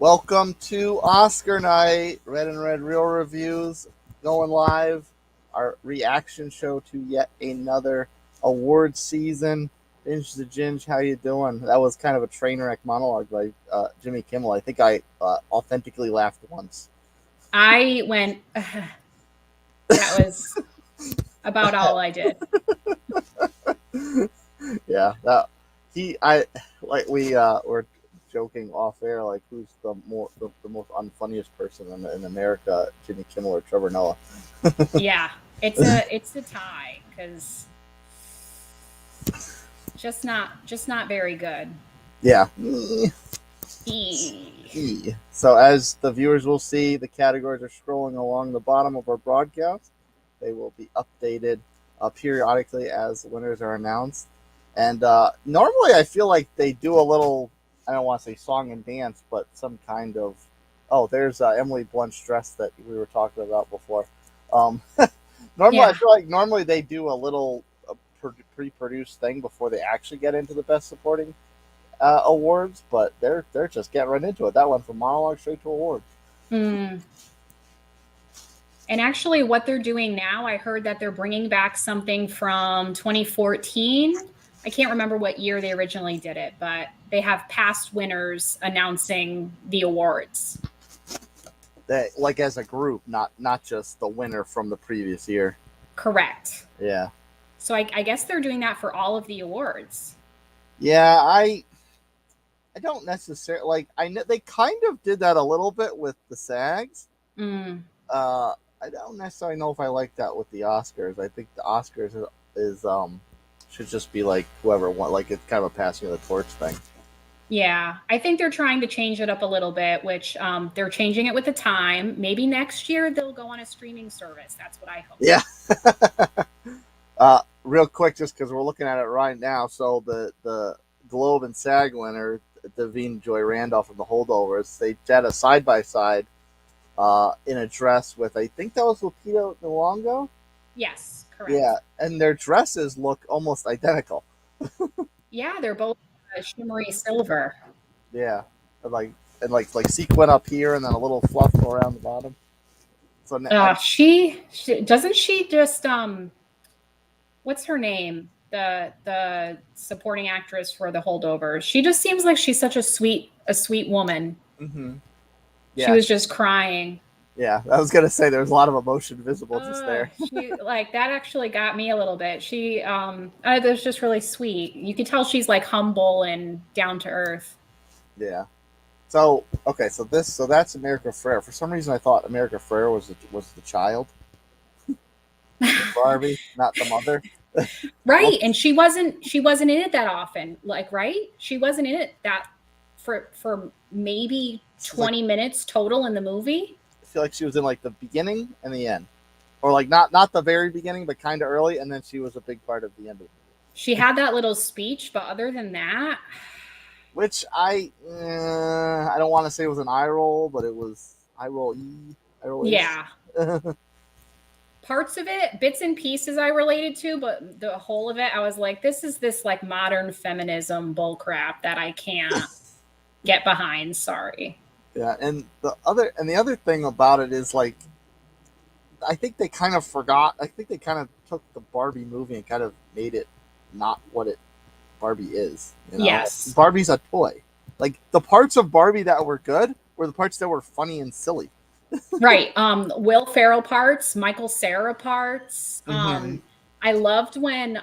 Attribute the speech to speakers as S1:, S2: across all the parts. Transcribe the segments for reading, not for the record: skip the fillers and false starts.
S1: Welcome to Oscar Night, Red and Red Real Reviews, going live, our reaction show to yet another award season. Binge the Ginge, how you doing? That was kind of a train wreck monologue by Jimmy Kimmel. I think I authentically laughed once.
S2: I went, that was about all I did.
S1: Yeah, we were joking off air, like who's the most unfunniest person in America, Jimmy Kimmel or Trevor Noah?
S2: Yeah, it's a tie because just not very good.
S1: Yeah.
S2: E.
S1: So as the viewers will see, the categories are scrolling along the bottom of our broadcast. They will be updated periodically as winners are announced. And normally I feel like they do a little, I don't want to say song and dance, but some kind of, oh, there's Emily Blunt's dress that we were talking about before. I feel like normally they do a little pre-produced thing before they actually get into the Best Supporting awards, but they're just getting right into it. That went from monologue straight to awards.
S2: And actually, what they're doing now, I heard that they're bringing back something from 2014. I can't remember what year they originally did it, but they have past winners announcing the awards.
S1: They, like as a group, not just the winner from the previous year.
S2: Correct.
S1: Yeah.
S2: So I guess they're doing that for all of the awards.
S1: Yeah, I don't necessarily like. I know they kind of did that a little bit with the SAGs. I don't necessarily know if I like that with the Oscars. I think the Oscars is should just be like whoever won. Like it's kind of a passing of the torch thing.
S2: Yeah, I think they're trying to change it up a little bit, which they're changing it with the time. Maybe next year they'll go on a streaming service. That's what I hope.
S1: Yeah. Real quick, just because we're looking at it right now. So the Globe and SAG winner, Davine Joy Randolph from The Holdovers, they had a side by side in a dress with, I think that was Lupita Nyong'o.
S2: Yes, correct.
S1: Yeah, and their dresses look almost identical.
S2: Yeah, they're both shimmery silver.
S1: Yeah, and like sequin up here, and then a little fluff around the bottom. So
S2: she doesn't she just what's her name? The supporting actress for The Holdovers. She just seems like she's such a sweet woman.
S1: Mm-hmm. Yeah.
S2: She was just crying.
S1: Yeah, I was gonna say there's a lot of emotion visible just there.
S2: She, like, that actually got me a little bit. She that was just really sweet. You could tell she's like humble and down to earth.
S1: Yeah. So okay, so that's America Ferrera. For some reason, I thought America Ferrera was the child, Barbie, not the mother.
S2: Right, and she wasn't in it that often. Like, right? She wasn't in it that for maybe 20 minutes total in the movie.
S1: I feel like she was in like the beginning and the end, or like not the very beginning, but kind of early, and then she was a big part of the end of it.
S2: She had that little speech, but other than that,
S1: which I don't want to say it was an eye roll, but it was eye roll E.
S2: Yeah. Parts of it, bits and pieces I related to, but the whole of it, I was like, this is this like modern feminism bullcrap that I can't get behind. Sorry.
S1: Yeah, and the other thing about it is, like, I think they kind of forgot. I think they kind of took the Barbie movie and kind of made it not what Barbie is. You know?
S2: Yes.
S1: Barbie's a toy. Like, the parts of Barbie that were good were the parts that were funny and silly.
S2: Right. Will Ferrell parts, Michael Cera parts.
S1: Mm-hmm.
S2: I loved when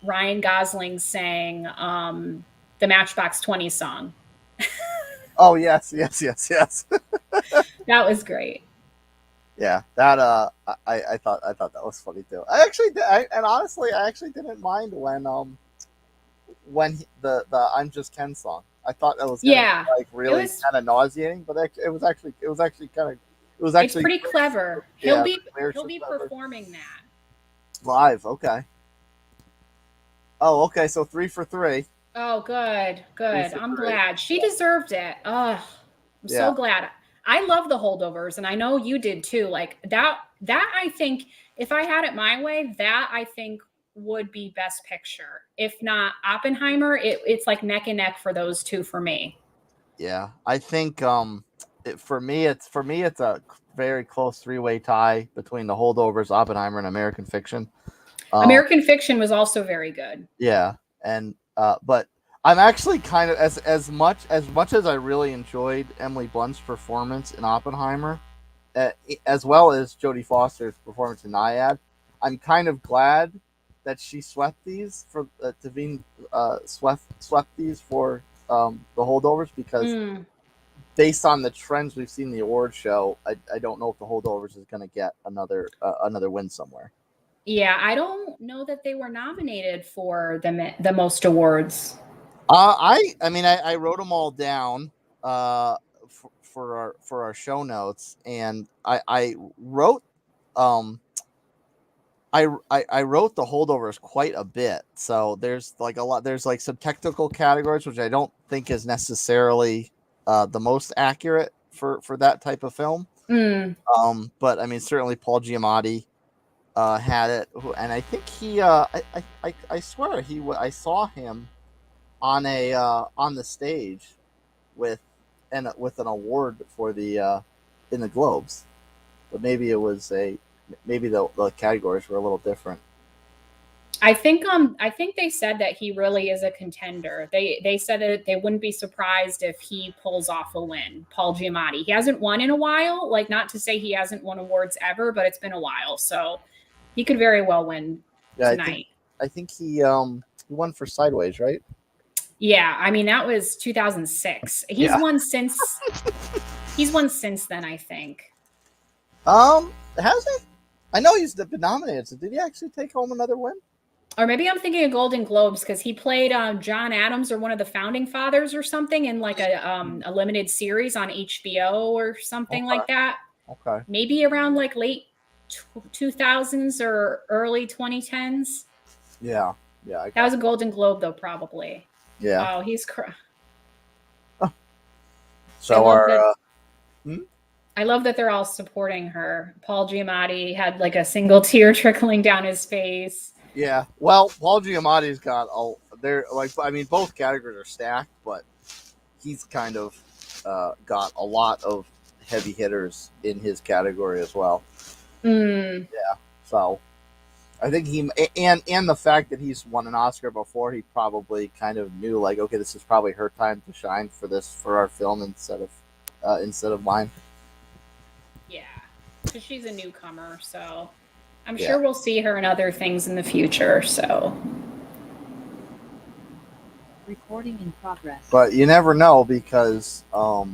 S2: Ryan Gosling sang the Matchbox 20 song.
S1: Oh, yes.
S2: That was great.
S1: Yeah, that I thought that was funny too. Honestly, I actually didn't mind when the I'm Just Ken song. I thought that was like really kind of nauseating, but it was actually
S2: it's pretty clever. He'll be performing that
S1: live. Okay. Oh, okay. So 3 for 3.
S2: Oh, good. I'm glad she deserved it. Oh, I'm so glad. I love The Holdovers, and I know you did too. Like that I think, if I had it my way, that I think would be Best Picture. If not Oppenheimer, it's like neck and neck for those two for me.
S1: Yeah, I think for me it's a very close three-way tie between the holdovers, Oppenheimer, and American Fiction. Um,
S2: American Fiction was also very good.
S1: yeah, and but I'm actually kind of as much as I really enjoyed Emily Blunt's performance in Oppenheimer, uh, as well as Jodie Foster's performance in Naiad. I'm kind of glad that she swept these for Tavine swept these for the holdovers because
S2: Mm.
S1: based on the trends we've seen in the award show, I don't know if the holdovers is going to get another win somewhere.
S2: Yeah, I don't know that they were nominated for the most awards.
S1: I wrote them all down for our show notes, and I wrote um I wrote the holdovers quite a bit. So there's like a lot. There's like some technical categories which I don't think is necessarily the most accurate for that type of film.
S2: Mm.
S1: But I mean, certainly Paul Giamatti had it, and I think he I swear I saw him on the stage with with an award for the in the Globes, but maybe it was a maybe the categories were a little different.
S2: I think they said that he really is a contender. They said that they wouldn't be surprised if he pulls off a win. Paul Giamatti. He hasn't won in a while. Like, not to say he hasn't won awards ever, but it's been a while. So he could very well win
S1: Yeah,
S2: tonight.
S1: I think he won for Sideways, right?
S2: Yeah, I mean that was 2006.
S1: Yeah.
S2: He's won since then, I think.
S1: Has he? I know he's been nominated. So did he actually take home another win?
S2: Or maybe I'm thinking of Golden Globes because he played John Adams or one of the founding fathers or something in like a limited series on HBO or something
S1: Okay.
S2: like that.
S1: Okay.
S2: Maybe around like late 2000s or early 2010s.
S1: Yeah. Yeah.
S2: That was a Golden Globe though, probably.
S1: Yeah.
S2: Oh,
S1: So hmm?
S2: I love that they're all supporting her. Paul Giamatti had like a single tear trickling down his face.
S1: Yeah. Well, Paul Giamatti's got they're like I mean both categories are stacked, but he's kind of got a lot of heavy hitters in his category as well.
S2: Mm.
S1: Yeah. So I think and the fact that he's won an Oscar before, he probably kind of knew like, okay, this is probably her time to shine for our film instead of mine.
S2: Yeah, because she's a newcomer, so I'm
S1: Yeah.
S2: sure we'll see her in other things in the future. So
S3: Recording in progress.
S1: But you never know because the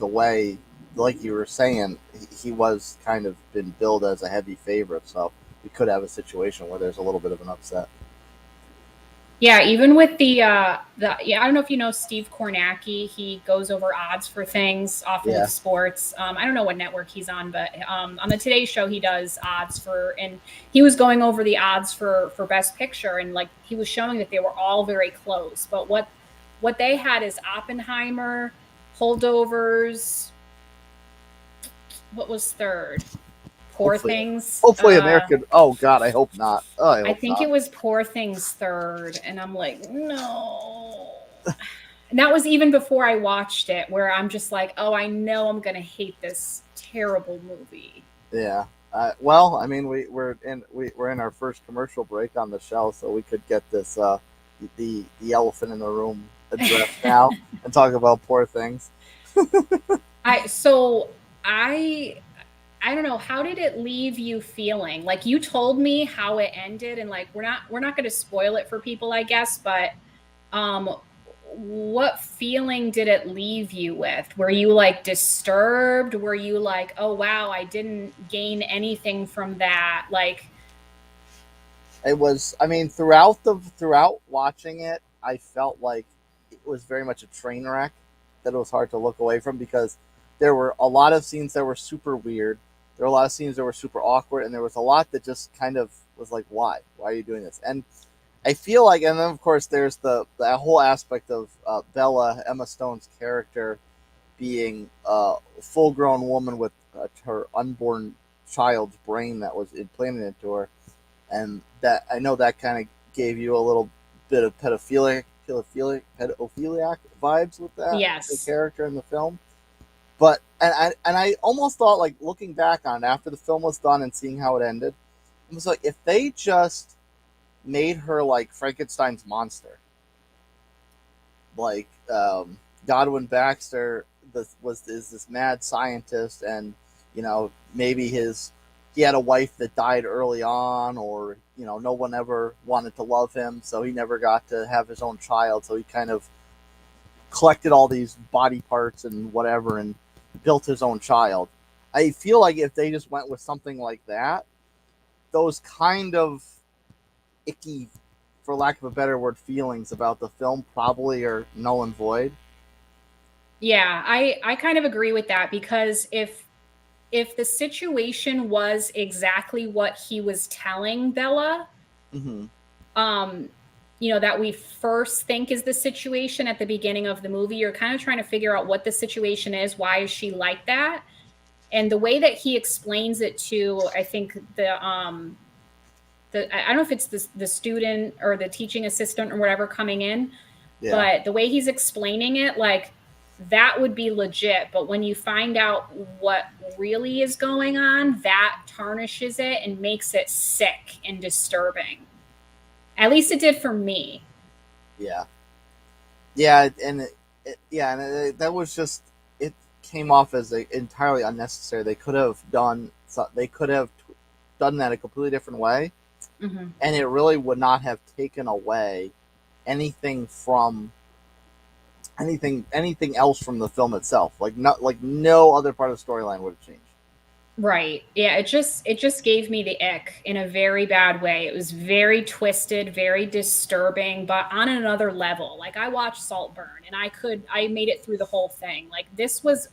S1: way, like you were saying, he was kind of been billed as a heavy favorite, so we could have a situation where there's a little bit of an upset.
S2: yeah, even with the I don't know if you know Steve Kornacki. He goes over odds for things often
S1: Yeah.
S2: with sports. I don't know what network he's on, but on the Today Show he does odds and he was going over the odds for Best Picture, and like he was showing that they were all very close. But what they had is Oppenheimer, Holdovers. What was third? Poor Things.
S1: Hopefully, American. Oh God, I hope not. Oh,
S2: I think it was Poor Things third, and I'm like, no. And that was even before I watched it, where I'm just like, oh, I know I'm gonna hate this terrible movie.
S1: Yeah. Well, I mean, we're in our first commercial break on the show, so we could get this the elephant in the room addressed now and talk about Poor Things.
S2: I don't know, how did it leave you feeling? Like, you told me how it ended, and like we're not going to spoil it for people, I guess, but what feeling did it leave you with? Were you like disturbed? Were you like, oh wow, I didn't gain anything from that? Like,
S1: it was, I mean, throughout watching it, I felt like it was very much a train wreck that it was hard to look away from because there were a lot of scenes that were super weird. There were a lot of scenes that were super awkward, and there was a lot that just kind of was like, why are you doing this? And I feel like, and then of course there's the whole aspect of Bella, Emma Stone's character, being a full-grown woman with her unborn child's brain that was implanted into her, and that I know that kind of gave you a little bit of pedophilia pedophiliac vibes with that the
S2: Yes.
S1: character in the film. But and I almost thought, like, looking back on it after the film was done and seeing how it ended, it was like, if they just made her like Frankenstein's monster, like Godwin Baxter is this mad scientist, and maybe he had a wife that died early on, or no one ever wanted to love him, so he never got to have his own child, so he kind of collected all these body parts and whatever and built his own child. I feel like if they just went with something like that, those kind of icky, for lack of a better word, feelings about the film probably are null and void.
S2: Yeah, I kind of agree with that, because if the situation was exactly what he was telling Bella, that we first think is the situation at the beginning of the movie, you're kind of trying to figure out what the situation is. Why is she like that? And the way that he explains it to, I think I don't know if it's the student or the teaching assistant or whatever coming in, but the way he's explaining it, like, that would be legit. But when you find out what really is going on, that tarnishes it and makes it sick and disturbing. At least it did for me.
S1: Yeah, and that was just, it came off as entirely unnecessary. They could have done that a completely different way, and it really would not have taken away anything else from the film itself. Like no other part of the storyline would have changed.
S2: Right. Yeah, it just gave me the ick in a very bad way. It was very twisted, very disturbing, but on another level. Like, I watched Saltburn and I made it through the whole thing. Like, this was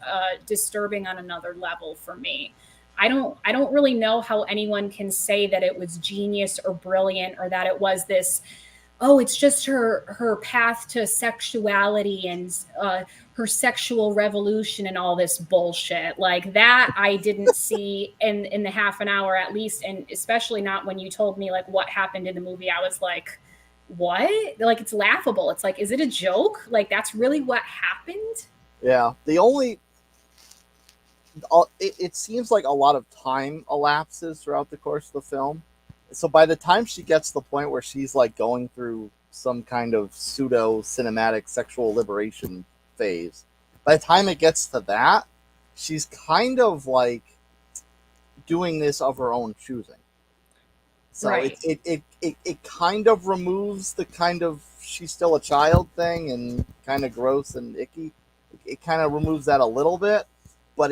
S2: disturbing on another level for me. I don't really know how anyone can say that it was genius or brilliant, or that it was this, oh, it's just her path to sexuality and her sexual revolution and all this bullshit. Like, that I didn't see in the half an hour at least, and especially not when you told me like what happened in the movie. I was like, what? Like, it's laughable. It's like, is it a joke? Like, that's really what happened?
S1: Yeah. It seems like a lot of time elapses throughout the course of the film. So by the time she gets to the point where she's like going through some kind of pseudo cinematic sexual liberation phase, by the time it gets to that, she's kind of like doing this of her own choosing. So
S2: right.
S1: it kind of removes the kind of she's still a child thing and kind of gross and icky. It kind of removes that a little bit, but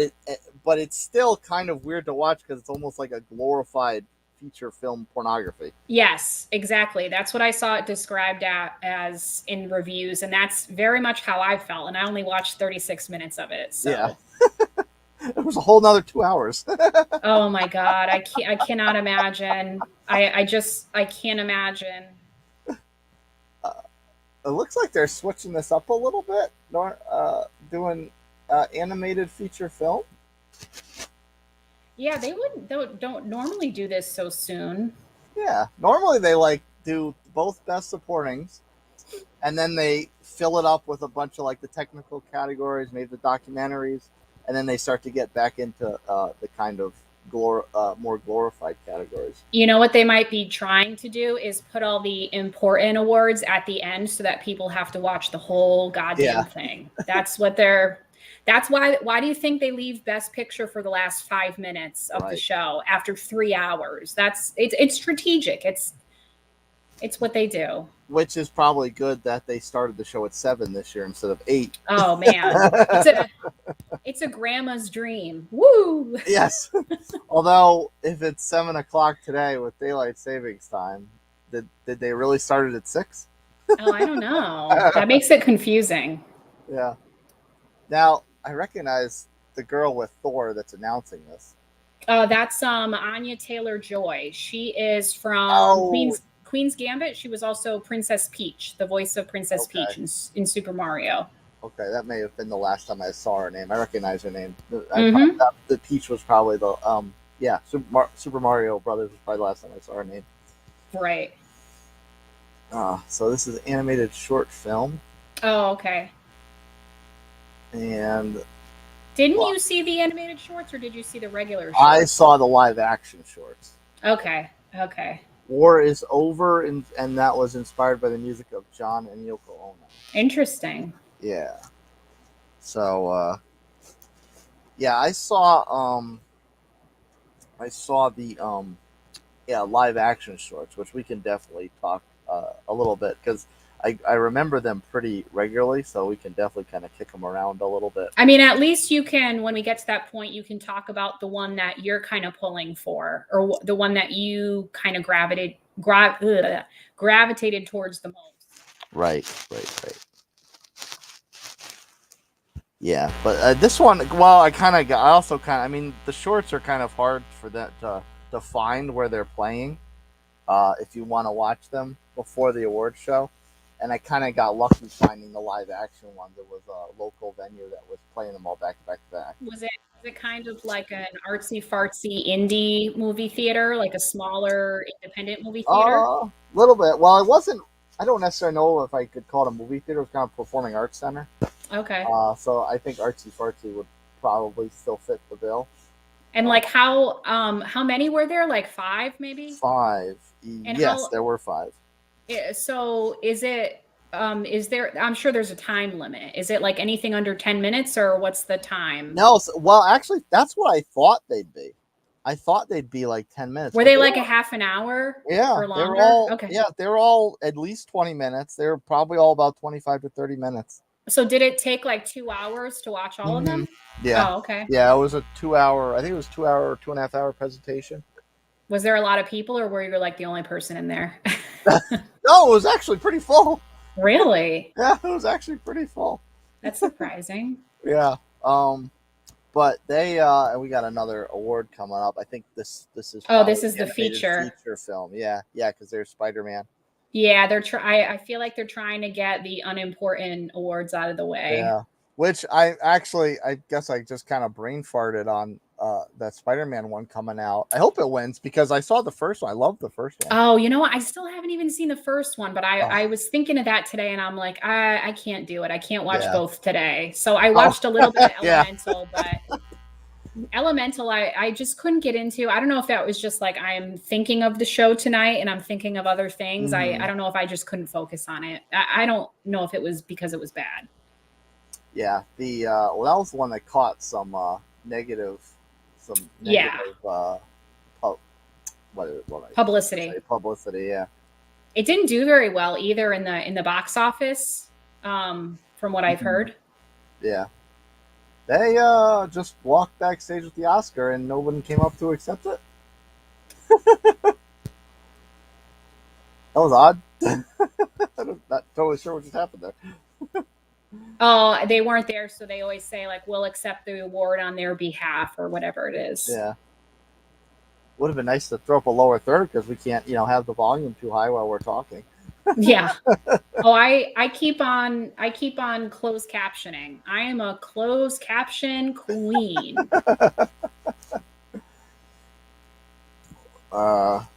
S1: it's still kind of weird to watch because it's almost like a glorified feature film pornography.
S2: Yes, exactly. That's what I saw it described as in reviews, and that's very much how I felt. And I only watched 36 minutes of it. So.
S1: Yeah. It was a whole nother 2 hours.
S2: Oh my God. I cannot imagine. I can't imagine.
S1: It looks like they're switching this up a little bit, doing animated feature film.
S2: Yeah, they don't normally do this so soon.
S1: Yeah, normally they like do both best supportings, and then they fill it up with a bunch of like the technical categories, maybe the documentaries, and then they start to get back into the kind of more glorified categories.
S2: You know what they might be trying to do is put all the important awards at the end so that people have to watch the whole goddamn thing. That's what they're. That's why do you think they leave Best Picture for the last 5 minutes of the show after 3 hours? It's strategic. It's what they do.
S1: Which is probably good that they started the show at 7 this year instead of 8.
S2: Oh man, it's a grandma's dream. Woo!
S1: Yes. Although if it's 7 o'clock today with daylight savings time, did they really start it at 6?
S2: Oh, I don't know. That makes it confusing.
S1: Yeah. Now, I recognize the girl with Thor that's announcing this.
S2: That's Anya Taylor-Joy. She is from Queen's Gambit. She was also Princess Peach, the voice of Princess Peach in Super Mario.
S1: Okay, that may have been the last time I saw her name. I recognize her name. The Peach was probably the Super Mario Brothers was probably the last time I saw her name.
S2: Right.
S1: So this is an animated short film,
S2: Oh, okay.
S1: and
S2: Didn't you see the animated shorts, or did you see the regular shorts?
S1: I saw the live action shorts.
S2: Okay.
S1: War is Over, and that was inspired by the music of John and Yoko Ono.
S2: Interesting.
S1: Yeah. So yeah, I saw the live action shorts, which we can definitely talk a little bit, because I remember them pretty regularly, so we can definitely kind of kick them around a little bit.
S2: I mean, at least you can, when we get to that point, you can talk about the one that you're kind of pulling for, or the one that you kind of gravitated towards the most.
S1: Right. Yeah, but this one, well, I mean, the shorts are kind of hard for that to find where they're playing, if you want to watch them before the award show. And I kind of got lucky finding the live action one. There was a local venue that was playing them all back to back.
S2: Was it kind of like an artsy fartsy indie movie theater, like a smaller independent movie theater?
S1: A little bit. Well, it wasn't. I don't necessarily know if I could call it a movie theater. It was kind of a performing arts center.
S2: Okay.
S1: So I think artsy fartsy would probably still fit the bill.
S2: And like how many were there? Like 5, maybe?
S1: 5.
S2: And
S1: yes, there were 5.
S2: So is it is there, I'm sure there's a time limit. Is it like anything under 10 minutes, or what's the time?
S1: No, well, actually, that's what I thought they'd be. I thought they'd be like 10 minutes.
S2: Were they like a half an hour?
S1: Yeah,
S2: or longer?
S1: They're all,
S2: okay.
S1: Yeah, they're all at least 20 minutes. They're probably all about 25 to 30 minutes.
S2: So did it take like 2 hours to watch all of them?
S1: Yeah.
S2: Oh, okay.
S1: Yeah, it was a 2-hour, I think it was 2-hour, 2.5 hour presentation.
S2: Was there a lot of people, or were you like the only person in there?
S1: No, it was actually pretty full.
S2: Really?
S1: Yeah, it was actually pretty full.
S2: That's surprising.
S1: Yeah. But they we got another award coming up. I think this is.
S2: Oh, this is the feature
S1: film. Yeah, because there's Spider-Man.
S2: Yeah, I feel like they're trying to get the unimportant awards out of the way.
S1: Yeah, which I guess I just kind of brain farted on that Spider-Man one coming out. I hope it wins, because I saw the first one. I love the first one.
S2: Oh, you know what? I still haven't even seen the first one, but I was thinking of that today, and I'm like, I can't do it. I can't watch both today. So I watched a little bit of Elemental, but Elemental, I just couldn't get into. I don't know if that was just like I'm thinking of the show tonight and I'm thinking of other things. I don't know if I just couldn't focus on it. I don't know if it was because it was bad.
S1: Yeah, the that was the one that caught some negative
S2: publicity.
S1: Publicity, yeah.
S2: It didn't do very well either in the box office, from what I've heard.
S1: Yeah. They just walked backstage with the Oscar and no one came up to accept it. That was odd. I'm not totally sure what just happened there.
S2: Oh, they weren't there, so they always say like, we'll accept the award on their behalf, or whatever it is.
S1: Yeah. Would have been nice to throw up a lower third, because we can't, have the volume too high while we're talking.
S2: Yeah. Oh, I keep on closed captioning. I am a closed caption queen.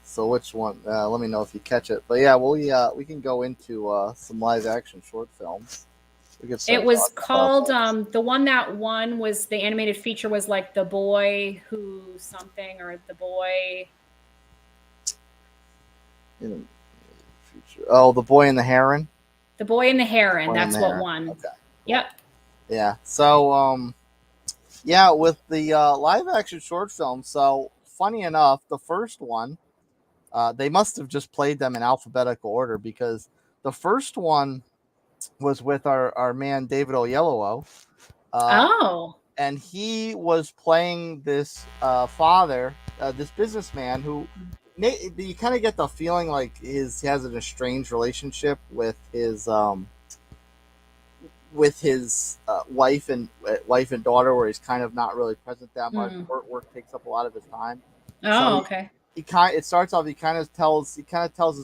S1: So which one? Let me know if you catch it. But yeah, we can go into some live action short films.
S2: It was called the one that won was the animated feature was like The Boy Who Something, or The Boy
S1: in the future. Oh, The Boy and the Heron.
S2: The Boy and the Heron. That's what won.
S1: Okay.
S2: Yep.
S1: Yeah. So with the live action short film. So funny enough, the first one, they must have just played them in alphabetical order, because the first one was with our man David Oyelowo. And he was playing this father, this businessman who, you kind of get the feeling like he has an estranged relationship with his wife and daughter, where he's kind of not really present that much. Work takes up a lot of his time.
S2: Okay.
S1: It starts off. He kind of tells his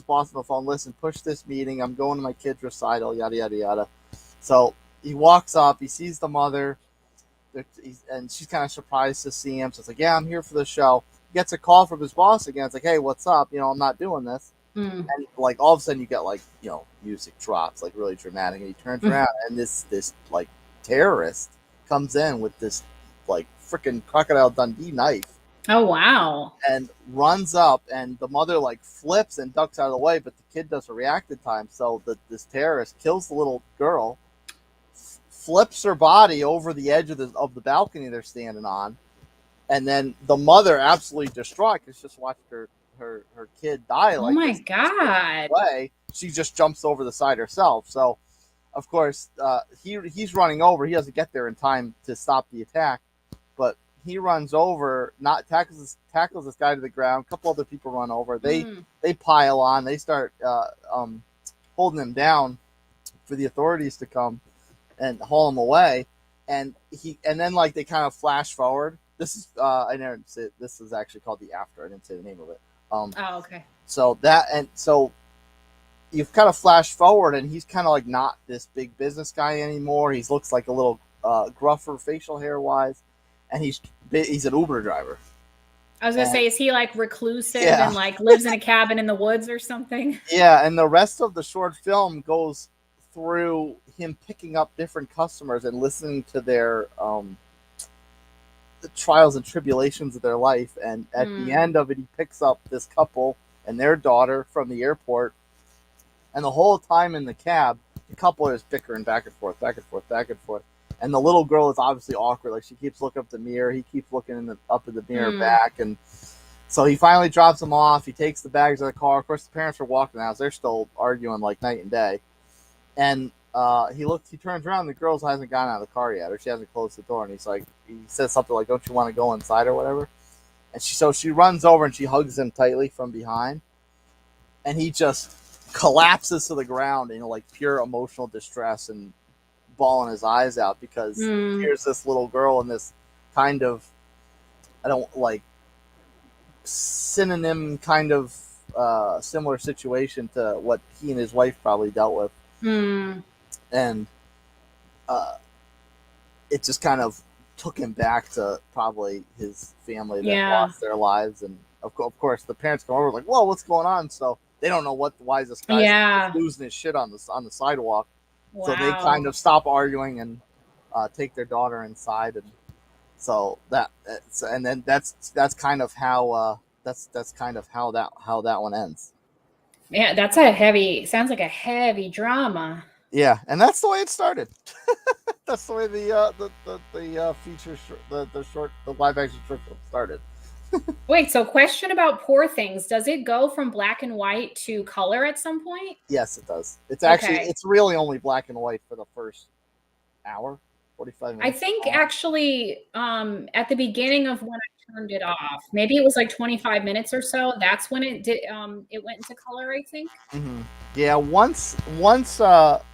S1: boss on the phone, "Listen, push this meeting. I'm going to my kid's recital. Yada yada yada." So he walks up. He sees the mother, and she's kind of surprised to see him. So it's like, "Yeah, I'm here for the show." He gets a call from his boss again. It's like, "Hey, what's up? I'm not doing this." And like all of a sudden you get like, you know, music drops like really dramatic, and he turns around and this like terrorist comes in with this like freaking Crocodile Dundee knife.
S2: Oh wow.
S1: And runs up, and the mother like flips and ducks out of the way, but the kid doesn't react in time, so this terrorist kills the little girl, flips her body over the edge of the balcony they're standing on, and then the mother, absolutely distraught because just watched her kid die.
S2: Oh
S1: like
S2: my
S1: this
S2: god.
S1: way, she just jumps over the side herself. So of course he's running over. He doesn't get there in time to stop the attack, but he runs over, not tackles this guy to the ground. A couple other people run over. They pile on. They start holding him down for the authorities to come and haul him away. And then like they kind of flash forward. This is I never say this is actually called The After. I didn't say the name of it.
S2: Oh, okay.
S1: So you've kind of flashed forward, and he's kind of like not this big business guy anymore. He looks like a little gruffer facial hair wise, and he's an Uber driver.
S2: I was gonna say, is he like reclusive and like lives in a cabin in the woods or something?
S1: Yeah, and the rest of the short film goes through him picking up different customers and listening to their the trials and tribulations of their life. And at the end of it, he picks up this couple and their daughter from the airport. And the whole time in the cab, the couple is bickering back and forth, back and forth, back and forth. And the little girl is obviously awkward. Like she keeps looking up the mirror. He keeps looking up at the mirror back. And so he finally drops them off. He takes the bags out of the car. Of course, the parents are walking out. They're still arguing like night and day. And he turns around. The girl hasn't gotten out of the car yet, or she hasn't closed the door. And he says something like, "Don't you want to go inside or whatever?" And she runs over and she hugs him tightly from behind. And he just collapses to the ground in like pure emotional distress and bawling his eyes out, because here's this little girl in this kind of, I don't like, synonym kind of similar situation to what he and his wife probably dealt with. And it just kind of took him back to probably his family that lost their lives. And of course the parents come over like, "Whoa, what's going on?" So they don't know why is this guy losing his shit on the sidewalk. Wow. So they kind of stop arguing and take their daughter inside. And so that's kind of how that one ends.
S2: Yeah, that's sounds like a heavy drama.
S1: Yeah, and that's the way it started. That's the way the feature the live action short film started.
S2: Wait, so question about Poor Things. Does it go from black and white to color at some point?
S1: Yes, it does. It's actually it's really only black and white for the first hour, 45 minutes.
S2: I think actually at the beginning of when I turned it off, maybe it was like 25 minutes or so, that's when it did it went into color, I think.
S1: Yeah, once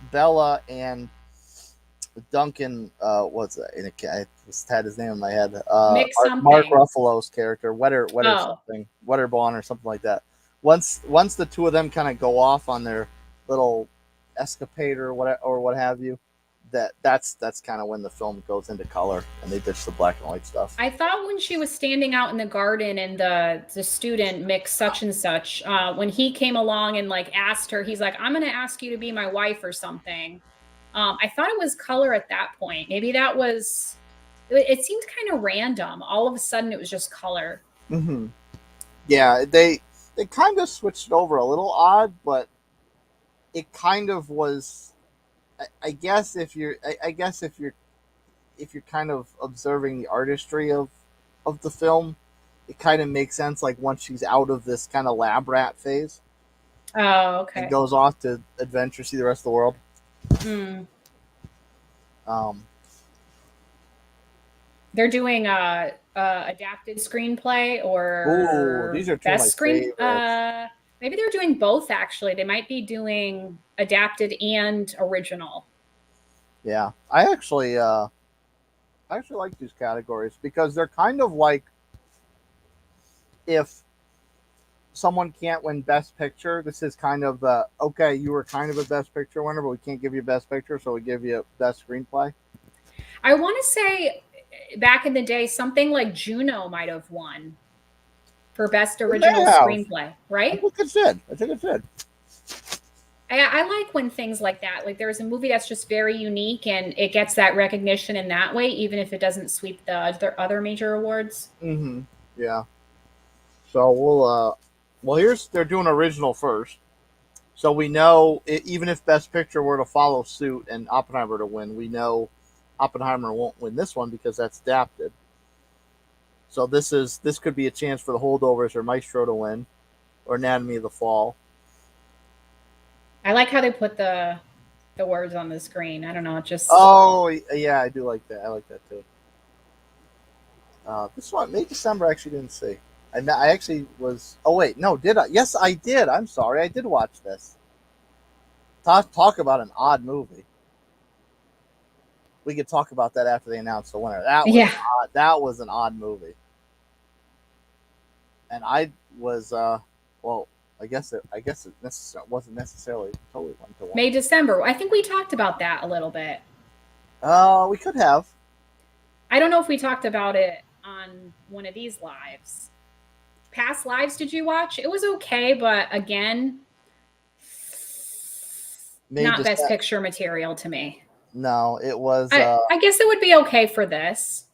S1: Bella and Duncan, what's that? I just had his name in my head. Mark Ruffalo's character, Wedderbawn or something like that. Once the two of them kind of go off on their little escapade or what have you, that's kind of when the film goes into color and they ditch the black and white stuff.
S2: I thought when she was standing out in the garden and the student mix such and such, when he came along and like asked her, he's like, "I'm going to ask you to be my wife" or something. I thought it was color at that point. Maybe that was. It seemed kind of random. All of a sudden, it was just color.
S1: Yeah, they kind of switched over a little odd, but it kind of was. I guess if you're kind of observing the artistry of the film, it kind of makes sense. Like once she's out of this kind of lab rat phase, and goes off to adventure, see the rest of the world.
S2: They're doing adapted screenplay or
S1: these are
S2: best screenplay. Maybe they're doing both. Actually, they might be doing adapted and original.
S1: Yeah, I actually like these categories because they're kind of like if someone can't win Best Picture, this is kind of okay, you were kind of a Best Picture winner, but we can't give you Best Picture, so we give you Best Screenplay.
S2: I want to say back in the day, something like Juno might have won for Best Original Screenplay, right?
S1: I think it did.
S2: I like when things like that, like there's a movie that's just very unique and it gets that recognition in that way, even if it doesn't sweep the other major awards.
S1: Mm-hmm. Yeah. So they're doing original first. So we know even if Best Picture were to follow suit and Oppenheimer to win, we know Oppenheimer won't win this one because that's adapted. So this could be a chance for the holdovers or Maestro to win, or Anatomy of the Fall.
S2: I like how they put the words on the screen. I don't know, it just.
S1: Oh yeah, I do like that. I like that too. This one, May December, I actually didn't see. I actually was. Oh wait, no, did I? Yes, I did. I'm sorry, I did watch this. Talk about an odd movie. We could talk about that after they announce the winner. That was an odd movie. And I was well, I guess it wasn't necessarily totally one to one.
S2: May December. I think we talked about that a little bit.
S1: We could have.
S2: I don't know if we talked about it on one of these lives. Past lives, did you watch? It was okay, but again, not Best Picture material to me.
S1: No, it was.
S2: I guess it would be okay for this.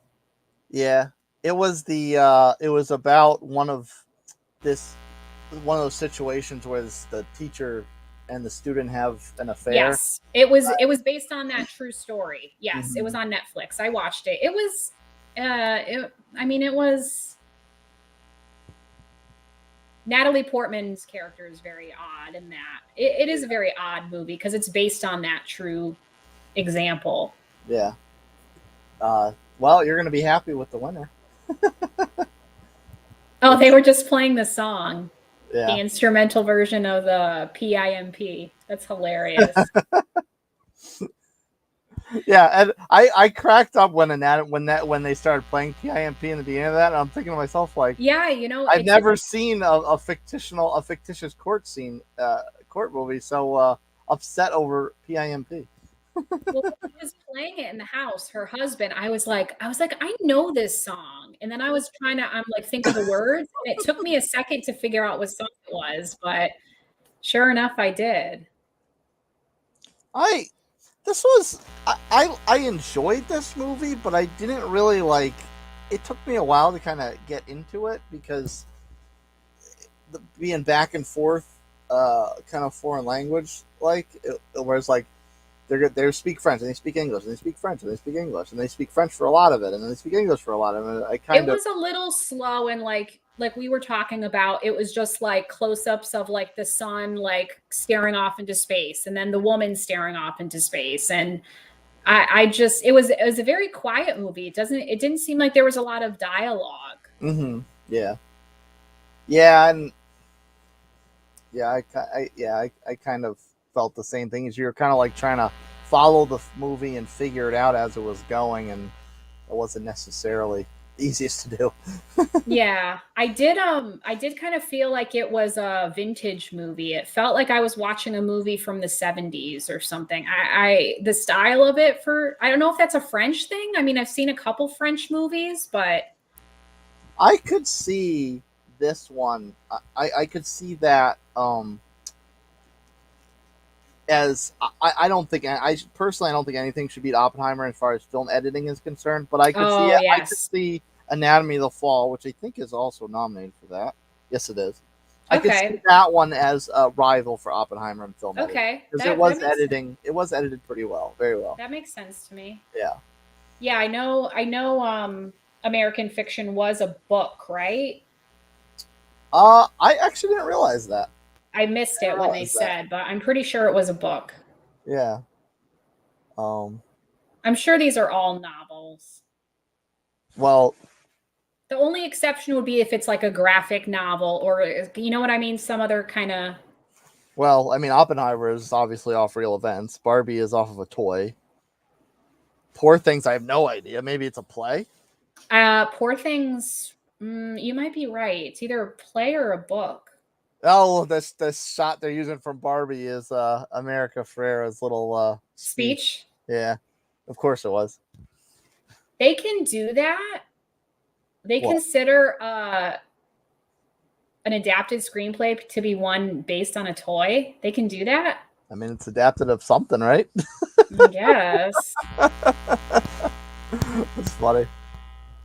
S1: Yeah, it was it was about one of those situations where the teacher and the student have an affair.
S2: Yes, it was based on that true story. Yes, mm-hmm. It was on Netflix. I watched it. It was, it was. Natalie Portman's character is very odd in that. It is a very odd movie because it's based on that true example.
S1: Yeah. Well, you're going to be happy with the winner.
S2: Oh, they were just playing the song.
S1: Yeah.
S2: The instrumental version of the PIMP. That's hilarious.
S1: Yeah, and I cracked up when they started playing PIMP in the beginning of that, and I'm thinking to myself, like,
S2: yeah,
S1: I've never seen a fictitious court movie so upset over PIMP.
S2: Well, when he was playing it in the house, her husband, I was like, I know this song, and then I was trying to think of the words, and it took me a second to figure out what song it was, but sure enough, I did.
S1: I enjoyed this movie, but I didn't really like. It took me a while to kind of get into it because being back and forth, kind of foreign language, whereas like they speak French and they speak English and they speak French and they speak English and they speak French for a lot of it and then they speak English for a lot of it. It
S2: was a little slow and like we were talking about, it was just like close-ups of like the sun like staring off into space and then the woman staring off into space, and it was a very quiet movie. It didn't seem like there was a lot of dialogue.
S1: Mm-hmm. Yeah. Yeah, and I kind of felt the same thing as you were kind of like trying to follow the movie and figure it out as it was going, and it wasn't necessarily the easiest to do.
S2: Yeah, I did kind of feel like it was a vintage movie. It felt like I was watching a movie from the 70s or something. The style of it, I don't know if that's a French thing. I mean, I've seen a couple French movies, but
S1: I could see this one. I could see that as I personally don't think anything should beat Oppenheimer as far as film editing is concerned, but I could see it. Yes. I could see Anatomy of the Fall, which I think is also nominated for that. Yes, it is. I could see that one as a rival for Oppenheimer in film editing. Because it was editing. It was edited pretty well, very well.
S2: That makes sense to me.
S1: Yeah.
S2: Yeah, I know. American Fiction was a book, right?
S1: I actually didn't realize that.
S2: I missed it when they said, but I'm pretty sure it was a book.
S1: Yeah.
S2: I'm sure these are all novels.
S1: Well,
S2: the only exception would be if it's like a graphic novel or, you know what I mean? Some other kind of.
S1: Well, I mean, Oppenheimer is obviously off real events. Barbie is off of a toy. Poor Things, I have no idea. Maybe it's a play.
S2: Poor Things, you might be right. It's either a play or a book.
S1: Oh, this shot they're using from Barbie is America Ferrera's little
S2: speech.
S1: Yeah, of course it was.
S2: They can do that. They consider an adapted screenplay to be one based on a toy? They can do that?
S1: I mean, it's adapted of something, right?
S2: I guess.
S1: It's funny.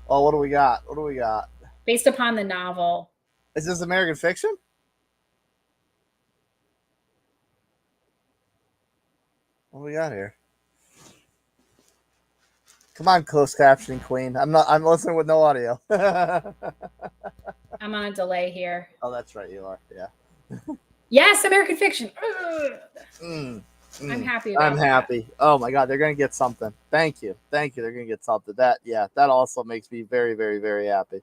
S1: Oh, what do we got? What do we got?
S2: Based upon the novel.
S1: Is this American fiction? What do we got here? Come on, closed captioning queen. I'm listening with no audio.
S2: I'm on a delay here.
S1: Oh, that's right. You are. Yeah.
S2: Yes, American fiction. I'm happy about
S1: I'm happy. Oh my God, they're gonna get something. Thank you. They're gonna get something. That also makes me very, very, very happy.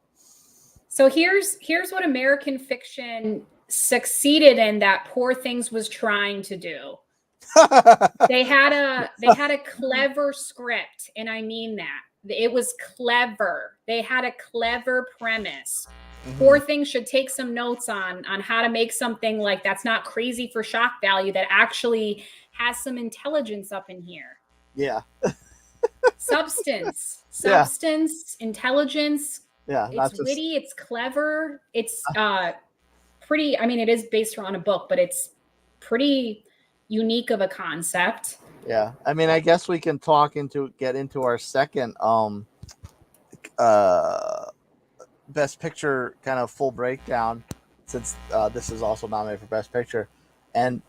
S2: So here's what American fiction succeeded in that Poor Things was trying to do. They had a clever script, and I mean that. It was clever. They had a clever premise. Mm-hmm. Poor Things should take some notes on how to make something like that's not crazy for shock value, that actually has some intelligence up in here.
S1: Yeah.
S2: Substance, intelligence.
S1: Yeah.
S2: It's witty, it's clever. It's pretty, I mean, it is based on a book, but it's pretty unique of a concept.
S1: Yeah. I mean, I guess we can get into our second Best Picture kind of full breakdown, since this is also nominated for Best Picture. And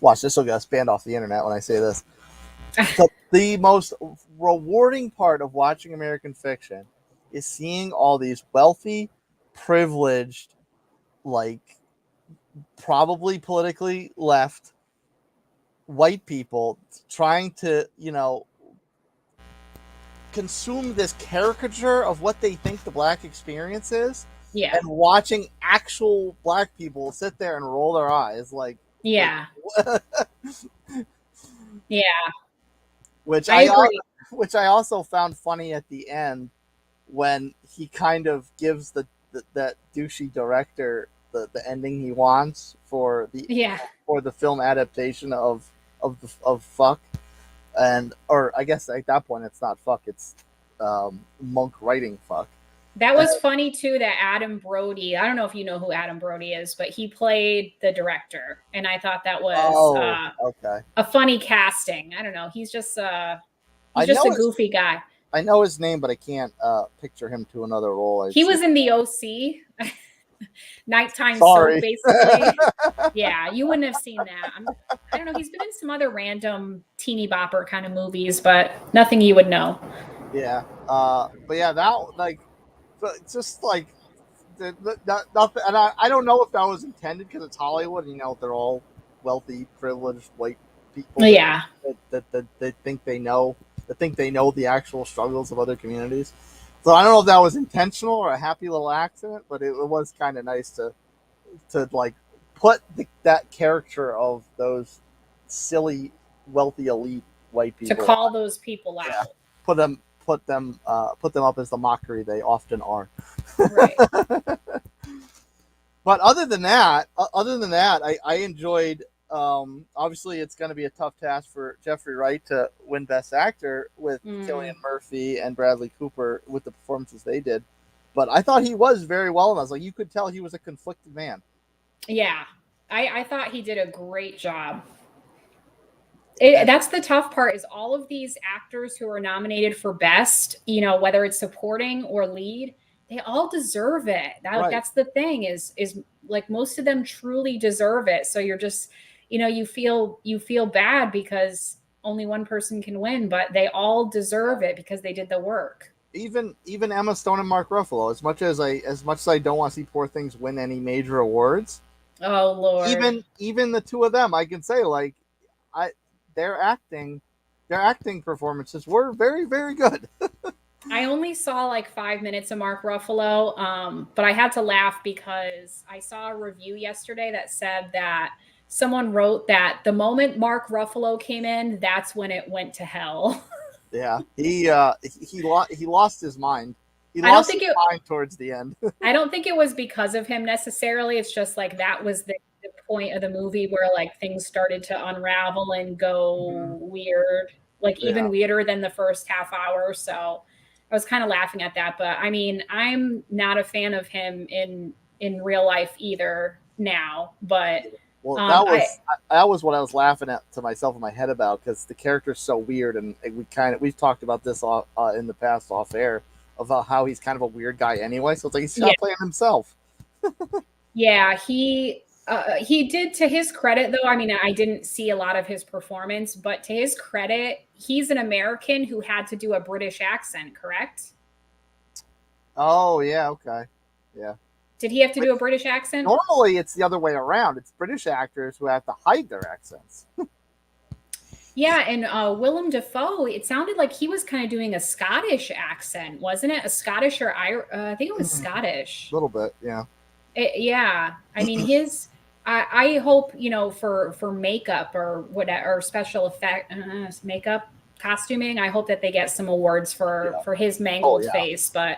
S1: watch, this will get us banned off the internet when I say this. So the most rewarding part of watching American fiction is seeing all these wealthy, privileged, like probably politically left white people trying to, consume this caricature of what they think the Black experience is.
S2: Yeah.
S1: And watching actual Black people sit there and roll their eyes like,
S2: yeah. Yeah.
S1: Which I also found funny at the end when he kind of gives that douchey director the ending he wants for the film adaptation of Fuck, or I guess at that point it's not Fuck, it's Monk writing Fuck.
S2: That was funny too, that Adam Brody, I don't know if you know who Adam Brody is, but he played the director, and I thought that was a funny casting. I don't know, he's just a goofy guy.
S1: I know his name, but I can't picture him to another role.
S2: He was in the OC. Nighttime soap, basically. Yeah, you wouldn't have seen that. I don't know, he's been in some other random teeny bopper kind of movies, but nothing you would know.
S1: Yeah. But yeah, that just like nothing. And I don't know if that was intended, because it's Hollywood, and they're all wealthy, privileged white people.
S2: Yeah.
S1: That think they know the actual struggles of other communities. So I don't know if that was intentional or a happy little accident, but it was kind of nice to like put that character of those silly, wealthy, elite white people,
S2: to call those people out.
S1: Yeah, put them up as the mockery they often are.
S2: Right.
S1: But other than that, I enjoyed. Obviously, it's going to be a tough task for Jeffrey Wright to win Best Actor with Cillian Murphy and Bradley Cooper with the performances they did. But I thought he was very well in this. Like, you could tell he was a conflicted man.
S2: Yeah, I thought he did a great job. That's the tough part, is all of these actors who are nominated for Best, whether it's supporting or lead, they all deserve it. That's the thing, is like most of them truly deserve it. So you're just, you feel bad because only one person can win, but they all deserve it because they did the work.
S1: Even Emma Stone and Mark Ruffalo, as much as I don't want to see Poor Things win any major awards.
S2: Oh Lord.
S1: Even the two of them, I can say, like, their acting performances were very, very good.
S2: I only saw like 5 minutes of Mark Ruffalo, but I had to laugh because I saw a review yesterday that said that someone wrote that the moment Mark Ruffalo came in, that's when it went to hell.
S1: Yeah, he lost his mind. He lost his mind towards the end.
S2: I don't think it was because of him necessarily. It's just like that was the point of the movie where like things started to unravel and go weird, like even weirder than the first half hour. So I was kind of laughing at that. But I mean, I'm not a fan of him in in real life either now, but
S1: Well,
S2: I
S1: that was what I was laughing at to myself in my head about, because the character's so weird, and we've talked about this in the past off air about how he's kind of a weird guy anyway. So it's like he's
S2: yeah.
S1: not playing himself.
S2: Yeah, he did, to his credit though. I mean, I didn't see a lot of his performance, but to his credit, he's an American who had to do a British accent, correct?
S1: Oh yeah, okay, yeah.
S2: Did he have to do a British accent?
S1: Normally, it's the other way around. It's British actors who have to hide their accents.
S2: Yeah, and Willem Dafoe, it sounded like he was kind of doing a Scottish accent, wasn't it? A Scottish or I think it was Scottish.
S1: A little bit, yeah.
S2: Yeah, I mean his. I hope, you know, for makeup or whatever, or special effect makeup costuming. I hope that they get some awards for his mangled face. But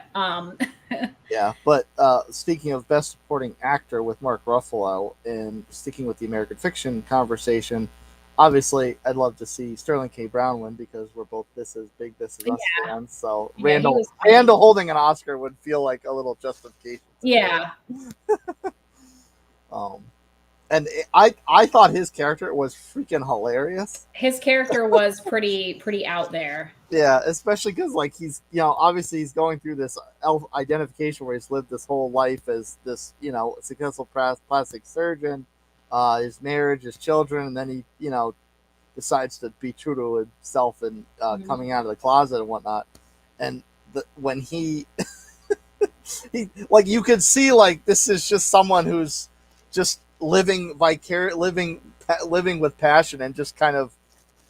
S1: yeah. But speaking of best supporting actor with Mark Ruffalo, and sticking with the American Fiction conversation, obviously I'd love to see Sterling K. Brown win, because we're both This Is Us fans. So Randall holding an Oscar would feel like a little justification.
S2: Yeah.
S1: And I thought his character was freaking hilarious.
S2: His character was pretty out there.
S1: Yeah, especially because, like, he's, you know, obviously he's going through this identification where he's lived this whole life as this, you know, successful plastic surgeon, his marriage, his children, and then he, you know, decides to be true to himself and coming out of the closet and whatnot. And when he, like, you could see, like, this is just someone who's just living with passion, and just kind of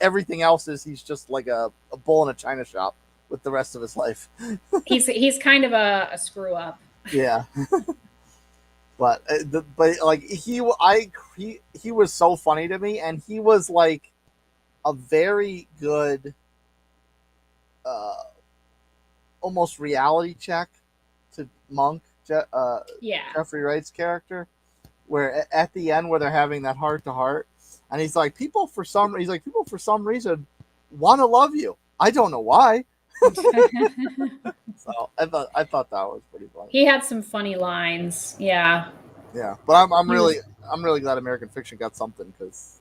S1: everything else is he's just like a bull in a china shop with the rest of his life.
S2: He's kind of a screw up.
S1: Yeah. but like he was so funny to me, and he was like a very good almost reality check to Monk, Jeffrey Wright's character, where at the end where they're having that heart to heart, and he's like, people for some reason want to love you. I don't know why. So I thought that was pretty funny.
S2: He had some funny lines. Yeah.
S1: Yeah, but I'm really glad American Fiction got something, because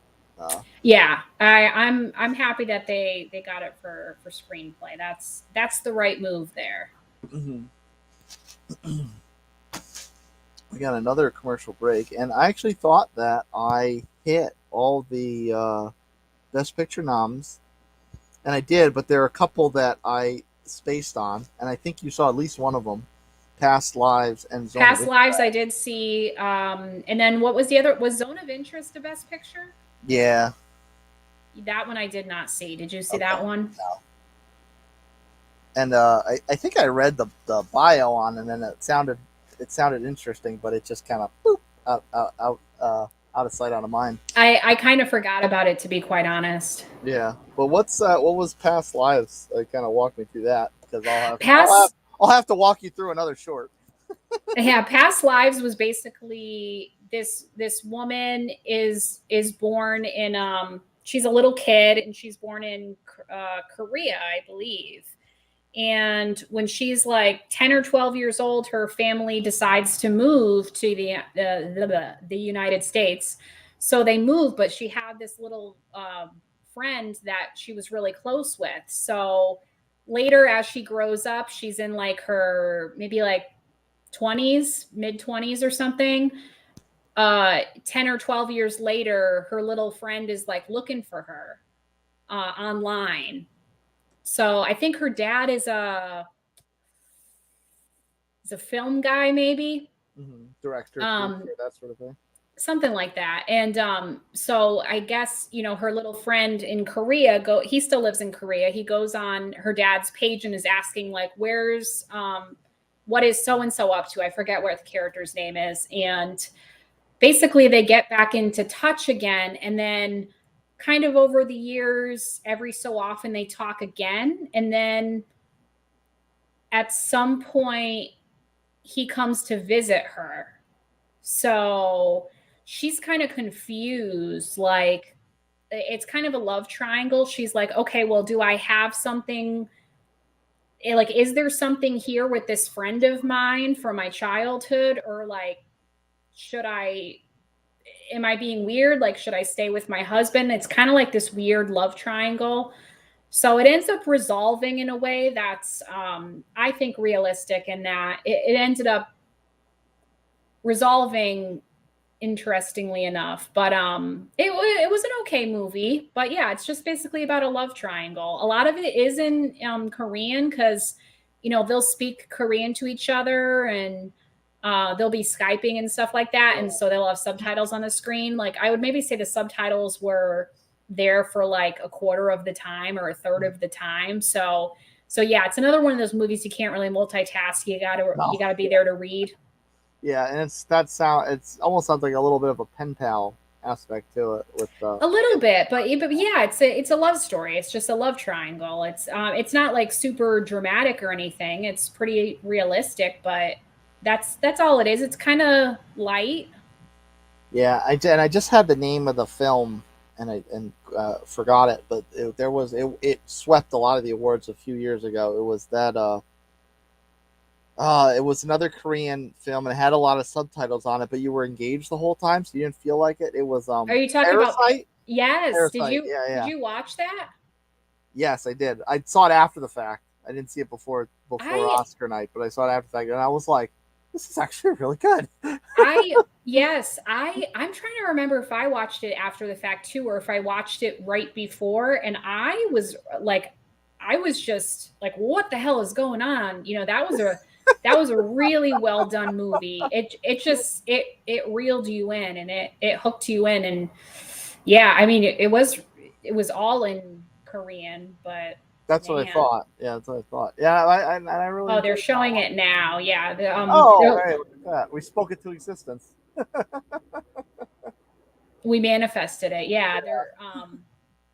S2: yeah, I'm happy that they got it for screenplay. That's the right move there.
S1: Mm-hmm. We got another commercial break, and I actually thought that I hit all the Best Picture noms, and I did, but there are a couple that I spaced on, and I think you saw at least one of them, Past Lives and Zone
S2: Past Lives I did see, and then what was the other? Was Zone of Interest a Best Picture?
S1: Yeah.
S2: That one I did not see. Did you see that one?
S1: No. And I think I read the bio on, and then it sounded interesting, but it just kind of out of sight, out of mind.
S2: I kind of forgot about it, to be quite honest.
S1: Yeah, but what was Past Lives? Kind of walk me through that, because I'll have to walk you through another short.
S2: Yeah, Past Lives was basically this woman is born in she's a little kid, and she's born in Korea, I believe. And when she's like 10 or 12 years old, her family decides to move to the United States. So they move, but she had this little friend that she was really close with. So later, as she grows up, she's in like her maybe like 20s, mid 20s or something. 10 or 12 years later, her little friend is like looking for her online. So I think her dad is a film guy, maybe.
S1: Mm-hmm. Director, that sort of thing.
S2: Something like that. And so I guess, you know, her little friend in Korea, he still lives in Korea. He goes on her dad's page and is asking, like, where's, what is so-and-so up to? I forget what the character's name is. And basically they get back into touch again. And then kind of over the years, every so often they talk again. And then at some point he comes to visit her. So she's kind of confused. Like, it's kind of a love triangle. She's like, okay, well, do I have something? Like, is there something here with this friend of mine from my childhood? Or like, am I being weird? Like, should I stay with my husband? It's kind of like this weird love triangle. So it ends up resolving in a way that's, I think, realistic, in that it ended up resolving interestingly enough. But it was an okay movie. But yeah, it's just basically about a love triangle. A lot of it is in Korean, because they'll speak Korean to each other, and they'll be Skyping and stuff like that, and so they'll have subtitles on the screen. Like, I would maybe say the subtitles were there for like a quarter of the time or a third of the time. So yeah, it's another one of those movies you can't really multitask. You gotta be there to read.
S1: Yeah, and it almost sounds like a little bit of a pen pal aspect to it with
S2: a little bit, but yeah, it's a love story. It's just a love triangle. It's not like super dramatic or anything. It's pretty realistic, but that's all it is. It's kind of light.
S1: Yeah, I just had the name of the film and I forgot it, but it swept a lot of the awards a few years ago. It was that it was another Korean film, and it had a lot of subtitles on it, but you were engaged the whole time, so you didn't feel like it. It was
S2: Are you talking
S1: Parasite?
S2: about? Yes.
S1: Parasite.
S2: Did you watch that?
S1: Yes, I did. I saw it after the fact. I didn't see it before Oscar night, but I saw it after the fact, and I was like, this is actually really good.
S2: I'm trying to remember if I watched it after the fact too, or if I watched it right before, and I was just like, what the hell is going on? That was a really well done movie. It reeled you in, and it hooked you in, and yeah, I mean, it was all in Korean, but
S1: that's what I thought. Yeah, that's what I thought. Yeah, I really.
S2: Oh, they're showing it now. Yeah.
S1: Hey, look at that. We spoke it to existence.
S2: We manifested it. Yeah,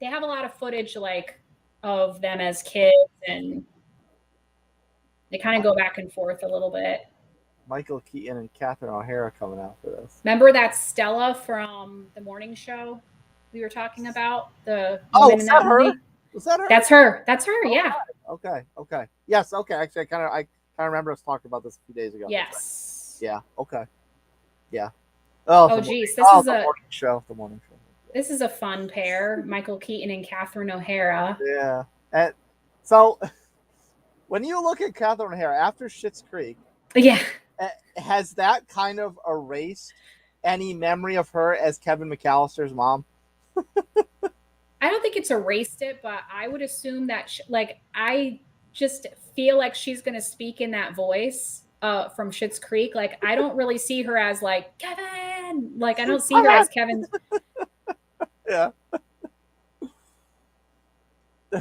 S2: they have a lot of footage like of them as kids, and they kind of go back and forth a little bit.
S1: Michael Keaton and Catherine O'Hara coming out for this.
S2: Remember that Stella from the morning show we were talking about? The
S1: woman in that movie? Was that her?
S2: That's her. That's her. Yeah.
S1: Okay. Yes. Okay. Actually, I kind of remember us talking about this a few days ago.
S2: Yes.
S1: Right. Yeah. Okay. Yeah.
S2: Oh, geez. This is
S1: the morning show. The morning show.
S2: This is a fun pair, Michael Keaton and Catherine O'Hara.
S1: Yeah. And so, when you look at Catherine O'Hara after Schitt's Creek,
S2: yeah,
S1: has that kind of erased any memory of her as Kevin McAllister's mom?
S2: I don't think it's erased it, but I would assume that, I just feel like she's going to speak in that voice from Schitt's Creek. Like, I don't really see her as, like, Kevin. Like, I don't see her as Kevin's.
S1: Yeah.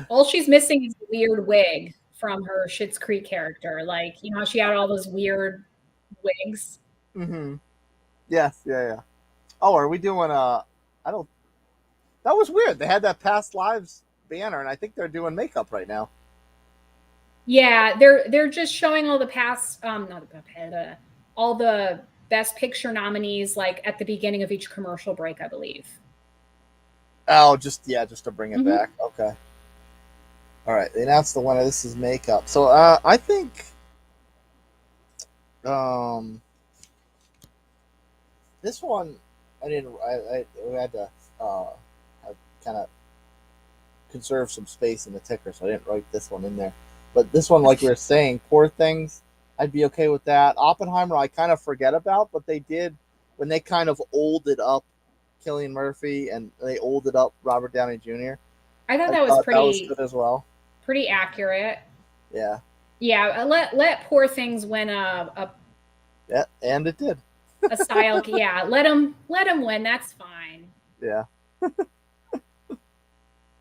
S2: All she's missing is a weird wig from her Schitt's Creek character. Like, she had all those weird wigs.
S1: Mm-hmm. Yes. Yeah. Oh, are we doing that was weird. They had that Past Lives banner, and I think they're doing makeup right now.
S2: Yeah, they're just showing all the past, all the Best Picture nominees, like at the beginning of each commercial break, I believe.
S1: Oh, just to bring it back. Okay. All right. They announced the winner. This is makeup. So I think this one I had to kind of conserve some space in the ticker, so I didn't write this one in there. But this one, like we were saying, Poor Things, I'd be okay with that. Oppenheimer, I kind of forget about, but they did when they kind of olded up Cillian Murphy and they olded up Robert Downey Jr.
S2: I thought that was pretty
S1: good as well.
S2: Pretty accurate.
S1: Yeah.
S2: Yeah. Let Poor Things win a.
S1: Yeah, and it did.
S2: A style. Yeah. Let him win. That's fine.
S1: Yeah.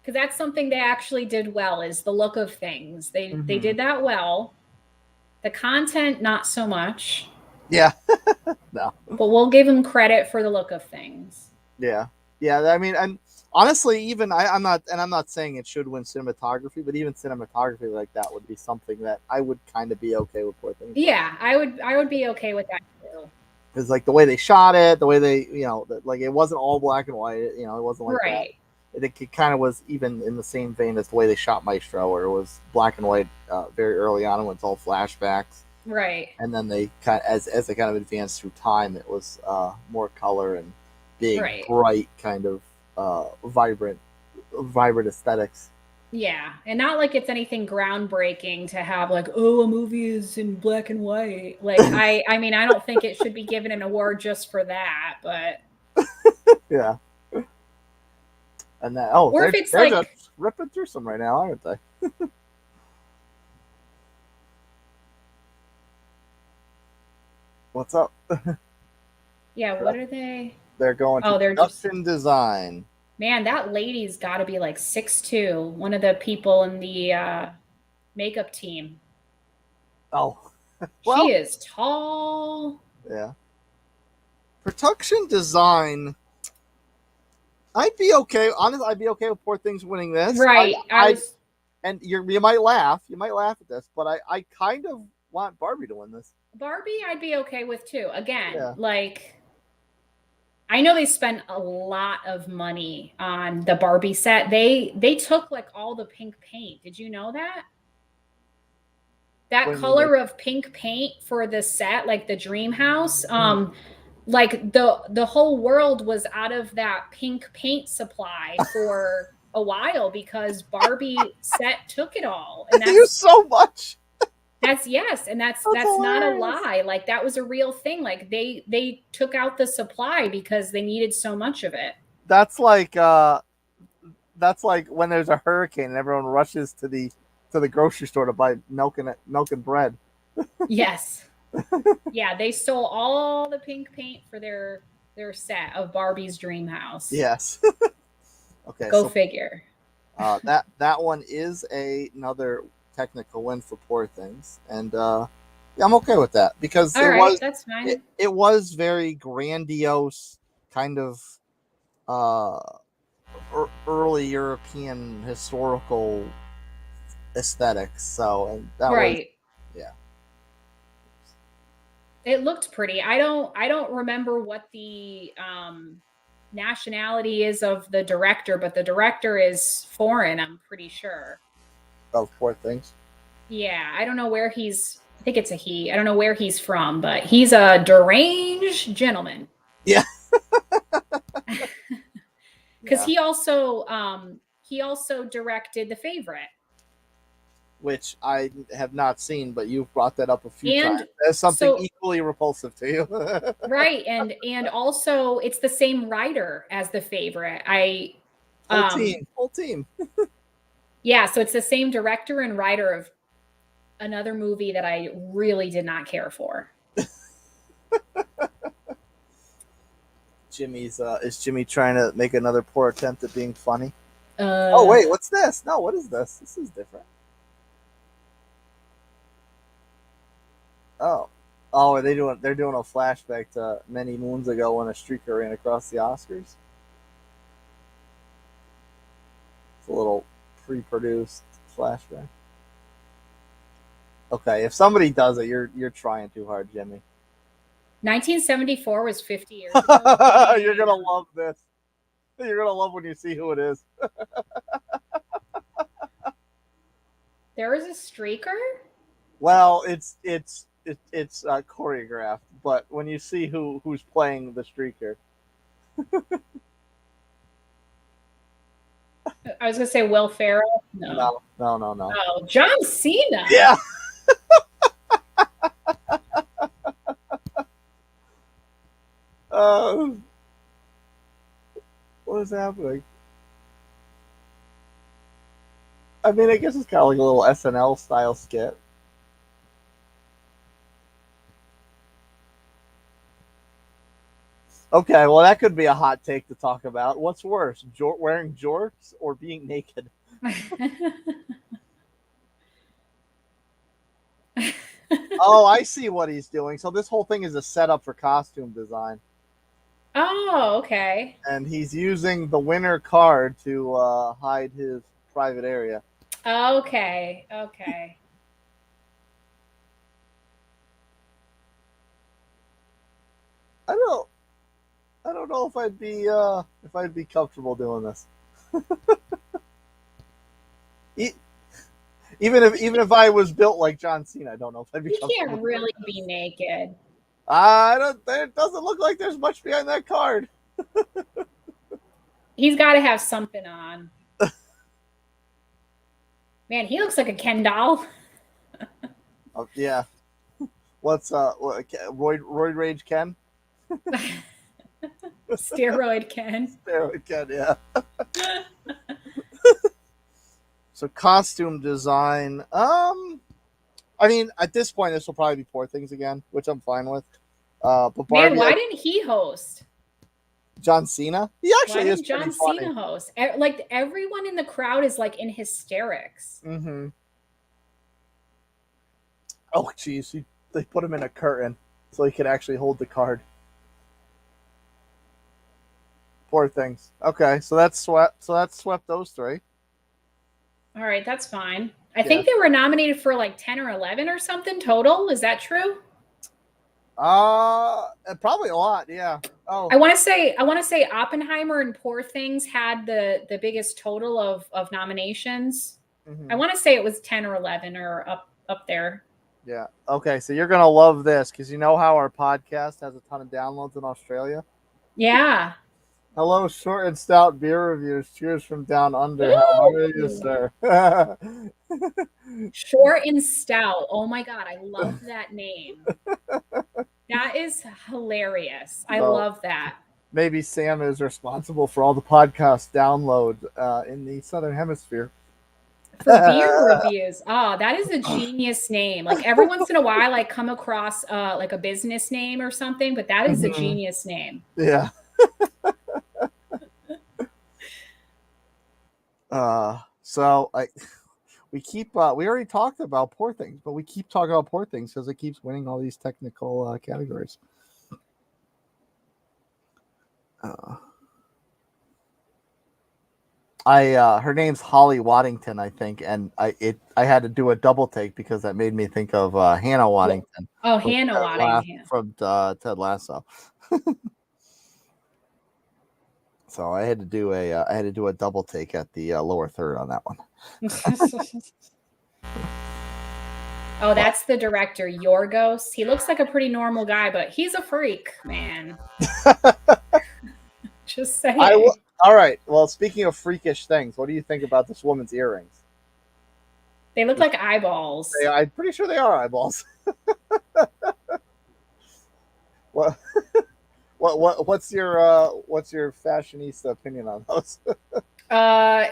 S2: Because that's something they actually did well, is the look of things. They did that well. The content, not so much.
S1: Yeah. No.
S2: But we'll give them credit for the look of things.
S1: Yeah. I mean, and honestly, even I'm not saying it should win cinematography, but even cinematography like that would be something that I would kind of be okay with. Poor Things.
S2: Yeah, I would be okay with that too.
S1: Because like the way they shot it, the way they, like it wasn't all black and white. It wasn't like
S2: right.
S1: That. It kind of was even in the same vein as the way they shot Maestro, where it was black and white very early on, and it's all flashbacks.
S2: Right.
S1: And then they as they kind of advanced through time, it was more color and big,
S2: Right.
S1: bright, kind of vibrant aesthetics.
S2: Yeah, and not like it's anything groundbreaking to have like, oh, a movie is in black and white. Like I mean, I don't think it should be given an award just for that, but
S1: Yeah. And that
S2: or if it's
S1: they're
S2: like,
S1: just ripping through some right now, aren't they? What's up?
S2: yeah, what are they?
S1: They're going to
S2: Oh, they're just,
S1: production design.
S2: man, that lady's got to be like 6'2", one of the people in the makeup team.
S1: Oh,
S2: She
S1: well,
S2: is tall.
S1: yeah. Production design. I'd be okay. Honestly, I'd be okay with Poor Things winning this.
S2: Right.
S1: And you might laugh. You might laugh at this, but I kind of want Barbie to win this.
S2: Barbie, I'd be okay with too. Again,
S1: Yeah.
S2: like I know they spent a lot of money on the Barbie set. They took like all the pink paint. Did you know that? That color of pink paint for the set, like the dream house, like the whole world was out of that pink paint supply for a while because Barbie set took it all. And
S1: They use so much.
S2: That's yes, and that's not a lie. Like that was a real thing. Like they took out the supply because they needed so much of it.
S1: That's like when there's a hurricane and everyone rushes to the grocery store to buy milk and bread.
S2: Yes. Yeah, they stole all the pink paint for their set of Barbie's dream house.
S1: Yes. Okay.
S2: Go figure.
S1: That one is another technical win for Poor Things, and yeah, I'm okay with that because
S2: that's fine.
S1: It was very grandiose, kind of early European historical aesthetics. So, and that was, yeah.
S2: It looked pretty. I don't remember what the nationality is of the director, but the director is foreign, I'm pretty sure.
S1: Of Poor Things.
S2: Yeah, I don't know where he's. I think it's a he. I don't know where he's from, but he's a deranged gentleman.
S1: Yeah.
S2: Because he also directed The Favorite,
S1: which I have not seen, but you've brought that up a few times as something equally repulsive to you.
S2: Right, and also it's the same writer as The Favorite.
S1: Full team.
S2: Yeah, so it's the same director and writer of another movie that I really did not care for.
S1: Is Jimmy trying to make another poor attempt at being funny? Oh wait, what's this? No, what is this? This is different. Oh, they're doing a flashback to many moons ago when a streaker ran across the Oscars. It's a little pre-produced flashback. Okay, if somebody does it, you're trying too hard, Jimmy.
S2: 1974 was 50 years ago.
S1: You're gonna love this. You're gonna love when you see who it is.
S2: There is a streaker?
S1: Well, it's choreographed, but when you see who's playing the streaker.
S2: I was gonna say Will Ferrell.
S1: No.
S2: Oh, John Cena.
S1: Yeah. What is happening? I mean, I guess it's kind of like a little SNL style skit. Okay, well, that could be a hot take to talk about. What's worse, wearing jorts or being naked? Oh, I see what he's doing. So this whole thing is a setup for costume design.
S2: Oh, okay.
S1: And he's using the winner card to hide his private area.
S2: Okay.
S1: I don't know if I'd be comfortable doing this. Even if I was built like John Cena, I don't know if I'd be.
S2: You can't really be naked.
S1: I don't. It doesn't look like there's much behind that card.
S2: He's got to have something on. Man, he looks like a Ken doll.
S1: Yeah. What's Roid Rage Ken?
S2: Steroid Ken.
S1: Steroid Ken, yeah. So costume design. I mean, at this point, this will probably be Poor Things again, which I'm fine with. But Barbie,
S2: man, why didn't he host?
S1: John Cena? He actually is
S2: John
S1: funny.
S2: Cena host? Like everyone in the crowd is like in hysterics.
S1: Mm-hmm. Oh, jeez, they put him in a curtain so he could actually hold the card. Poor Things. Okay, so that's swept. So that's swept those three.
S2: All right, that's fine. I think they were nominated for like 10 or 11 or something total. Is that true?
S1: Probably a lot. Yeah. Oh,
S2: I want to say Oppenheimer and Poor Things had the biggest total of nominations.
S1: mm-hmm.
S2: I want to say it was 10 or 11 or up there.
S1: Yeah. Okay, so you're gonna love this because you know how our podcast has a ton of downloads in Australia.
S2: Yeah.
S1: Hello, short and stout beer reviews. Cheers from down under. How are you, sir?
S2: Short and stout. Oh my God, I love that name. That is hilarious. I love that.
S1: Maybe Sam is responsible for all the podcast download in the Southern Hemisphere.
S2: For beer reviews. Oh, that is a genius name. Like every once in a while, I come across like a business name or something, but that is a genius name.
S1: Yeah. So we already talked about Poor Things, but we keep talking about Poor Things because it keeps winning all these technical categories. Her name's Holly Waddington, I think, and I had to do a double take because that made me think of Hannah Waddington.
S2: Oh, Hannah Waddington
S1: from Ted Lasso. So I had to do a double take at the lower third on that one.
S2: Oh, that's the director, Yorgos. He looks like a pretty normal guy, but he's a freak, man. Just saying.
S1: All right. Well, speaking of freakish things, what do you think about this woman's earrings?
S2: They look like eyeballs.
S1: I'm pretty sure they are eyeballs. What? What's your fashionista opinion on those?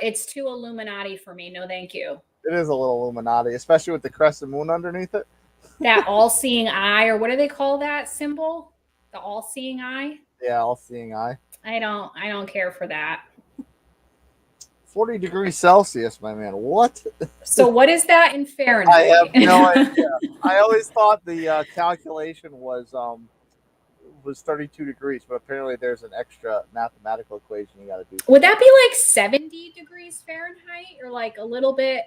S2: It's too Illuminati for me. No, thank you.
S1: It is a little Illuminati, especially with the crescent moon underneath it.
S2: That all-seeing eye, or what do they call that symbol? The all-seeing eye?
S1: Yeah, all-seeing eye.
S2: I don't care for that.
S1: 40 degrees Celsius, my man. What?
S2: So what is that in Fahrenheit?
S1: I have no idea. I always thought the calculation was 32 degrees, but apparently there's an extra mathematical equation you got to do.
S2: Would that be like 70 degrees Fahrenheit or like a little bit?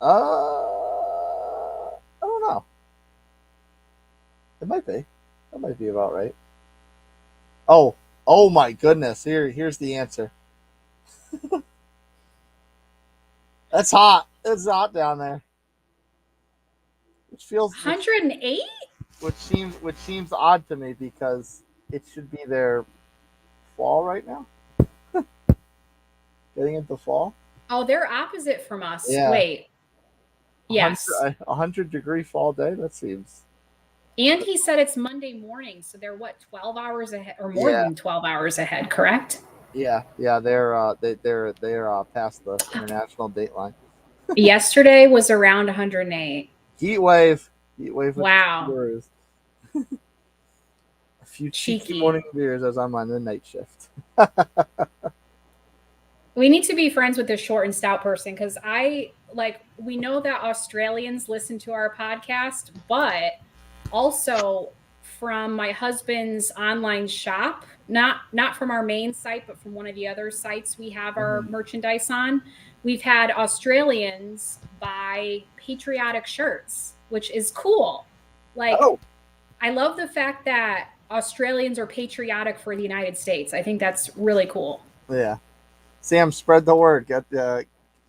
S1: I don't know. It might be. That might be about right. Oh my goodness. Here's the answer. That's hot. It's hot down there. Which feels
S2: 108?
S1: Which seems odd to me because it should be their fall right now. Getting into fall.
S2: Oh, they're opposite from us.
S1: Yeah.
S2: Wait. Yes.
S1: 100-degree fall day. That seems.
S2: And he said it's Monday morning, so they're what, 12 hours ahead or more than 12 hours ahead, correct?
S1: Yeah, they're past the international dateline.
S2: Yesterday was around 108.
S1: Heat wave.
S2: Wow.
S1: A few cheeky
S2: Cheeky.
S1: morning beers as I'm on the night shift.
S2: We need to be friends with this short and stout person because we know that Australians listen to our podcast, but also from my husband's online shop, not from our main site, but from one of the other sites we have our merchandise on. We've had Australians buy patriotic shirts, which is cool. I love the fact that Australians are patriotic for the United States. I think that's really cool.
S1: Yeah. Sam, spread the word. Get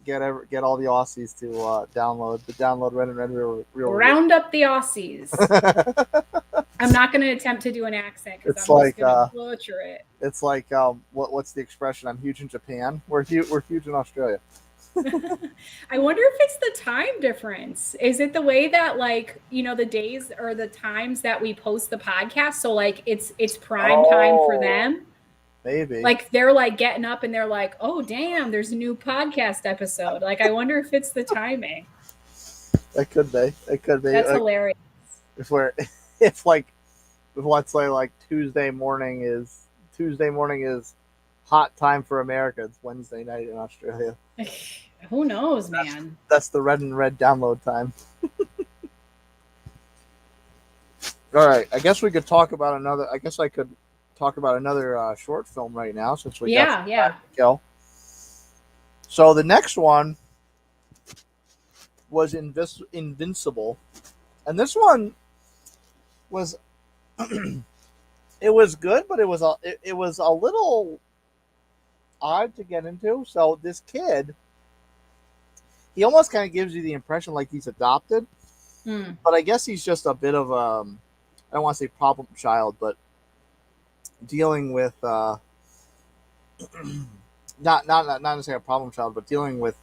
S1: get all the Aussies to download Red and Red Real.
S2: Round up the Aussies. I'm not going to attempt to do an accent because I'm just going to butcher it.
S1: It's like what's the expression? I'm huge in Japan. We're huge in Australia.
S2: I wonder if it's the time difference. Is it the way that, like, you know, the days or the times that we post the podcast? So like it's prime time for them.
S1: Maybe.
S2: Like they're like getting up and they're like, oh damn, there's a new podcast episode. Like I wonder if it's the timing.
S1: It could be. It could be.
S2: That's
S1: like,
S2: hilarious.
S1: If let's say like Tuesday morning is hot time for America. It's Wednesday night in Australia.
S2: Who knows, man?
S1: That's the Red and Red download time. All right, I guess we could talk about another. I guess I could talk about another short film right now since we got
S2: to
S1: kill. So the next one was Invincible, and this one was it was good, but it was a little odd to get into. So this kid, he almost kind of gives you the impression like he's adopted, but I guess he's just a bit of a, I don't want to say problem child, but dealing with not necessarily a problem child, but dealing with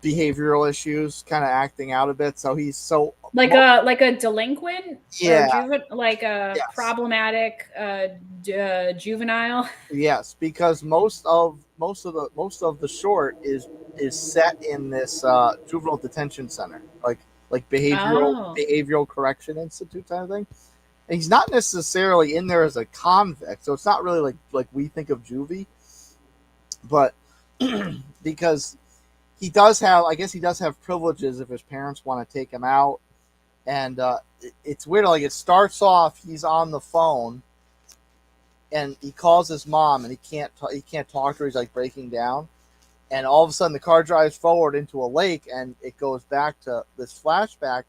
S1: behavioral issues, kind of acting out a bit. So he's
S2: like a delinquent,
S1: yeah,
S2: like a problematic juvenile.
S1: Yes, because most of the short is set in this juvenile detention center, like behavioral correction institute kind of thing. And he's not necessarily in there as a convict, so it's not really like we think of juvie, but because he does have privileges if his parents want to take him out, and it's weird. Like it starts off, he's on the phone, and he calls his mom, and he can't talk to her. He's like breaking down, and all of a sudden the car drives forward into a lake, and it goes back to this flashback,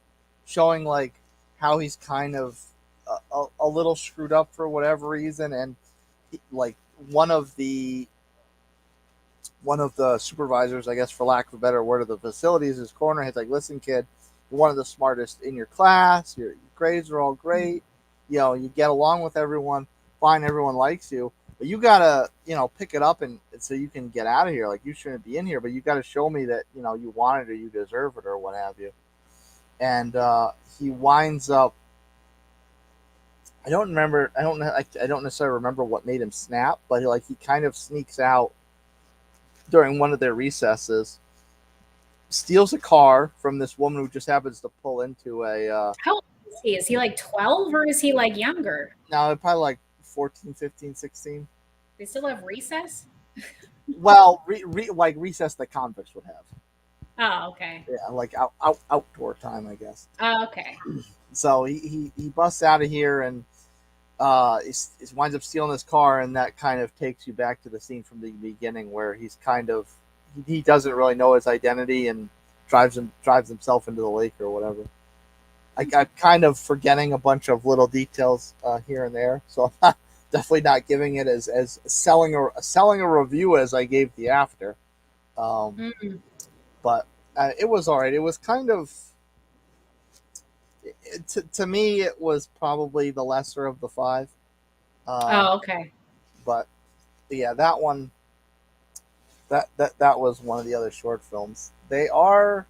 S1: showing like how he's kind of a little screwed up for whatever reason, and like one of the supervisors, I guess for lack of a better word, of the facilities, his corner, he's like, listen kid, you're one of the smartest in your class, your grades are all great, you know, you get along with everyone fine, everyone likes you, but you gotta, you know, pick it up and so you can get out of here. Like, you shouldn't be in here, but you gotta show me that, you know, you want it or you deserve it or what have you. And he winds up, I don't necessarily remember what made him snap, but he kind of sneaks out during one of their recesses, steals a car from this woman who just happens to pull into a...
S2: How old is he? Is he like 12 or is he like younger?
S1: No, probably like 14, 15, 16.
S2: They still have recess?
S1: Well, like recess the convicts would have.
S2: Oh, okay.
S1: Yeah, like outdoor time, I guess.
S2: Oh, okay.
S1: So he busts out of here and he winds up stealing his car, and that kind of takes you back to the scene from the beginning where he's kind of he doesn't really know his identity and drives himself into the lake or whatever. I'm kind of forgetting a bunch of little details here and there, so I'm definitely not giving it as selling a review as I gave the After. But it was all right. It was kind of. To me, it was probably the lesser of the five.
S2: Okay.
S1: But yeah, that one, that was one of the other short films. They are,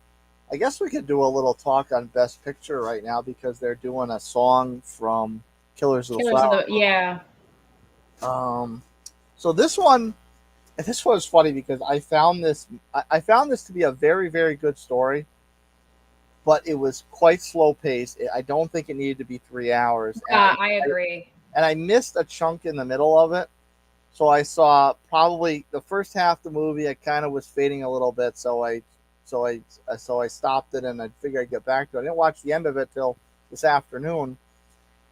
S1: I guess we could do a little talk on Best Picture right now because they're doing a song from Killers of the Flower Moon.
S2: Yeah.
S1: So this one was funny because I found this to be a very, very good story. But it was quite slow paced. I don't think it needed to be 3 hours.
S2: I agree.
S1: And I missed a chunk in the middle of it. So I saw probably the first half of the movie. I kind of was fading a little bit. So I stopped it and I figured I'd get back to it. I didn't watch the end of it till this afternoon.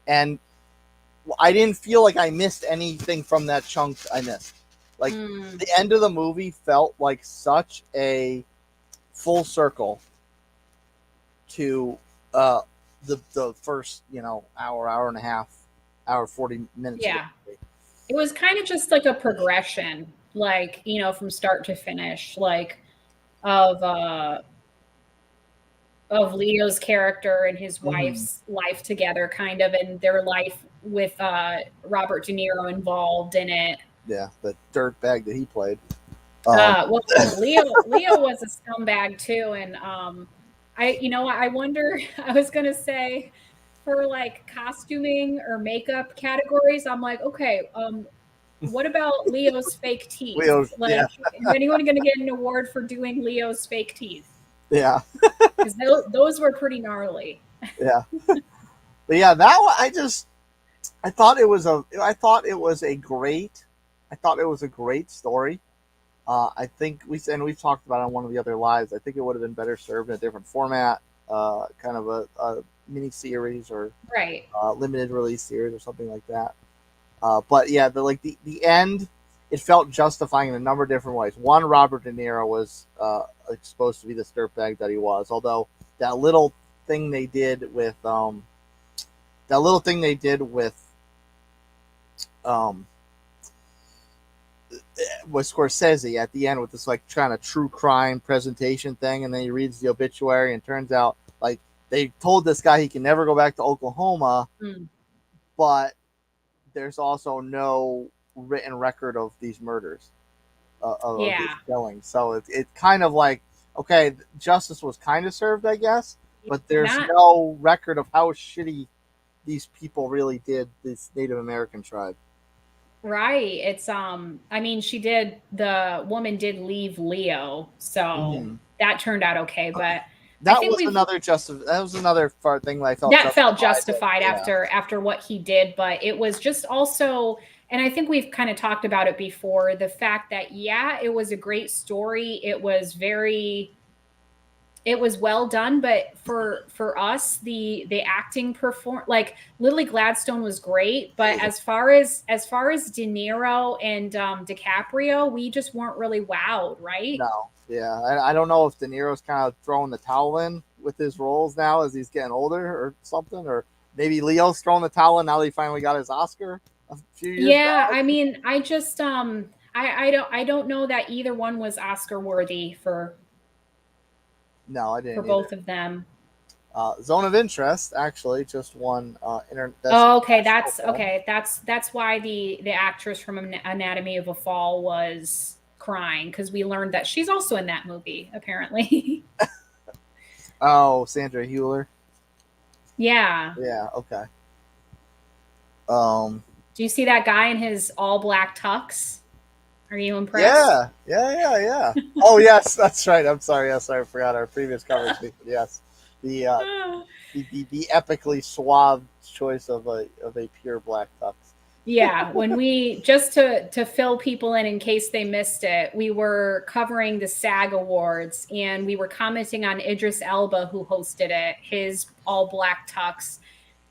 S1: And I didn't feel like I missed anything from that chunk I missed. Like the end of the movie felt like such a full circle to the first, hour and a half, hour 40 minutes.
S2: Yeah, it was kind of just like a progression like, you know, from start to finish, like of Leo's character and his wife's life together, kind of, and their life with Robert De Niro involved in it.
S1: Yeah, the dirtbag that he played.
S2: Well, Leo was a scumbag too, and I wonder. I was gonna say, for like costuming or makeup categories, I'm like, okay, what about Leo's fake teeth?
S1: Leo's,
S2: Like,
S1: yeah.
S2: is anyone going to get an award for doing Leo's fake teeth?
S1: Yeah.
S2: Because those were pretty gnarly.
S1: Yeah. But yeah, that one, I thought it was a great story. I think we've talked about it on one of the other lives. I think it would have been better served in a different format, kind of a mini series or
S2: right,
S1: limited release series or something like that. But yeah, the end, it felt justifying in a number of different ways. One, Robert De Niro was supposed to be the dirtbag that he was, although that little thing they did with was Scorsese at the end with this like kind of true crime presentation thing, and then he reads the obituary and turns out like they told this guy he can never go back to Oklahoma, but there's also no written record of these murders, of these killings. So it's kind of like, okay, justice was kind of served, I guess, but there's no record of how shitty these people really did, this Native American tribe.
S2: Right. It's I mean, the woman did leave Leo, so that turned out okay, but
S1: that was another thing that I felt
S2: justified after what he did, but it was just also, and I think we've kind of talked about it before, the fact that it was a great story. It was well done, but for us, the acting like Lily Gladstone was great, but as far as De Niro and DiCaprio, we just weren't really wowed, right?
S1: No, yeah, I don't know if De Niro's kind of throwing the towel in with his roles now as he's getting older or something, or maybe Leo's throwing the towel in now that he finally got his Oscar a few years back.
S2: I mean, I just I don't know that either one was Oscar worthy for.
S1: No, I didn't.
S2: For both of them.
S1: Zone of Interest actually just won internet.
S2: Okay. That's why the actress from Anatomy of a Fall was crying, because we learned that she's also in that movie apparently.
S1: Oh, Sandra Hüller.
S2: Yeah.
S1: Yeah. Okay.
S2: Do you see that guy in his all black tux? Are you impressed?
S1: Yeah. Oh, yes, that's right. I'm sorry. Yes, I forgot our previous conversation. Yes, the epically suave choice of a pure black tux.
S2: Yeah, when we just to fill people in case they missed it, we were covering the SAG Awards and we were commenting on Idris Elba, who hosted it, his all black tux.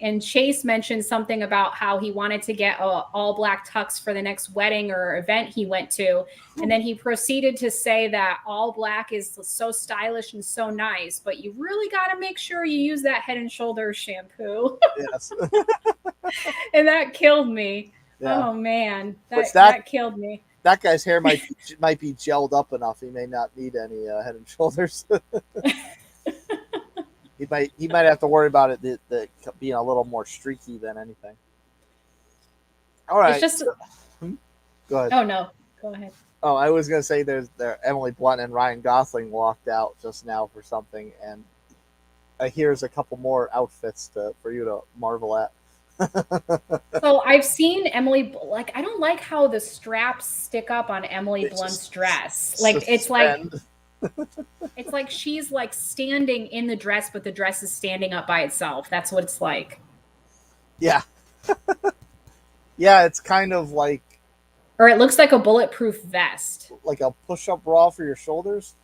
S2: And Chase mentioned something about how he wanted to get a all black tux for the next wedding or event he went to. And then he proceeded to say that all black is so stylish and so nice, but you really got to make sure you use that Head and Shoulders shampoo.
S1: Yes.
S2: And that killed me.
S1: Yeah.
S2: Oh man, that killed me.
S1: That guy's hair might be gelled up enough. He may not need any Head and Shoulders. He might have to worry about it the being a little more streaky than anything. All right.
S2: It's just.
S1: Go ahead.
S2: Oh no, go ahead.
S1: Oh, I was gonna say Emily Blunt and Ryan Gosling walked out just now for something, and here's a couple more outfits for you to marvel at.
S2: So I've seen Emily, like, I don't like how the straps stick up on Emily Blunt's dress. Like it's like she's like standing in the dress, but the dress is standing up by itself. That's what it's like.
S1: Yeah. Yeah, it's kind of like,
S2: or it looks like a bulletproof vest,
S1: like a push-up bra for your shoulders.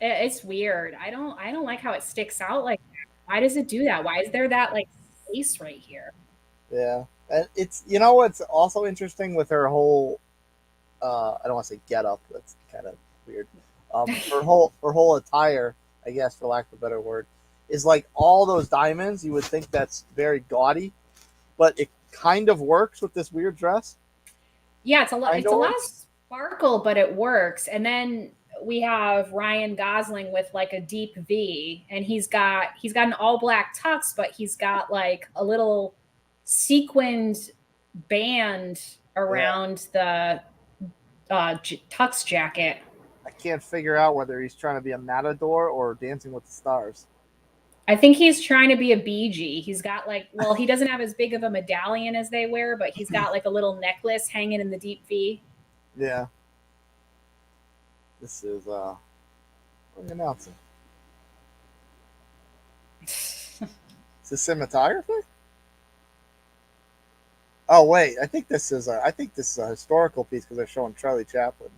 S2: It's weird. I don't like how it sticks out like that. Why does it do that? Why is there that like space right here?
S1: Yeah, and it's, what's also interesting with her whole I don't want to say get up, that's kind of weird. Her whole attire, I guess, for lack of a better word, is like all those diamonds. You would think that's very gaudy, but it kind of works with this weird dress.
S2: Yeah, it's a lot. sparkle, but it works. And then we have Ryan Gosling with like a deep V, and he's got an all black tux, but he's got like a little sequined band around the tux jacket.
S1: I can't figure out whether he's trying to be a matador or Dancing with the Stars.
S2: I think he's trying to be a BG. He's got like, well, he doesn't have as big of a medallion as they wear, but he's got like a little necklace hanging in the deep V.
S1: Yeah. This is what are you announcing? Is this cinematography? Oh wait, I think this is a historical piece because they're showing Charlie Chaplin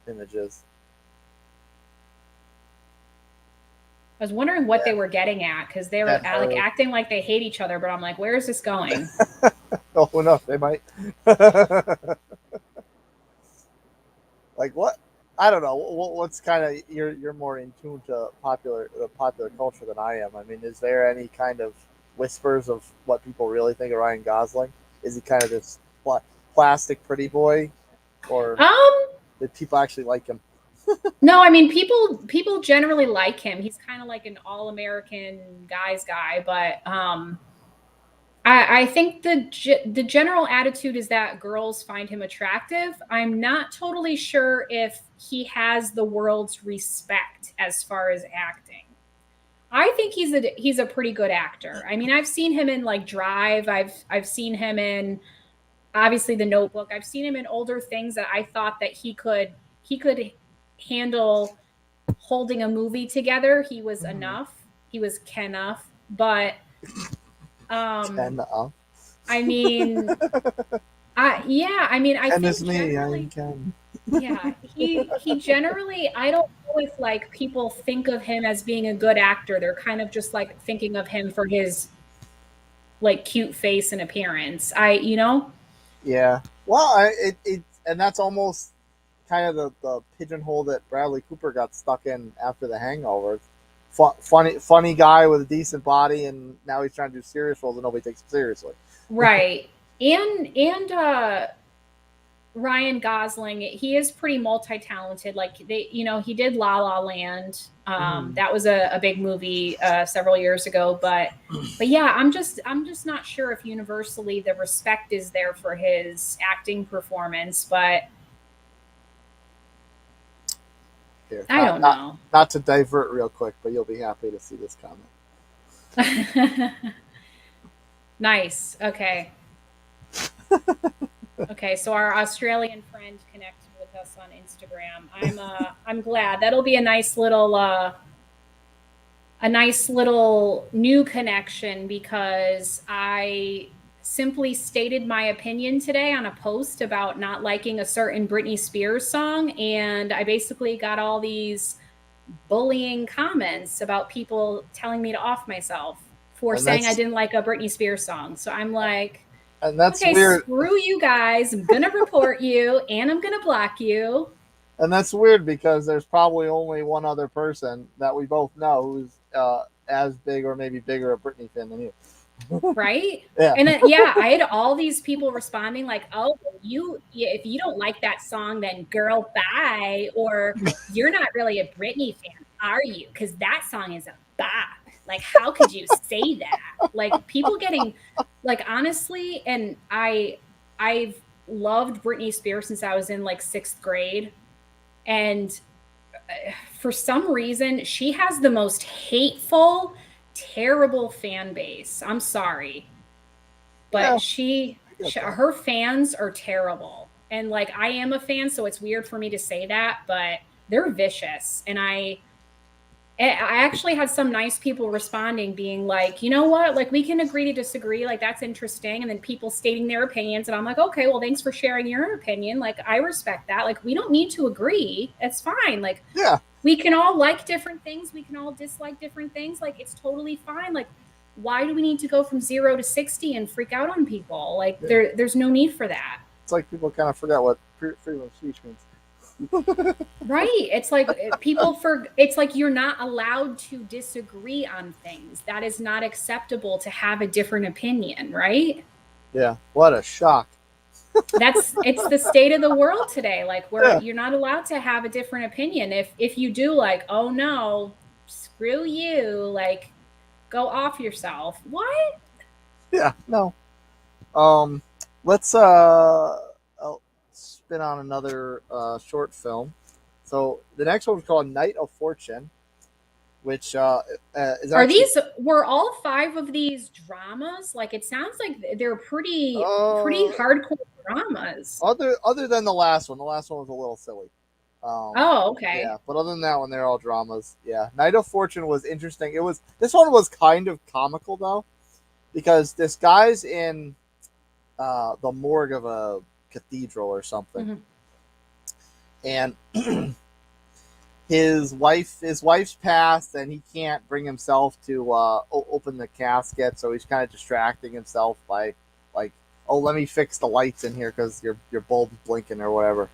S1: images.
S2: I was wondering what they were getting at because they were like acting like they hate each other, but I'm like, where is this going?
S1: Oh no, they might. Like what? I don't know. What's kind of you're more in tune to popular culture than I am. I mean, is there any kind of whispers of what people really think of Ryan Gosling? Is he kind of this plastic pretty boy, or did people actually like him?
S2: No, I mean people generally like him. He's kind of like an all-American guy, but I think the general attitude is that girls find him attractive. I'm not totally sure if he has the world's respect as far as acting. I think he's a pretty good actor. I mean, I've seen him in like Drive. I've seen him in obviously The Notebook. I've seen him in older things that I thought that he could handle holding a movie together. He was enough. He was enough, but I mean, I think generally, yeah, he generally, I don't know if like people think of him as being a good actor. They're kind of just like thinking of him for his like cute face and appearance.
S1: Yeah. Well, and that's almost kind of the pigeonhole that Bradley Cooper got stuck in after The Hangover. Funny guy with a decent body, and now he's trying to do serious roles and nobody takes him seriously.
S2: Right. And Ryan Gosling, he is pretty multi-talented. Like he did La La Land. That was a big movie several years ago, but yeah, I'm just not sure if universally the respect is there for his acting performance, but
S1: Here,
S2: I don't know.
S1: Not to divert real quick, but you'll be happy to see this comment.
S2: Nice. Okay. Okay, so our Australian friend connected with us on Instagram. I'm glad. That'll be a nice little new connection because I simply stated my opinion today on a post about not liking a certain Britney Spears song, and I basically got all these bullying comments about people telling me to off myself for saying I didn't like a Britney Spears song. So I'm like,
S1: and that's
S2: okay,
S1: weird.
S2: Screw you guys. I'm going to report you and I'm going to block you.
S1: And that's weird because there's probably only one other person that we both know who's as big or maybe bigger a Britney fan than you.
S2: Right?
S1: Yeah.
S2: And I had all these people responding like, oh, if you don't like that song, then girl, bye. Or you're not really a Britney fan, are you? Because that song is a bop. Like, how could you say that? Like, people getting, like, honestly, and I've loved Britney Spears since I was in, like, 6th grade. And for some reason, she has the most hateful, terrible fan base. I'm sorry. But her fans are terrible. And, like, I am a fan, so it's weird for me to say that, but they're vicious. And I actually had some nice people responding being like, you know what, like we can agree to disagree, like that's interesting, and then people stating their opinions, and I'm like, okay, well thanks for sharing your opinion, like I respect that, like we don't need to agree, it's fine, like
S1: yeah,
S2: we can all like different things, we can all dislike different things, like it's totally fine, like why do we need to go from 0 to 60 and freak out on people? Like there's no need for that.
S1: It's like people kind of forget what freedom of speech means.
S2: Right. It's like it's like you're not allowed to disagree on things. That is not acceptable to have a different opinion, right?
S1: Yeah. What a shock.
S2: It's the state of the world today. Like where
S1: Yeah.
S2: you're not allowed to have a different opinion. If you do, like, oh no, screw you, like go off yourself. What?
S1: Yeah, no. Let's spin on another short film. So the next one is called Night of Fortune, which is
S2: Are
S1: actually
S2: were all 5 of these dramas? Like it sounds like they're pretty
S1: uh,
S2: hardcore dramas.
S1: other than the last one. The last one was a little silly.
S2: Oh, okay.
S1: Yeah, but other than that one, they're all dramas. Yeah, Night of Fortune was interesting. This one was kind of comical though, because this guy's in the morgue of a cathedral or something, and his wife's passed, and he can't bring himself to open the casket, so he's kind of distracting himself by like, oh, let me fix the lights in here because your bulb's blinking or whatever.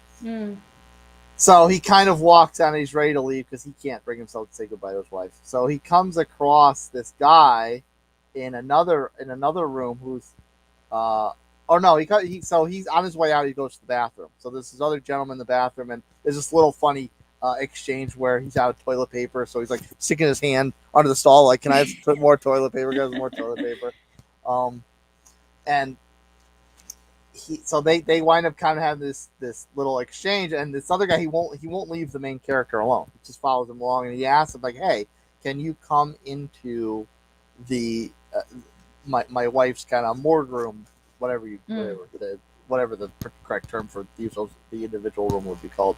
S1: So he kind of walks out and he's ready to leave because he can't bring himself to say goodbye to his wife. So he comes across this guy in another room who's oh no, so he's on his way out. He goes to the bathroom. So there's this other gentleman in the bathroom, and there's this little funny exchange where he's out of toilet paper, so he's like sticking his hand under the stall, like, "Can I have more toilet paper? Guys, more toilet paper." And so they wind up kind of having this little exchange, and this other guy, he won't leave the main character alone. He just follows him along, and he asks him like, "Hey, can you come into the my wife's kind of morgue room, whatever the correct term for the individual room would be called,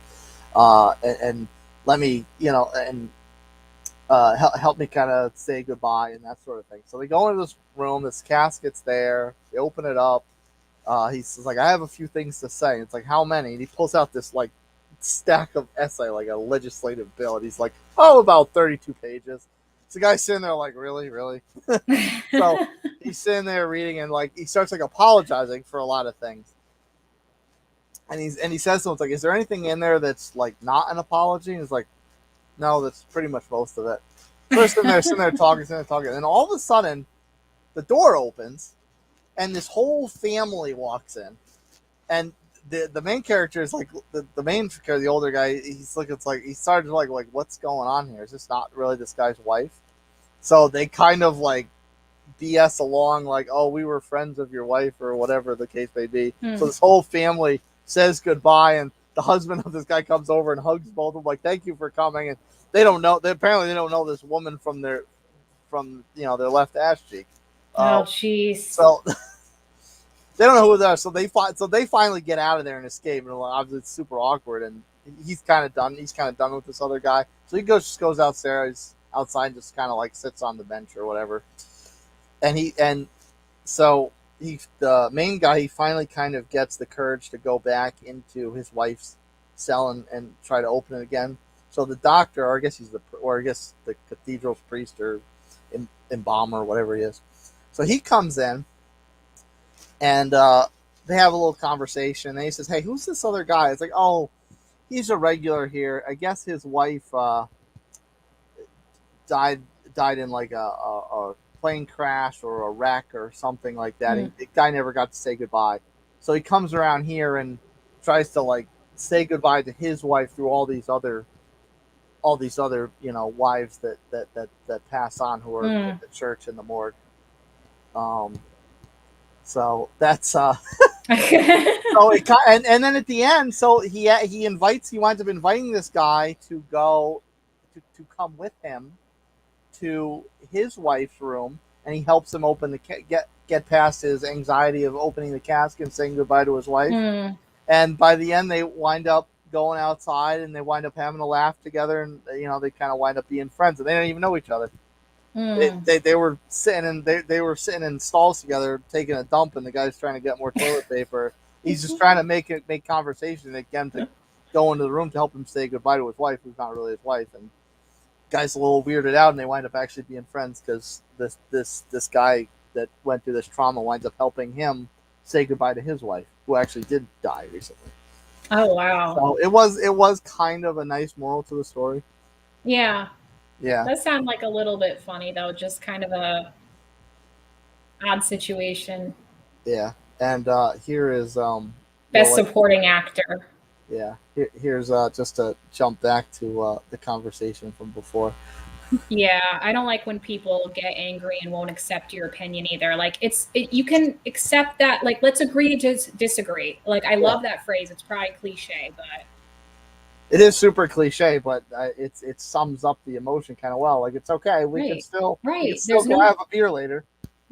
S1: and let me and help me kind of say goodbye and that sort of thing." So they go into this room. This casket's there. They open it up. He's like, "I have a few things to say." It's like, "How many?" And he pulls out this like stack of essay, like a legislative bill, and he's like, "Oh, about 32 pages." So the guy's sitting there like, really? So he's sitting there reading, and like he starts like apologizing for a lot of things. And he says to him, it's like, "Is there anything in there that's like not an apology?" And he's like, "No, that's pretty much most of it." So they're sitting there talking, and then all of a sudden the door opens and this whole family walks in, and the main character is like the main character, the older guy. He's like, it's like he started like what's going on here? Is this not really this guy's wife? So they kind of like BS along, like, "Oh, we were friends of your wife," or whatever the case may be. So this whole family says goodbye, and the husband of this guy comes over and hugs both of them, like, "Thank you for coming." And they don't know. Apparently they don't know this woman from their left ass cheek.
S2: Oh, jeez.
S1: So they don't know who they are. So they finally get out of there and escape. And obviously it's super awkward. And he's kind of done. He's kind of done with this other guy. So he goes outside, and just kind of like sits on the bench or whatever. And so the main guy, he finally kind of gets the courage to go back into his wife's cell and try to open it again. So the doctor, or I guess the cathedral's priest or embalmer, whatever he is. So he comes in, and they have a little conversation. And he says, "Hey, who's this other guy?" It's like, "Oh, he's a regular here. I guess his wife died in like a plane crash or a wreck or something like that. The guy never got to say goodbye. So he comes around here and tries to like say goodbye to his wife through all these other wives that pass on, who are at the church and the morgue." So that's so and then at the end, so he winds up inviting this guy to go to come with him to his wife's room, and he helps him open get past his anxiety of opening the casket and saying goodbye to his wife. And by the end, they wind up going outside, and they wind up having a laugh together, and they kind of wind up being friends, and they don't even know each other. They were sitting in stalls together taking a dump, and the guy's trying to get more toilet paper. He's just trying to make conversation and get him to go into the room to help him say goodbye to his wife, who's not really his wife. And the guy's a little weirded out, and they wind up actually being friends because this guy that went through this trauma winds up helping him say goodbye to his wife, who actually did die recently.
S2: Oh wow!
S1: So it was kind of a nice moral to the story.
S2: Yeah.
S1: Yeah.
S2: That sounds like a little bit funny though, just kind of a odd situation.
S1: Yeah. And here is
S2: Best supporting actor.
S1: Yeah. Here's just to jump back to the conversation from before.
S2: Yeah, I don't like when people get angry and won't accept your opinion either. Like you can accept that. Like, let's agree to disagree. Like, I love that phrase. It's probably cliche, but
S1: it is super cliche. But it sums up the emotion kind of well. Like, it's okay. We can still go have a beer later.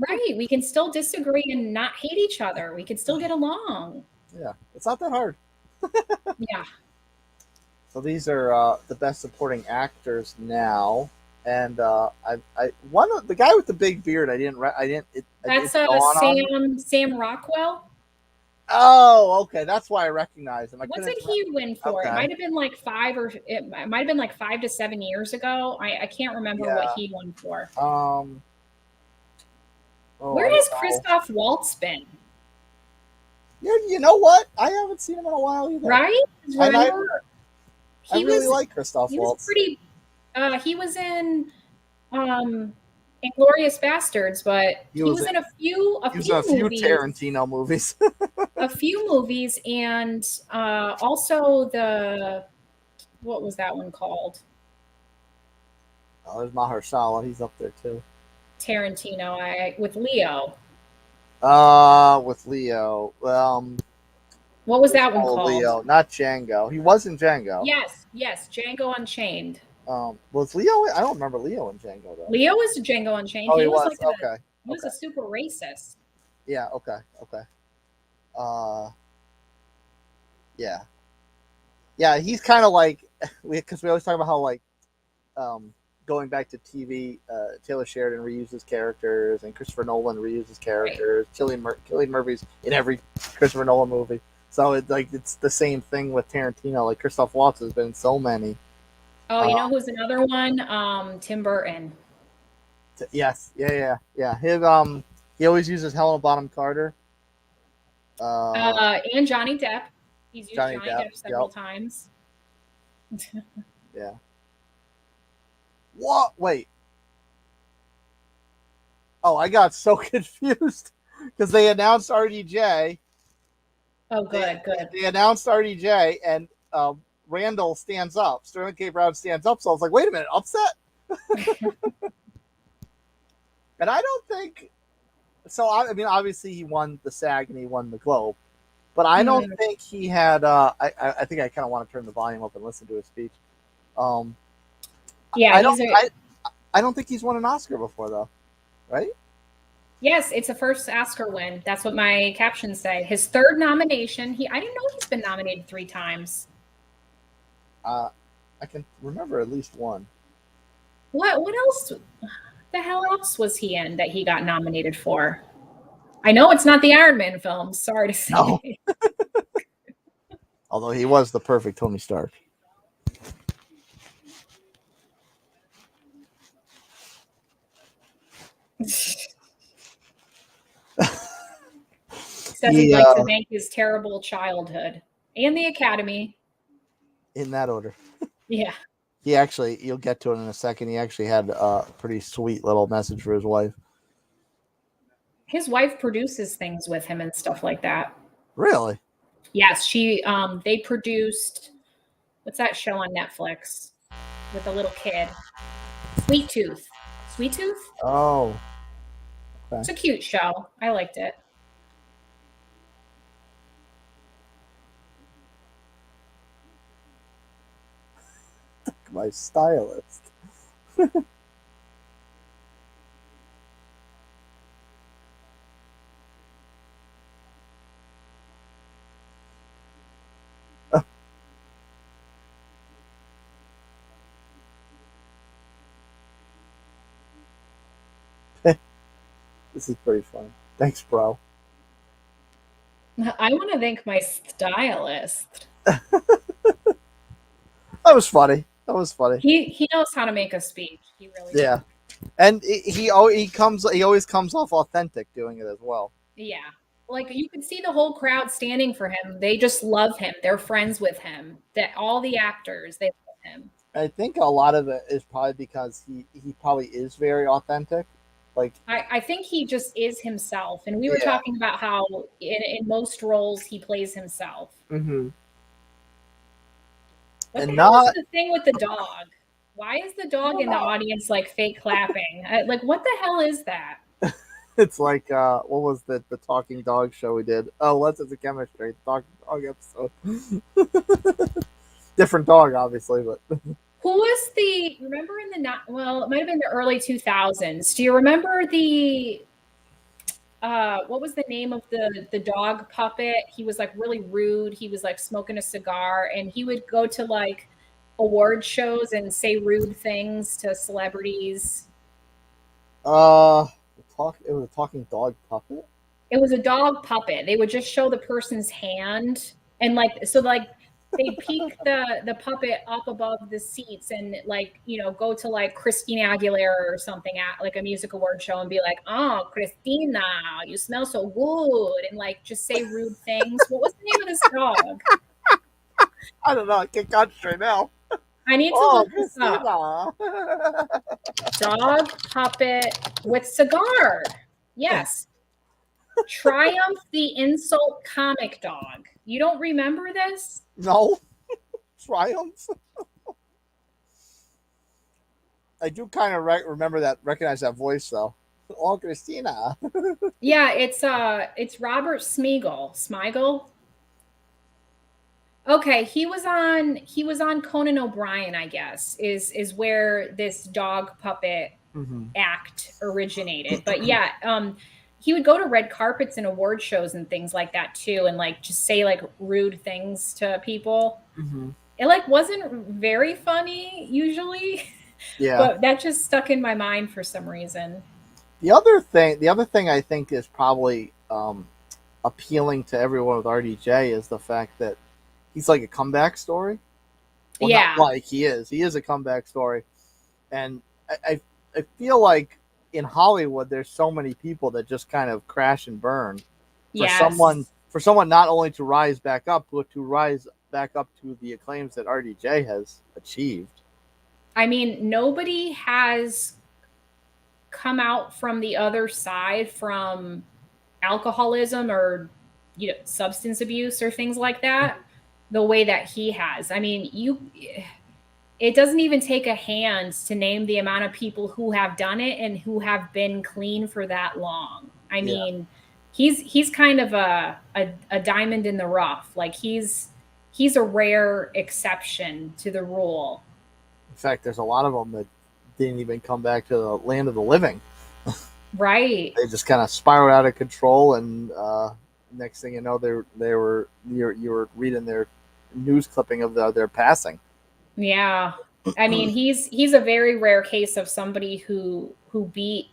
S2: Right. We can still disagree and not hate each other. We can still get along.
S1: Yeah, it's not that hard.
S2: Yeah. So
S1: these are the best supporting actors now. And one of the guy with the big beard.
S2: That's Sam Rockwell.
S1: Oh, okay. That's why I recognize him.
S2: What did he win for? Okay. It might have been like 5 to 7 years ago. I can't remember what he won for. Where has Christoph Waltz been?
S1: You know what? I haven't seen him in a while either.
S2: Right?
S1: I really like Christoph Waltz.
S2: He was in Inglourious Bastards, but he was in a few movies.
S1: Tarantino movies.
S2: A few movies, and also what was that one called?
S1: Oh, there's Mahershala. He's up there too.
S2: Tarantino, with Leo.
S1: With Leo.
S2: What was that one called?
S1: Leo, not Django. He was in Django.
S2: Yes, Django Unchained.
S1: Was Leo? I don't remember Leo in Django though.
S2: Leo was Django Unchained.
S1: Oh, he was like okay.
S2: He was a super racist.
S1: Yeah. Okay. Yeah. He's kind of like because we always talk about how like going back to TV, Taylor Sheridan reuses characters, and Christopher Nolan reuses characters. Right. Cillian Murphy's in every Christopher Nolan movie, so it's the same thing with Tarantino. Like Christoph Waltz has been in so many.
S2: Oh, you know who's another one? Tim Burton.
S1: Yes, yeah. He always uses Helena Bonham Carter.
S2: And Johnny Depp. He's used Johnny Depp several times.
S1: Yeah. What? Wait. Oh, I got so confused because they announced RDJ.
S2: Oh, good.
S1: They announced RDJ, and Randall stands up. Sterling K. Brown stands up. So I was like, wait a minute, upset? And I don't think so. I mean, obviously he won the SAG and he won the Globe, but I don't think he had. I think I kind of want to turn the volume up and listen to his speech.
S2: Yeah,
S1: I don't think he's won an Oscar before, though, right?
S2: Yes, it's a first Oscar win. That's what my captions say. His third nomination. I didn't know he's been nominated 3 times.
S1: I can remember at least one.
S2: What else? The hell else was he in that he got nominated for? I know it's not the Iron Man film. Sorry to say.
S1: No. Although he was the perfect Tony Stark.
S2: Says he'd like to thank his terrible childhood and the Academy.
S1: In that order.
S2: Yeah.
S1: He actually, you'll get to it in a second. He actually had a pretty sweet little message for his wife.
S2: His wife produces things with him and stuff like that.
S1: Really?
S2: Yes, they produced, what's that show on Netflix with a little kid? Sweet Tooth.
S1: Oh. Okay.
S2: It's a cute show. I liked it.
S1: My stylist. This is pretty fun. Thanks, bro.
S2: I want to thank my stylist.
S1: That was funny.
S2: He knows how to make a speech. He really
S1: does. And he always comes off authentic doing it as well.
S2: Yeah. Like you can see the whole crowd standing for him. They just love him. They're friends with him. That all the actors, they love him.
S1: I think a lot of it is probably because he probably is very authentic. Like,
S2: I think he just is himself. And we were talking about how in most roles he plays himself.
S1: Mm-hmm.
S2: What the hell is the thing with the dog? Why is the dog in the audience like fake clapping? Like, what the hell is that?
S1: It's like, what was the talking dog show we did? Oh, Lessons in Chemistry, the talking dog episode. Different dog, obviously, but
S2: who was the? Remember in the well, it might have been the early 2000s. Do you remember the? What was the name of the dog puppet? He was like really rude. He was like smoking a cigar, and he would go to like award shows and say rude things to celebrities.
S1: it was a talking dog puppet.
S2: It was a dog puppet. They would just show the person's hand, and like they'd peek the puppet up above the seats and like, you know, go to like Christina Aguilera or something at like a music award show and be like, "Oh, Christina, you smell so good," and like just say rude things. What was the name of this dog?
S1: I don't know. I can't concentrate now.
S2: I need to look this up. Dog puppet with cigar. Yes. Triumph the Insult Comic Dog. You don't remember this?
S1: No. Triumph. I do kind of recognize that voice though. Oh, Christina.
S2: Yeah, it's Robert Smigel. Okay, he was on Conan O'Brien, I guess, is where this dog puppet act originated. But yeah, he would go to red carpets and award shows and things like that too, and like just say like rude things to people. It like wasn't very funny usually. Yeah. But that just stuck in my mind for some reason.
S1: The other thing I think is probably appealing to everyone with RDJ is the fact that he's like a comeback story. Well, yeah, not like he is a comeback story, and I feel like in Hollywood there's so many people that just kind of crash and burn for someone not only to rise back up, but to rise back up to the acclaims that RDJ has achieved.
S2: I mean, nobody has come out from the other side from alcoholism or, you know, substance abuse or things like that the way that he has. I mean, it doesn't even take a hand to name the amount of people who have done it and who have been clean for that long. I mean, he's kind of a diamond in the rough. Like he's a rare exception to the rule.
S1: In fact, there's a lot of them that didn't even come back to the land of the living.
S2: Right.
S1: They just kind of spiraled out of control, and next thing you know, you were reading their news clipping of their passing.
S2: Yeah, I mean, he's a very rare case of somebody who beat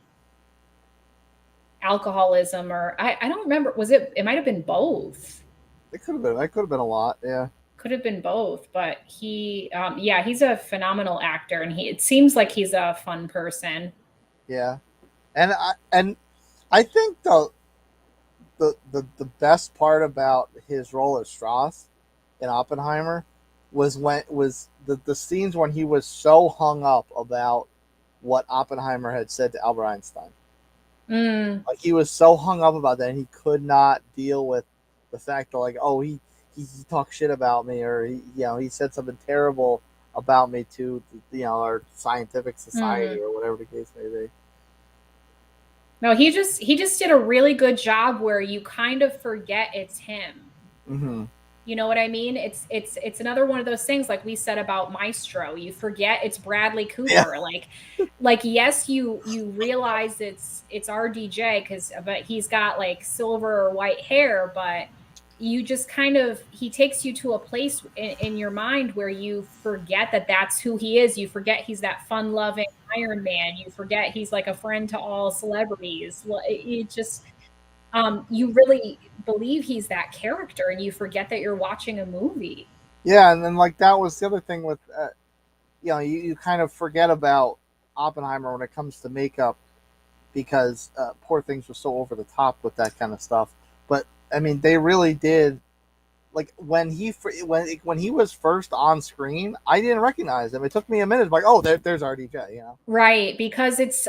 S2: alcoholism, or I don't remember. It might have been both.
S1: It could have been. That could have been a lot. Yeah.
S2: Could have been both, but he's a phenomenal actor, and it seems like he's a fun person.
S1: Yeah, and I think the best part about his role as Strauss in Oppenheimer was the scenes when he was so hung up about what Oppenheimer had said to Albert Einstein. Like he was so hung up about that, and he could not deal with the fact that like, oh, he talked shit about me, or he said something terrible about me to our scientific society or whatever the case may be.
S2: No, he just did a really good job where you kind of forget it's him.
S1: Mm-hmm.
S2: You know what I mean? It's another one of those things like we said about Maestro. You forget it's Bradley Cooper. Yeah. Like yes, you realize it's RDJ but he's got like silver or white hair, but you just kind of, he takes you to a place in your mind where you forget that that's who he is. You forget he's that fun-loving Iron Man. You forget he's like a friend to all celebrities. It just, you really believe he's that character, and you forget that you're watching a movie.
S1: Yeah, and then like that was the other thing with, you kind of forget about Oppenheimer when it comes to makeup, because Poor Things was so over the top with that kind of stuff. But I mean, they really did. Like when he was first on screen, I didn't recognize him. It took me a minute. Like, oh, there's RDJ.
S2: Right, because it's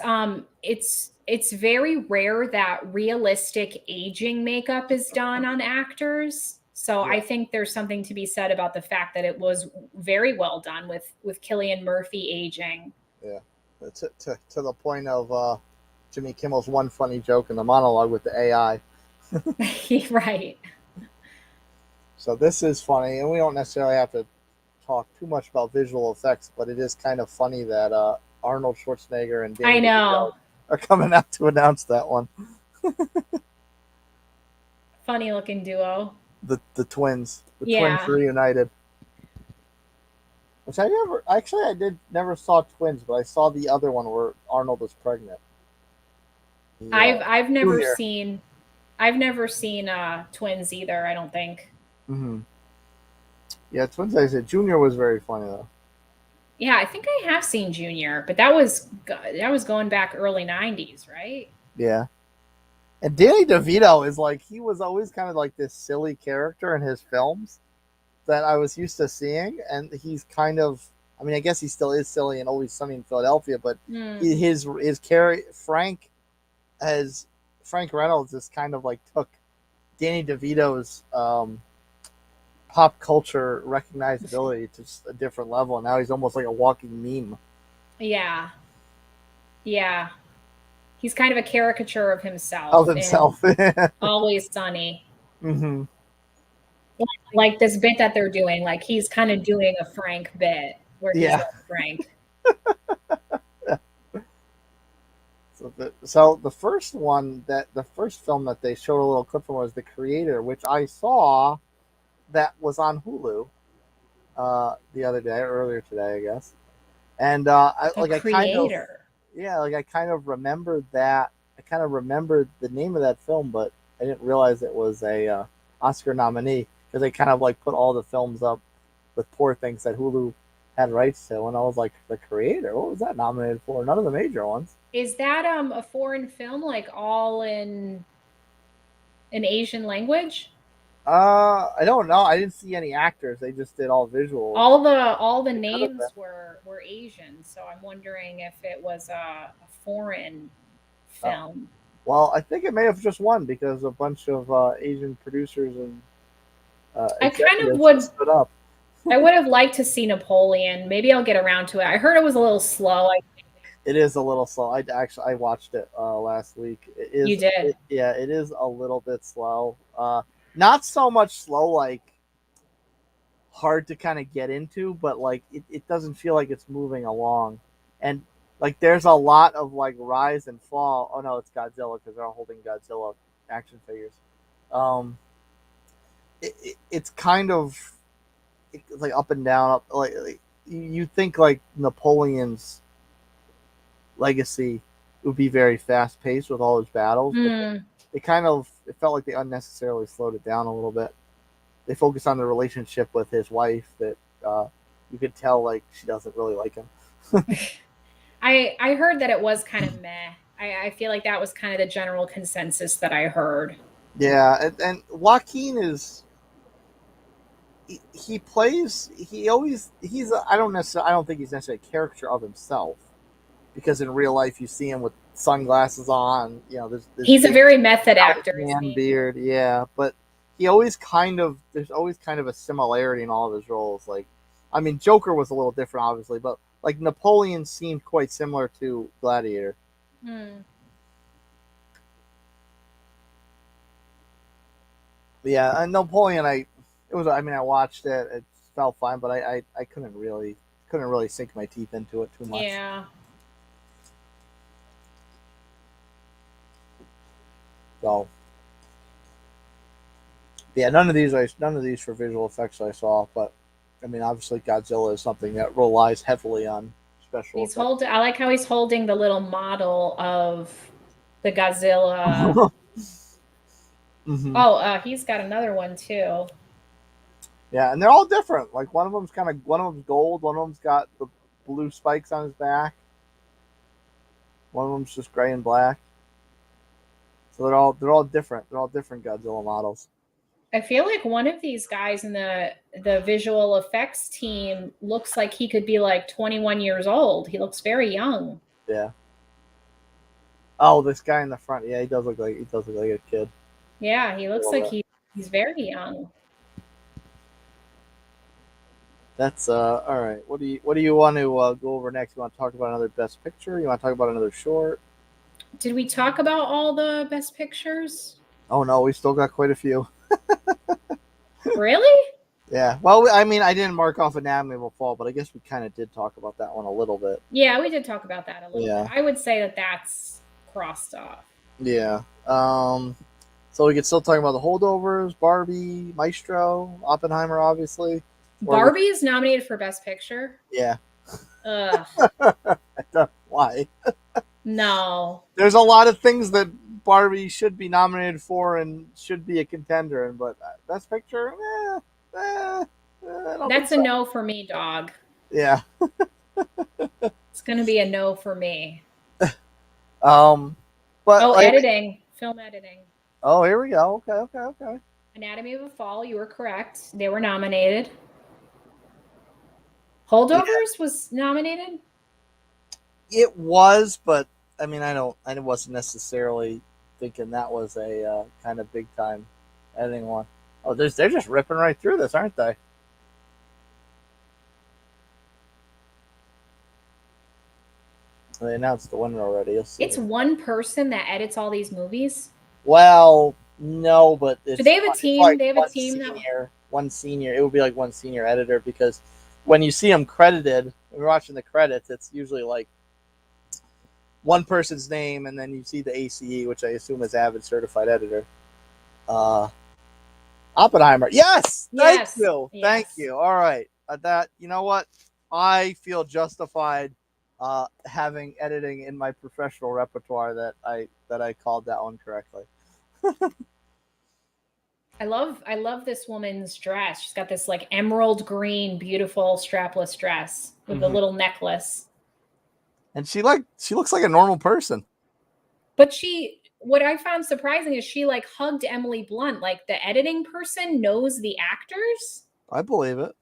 S2: it's very rare that realistic aging makeup is done on actors. So
S1: Yeah.
S2: I think there's something to be said about the fact that it was very well done with Cillian Murphy aging.
S1: Yeah, to the point of Jimmy Kimmel's one funny joke in the monologue with the AI.
S2: Right.
S1: So this is funny, and we don't necessarily have to talk too much about visual effects, but it is kind of funny that Arnold Schwarzenegger and
S2: I
S1: Danny
S2: know.
S1: DeVito are coming out to announce that one.
S2: Funny looking duo.
S1: The twins, the
S2: Yeah.
S1: twins reunited. Which I never saw twins, but I saw the other one where Arnold was pregnant.
S2: Yeah. I've never
S1: Junior.
S2: seen twins either, I don't think.
S1: Mm-hmm. Yeah, twins. I said Junior was very funny though.
S2: Yeah, I think I have seen Junior, but that was going back early 90s, right?
S1: Yeah. And Danny DeVito is like, he was always kind of like this silly character in his films that I was used to seeing. And he's kind of, I mean, I guess he still is silly in Always Sunny in Philadelphia, but his character, Frank Reynolds just kind of like took Danny DeVito's pop culture recognizability to just a different level. And now he's almost like a walking meme.
S2: Yeah. Yeah. He's kind of a caricature of himself.
S1: Of himself.
S2: Always Sunny.
S1: Mm-hmm.
S2: Like this bit that they're doing, like he's kind of doing a Frank bit where he's like Frank.
S1: So the first film that they showed a little clip from was The Creator, which I saw that was on Hulu the other day, earlier today, I guess. And I kind of remembered that. I kind of remembered the name of that film, but I didn't realize it was a Oscar nominee, because they kind of like put all the films up with Poor Things that Hulu had rights to, and I was like, The Creator, what was that nominated for? None of the major ones.
S2: Is that a foreign film, like all in an Asian language?
S1: I don't know. I didn't see any actors. They just did all visuals.
S2: All the names were Asian, so I'm wondering if it was a foreign film.
S1: Well, I think it may have just won because a bunch of Asian producers and
S2: I kind of would
S1: stood up.
S2: I would have liked to see Napoleon. Maybe I'll get around to it. I heard it was a little slow.
S1: It is a little slow. I watched it last week.
S2: You did?
S1: It is a little bit slow. Not so much slow, like hard to kind of get into, but like it doesn't feel like it's moving along. And like there's a lot of like rise and fall. Oh no, it's Godzilla, because they're all holding Godzilla action figures. It's kind of like up and down. Like you think like Napoleon's legacy would be very fast paced with all his battles, but it felt like they unnecessarily slowed it down a little bit. They focused on the relationship with his wife that you could tell like she doesn't really like him.
S2: I heard that it was kind of meh. I feel like that was kind of the general consensus that I heard.
S1: Yeah, and Joaquin is I don't think he's necessarily a caricature of himself, because in real life you see him with sunglasses on. You know, this
S2: he's a very method actor.
S1: Man beard, yeah, but there's always kind of a similarity in all of his roles. Like, I mean, Joker was a little different, obviously, but like Napoleon seemed quite similar to Gladiator. Yeah, and Napoleon, I watched it. It felt fine, but I couldn't really sink my teeth into it too much.
S2: Yeah.
S1: So, yeah, none of these for visual effects I saw, but I mean, obviously Godzilla is something that relies heavily on special effects.
S2: I like how he's holding the little model of the Godzilla. Oh, he's got another one too.
S1: Yeah, and they're all different. Like one of them's gold, one of them's got the blue spikes on his back. One of them's just gray and black. So they're all different. They're all different Godzilla models.
S2: I feel like one of these guys in the visual effects team looks like he could be like 21 years old. He looks very young.
S1: Yeah. Oh, this guy in the front. Yeah, he does look like a kid.
S2: Yeah, he looks like he's very young.
S1: That's all right. What do you want to go over next? You want to talk about another best picture? You want to talk about another short?
S2: Did we talk about all the best pictures?
S1: Oh no, we still got quite a few.
S2: Really?
S1: Yeah. Well, I mean, I didn't mark off Anatomy of a Fall, but I guess we kind of did talk about that one a little bit.
S2: Yeah, we did talk about that a little bit. I would say that that's crossed off.
S1: Yeah. So we could still talk about the holdovers, Barbie, Maestro, Oppenheimer, obviously.
S2: Barbie is nominated for Best Picture.
S1: Yeah.
S2: Ugh.
S1: I don't know why.
S2: No.
S1: There's a lot of things that Barbie should be nominated for and should be a contender, but Best Picture,
S2: that's a no for me, dog.
S1: Yeah.
S2: It's gonna be a no for me.
S1: But
S2: editing, film editing.
S1: Oh, here we go. Okay.
S2: Anatomy of a Fall, you were correct. They were nominated. Holdovers was nominated?
S1: It was, but I mean, I wasn't necessarily thinking that was a kind of big time editing one. Oh, they're just ripping right through this, aren't they? They announced the winner already. You'll see.
S2: It's one person that edits all these movies?
S1: Well, no, but
S2: do they have a team?
S1: Like
S2: they have a team
S1: one senior. It would be like one senior editor, because when you see them credited, when you're watching the credits, it's usually like one person's name, and then you see the ACE, which I assume is Avid Certified Editor. Oppenheimer. Yes. Thank you. Yes. Thank you. All right. That, you know what? I feel justified having editing in my professional repertoire that I called that one correctly.
S2: I love this woman's dress. She's got this like emerald green, beautiful strapless dress with a little necklace.
S1: And she looks like a normal person.
S2: But what I found surprising is she like hugged Emily Blunt. Like the editing person knows the actors.
S1: I believe it.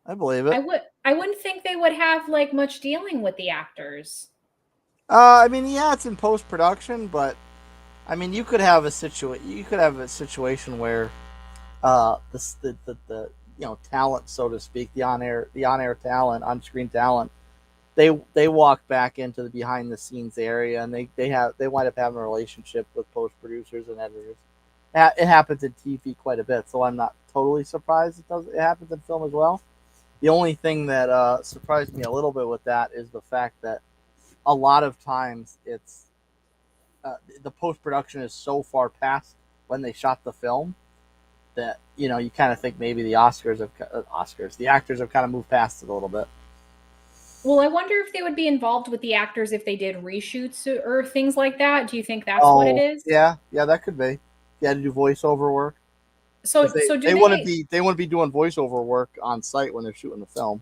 S2: I wouldn't think they would have like much dealing with the actors.
S1: I mean, yeah, it's in post production, but I mean, you could have a situation where the talent, so to speak, the on air talent, on screen talent, they walk back into the behind the scenes area, and they wind up having a relationship with post producers and editors. It happens in TV quite a bit, so I'm not totally surprised it happens in film as well. The only thing that surprised me a little bit with that is the fact that a lot of times it's the post production is so far past when they shot the film that you kind of think maybe the the actors have kind of moved past it a little bit.
S2: Well, I wonder if they would be involved with the actors if they did reshoots or things like that. Do you think that's what it is?
S1: Yeah, that could be. You had to do voiceover work.
S2: So
S1: they wouldn't be doing voiceover work on site when they're shooting the film.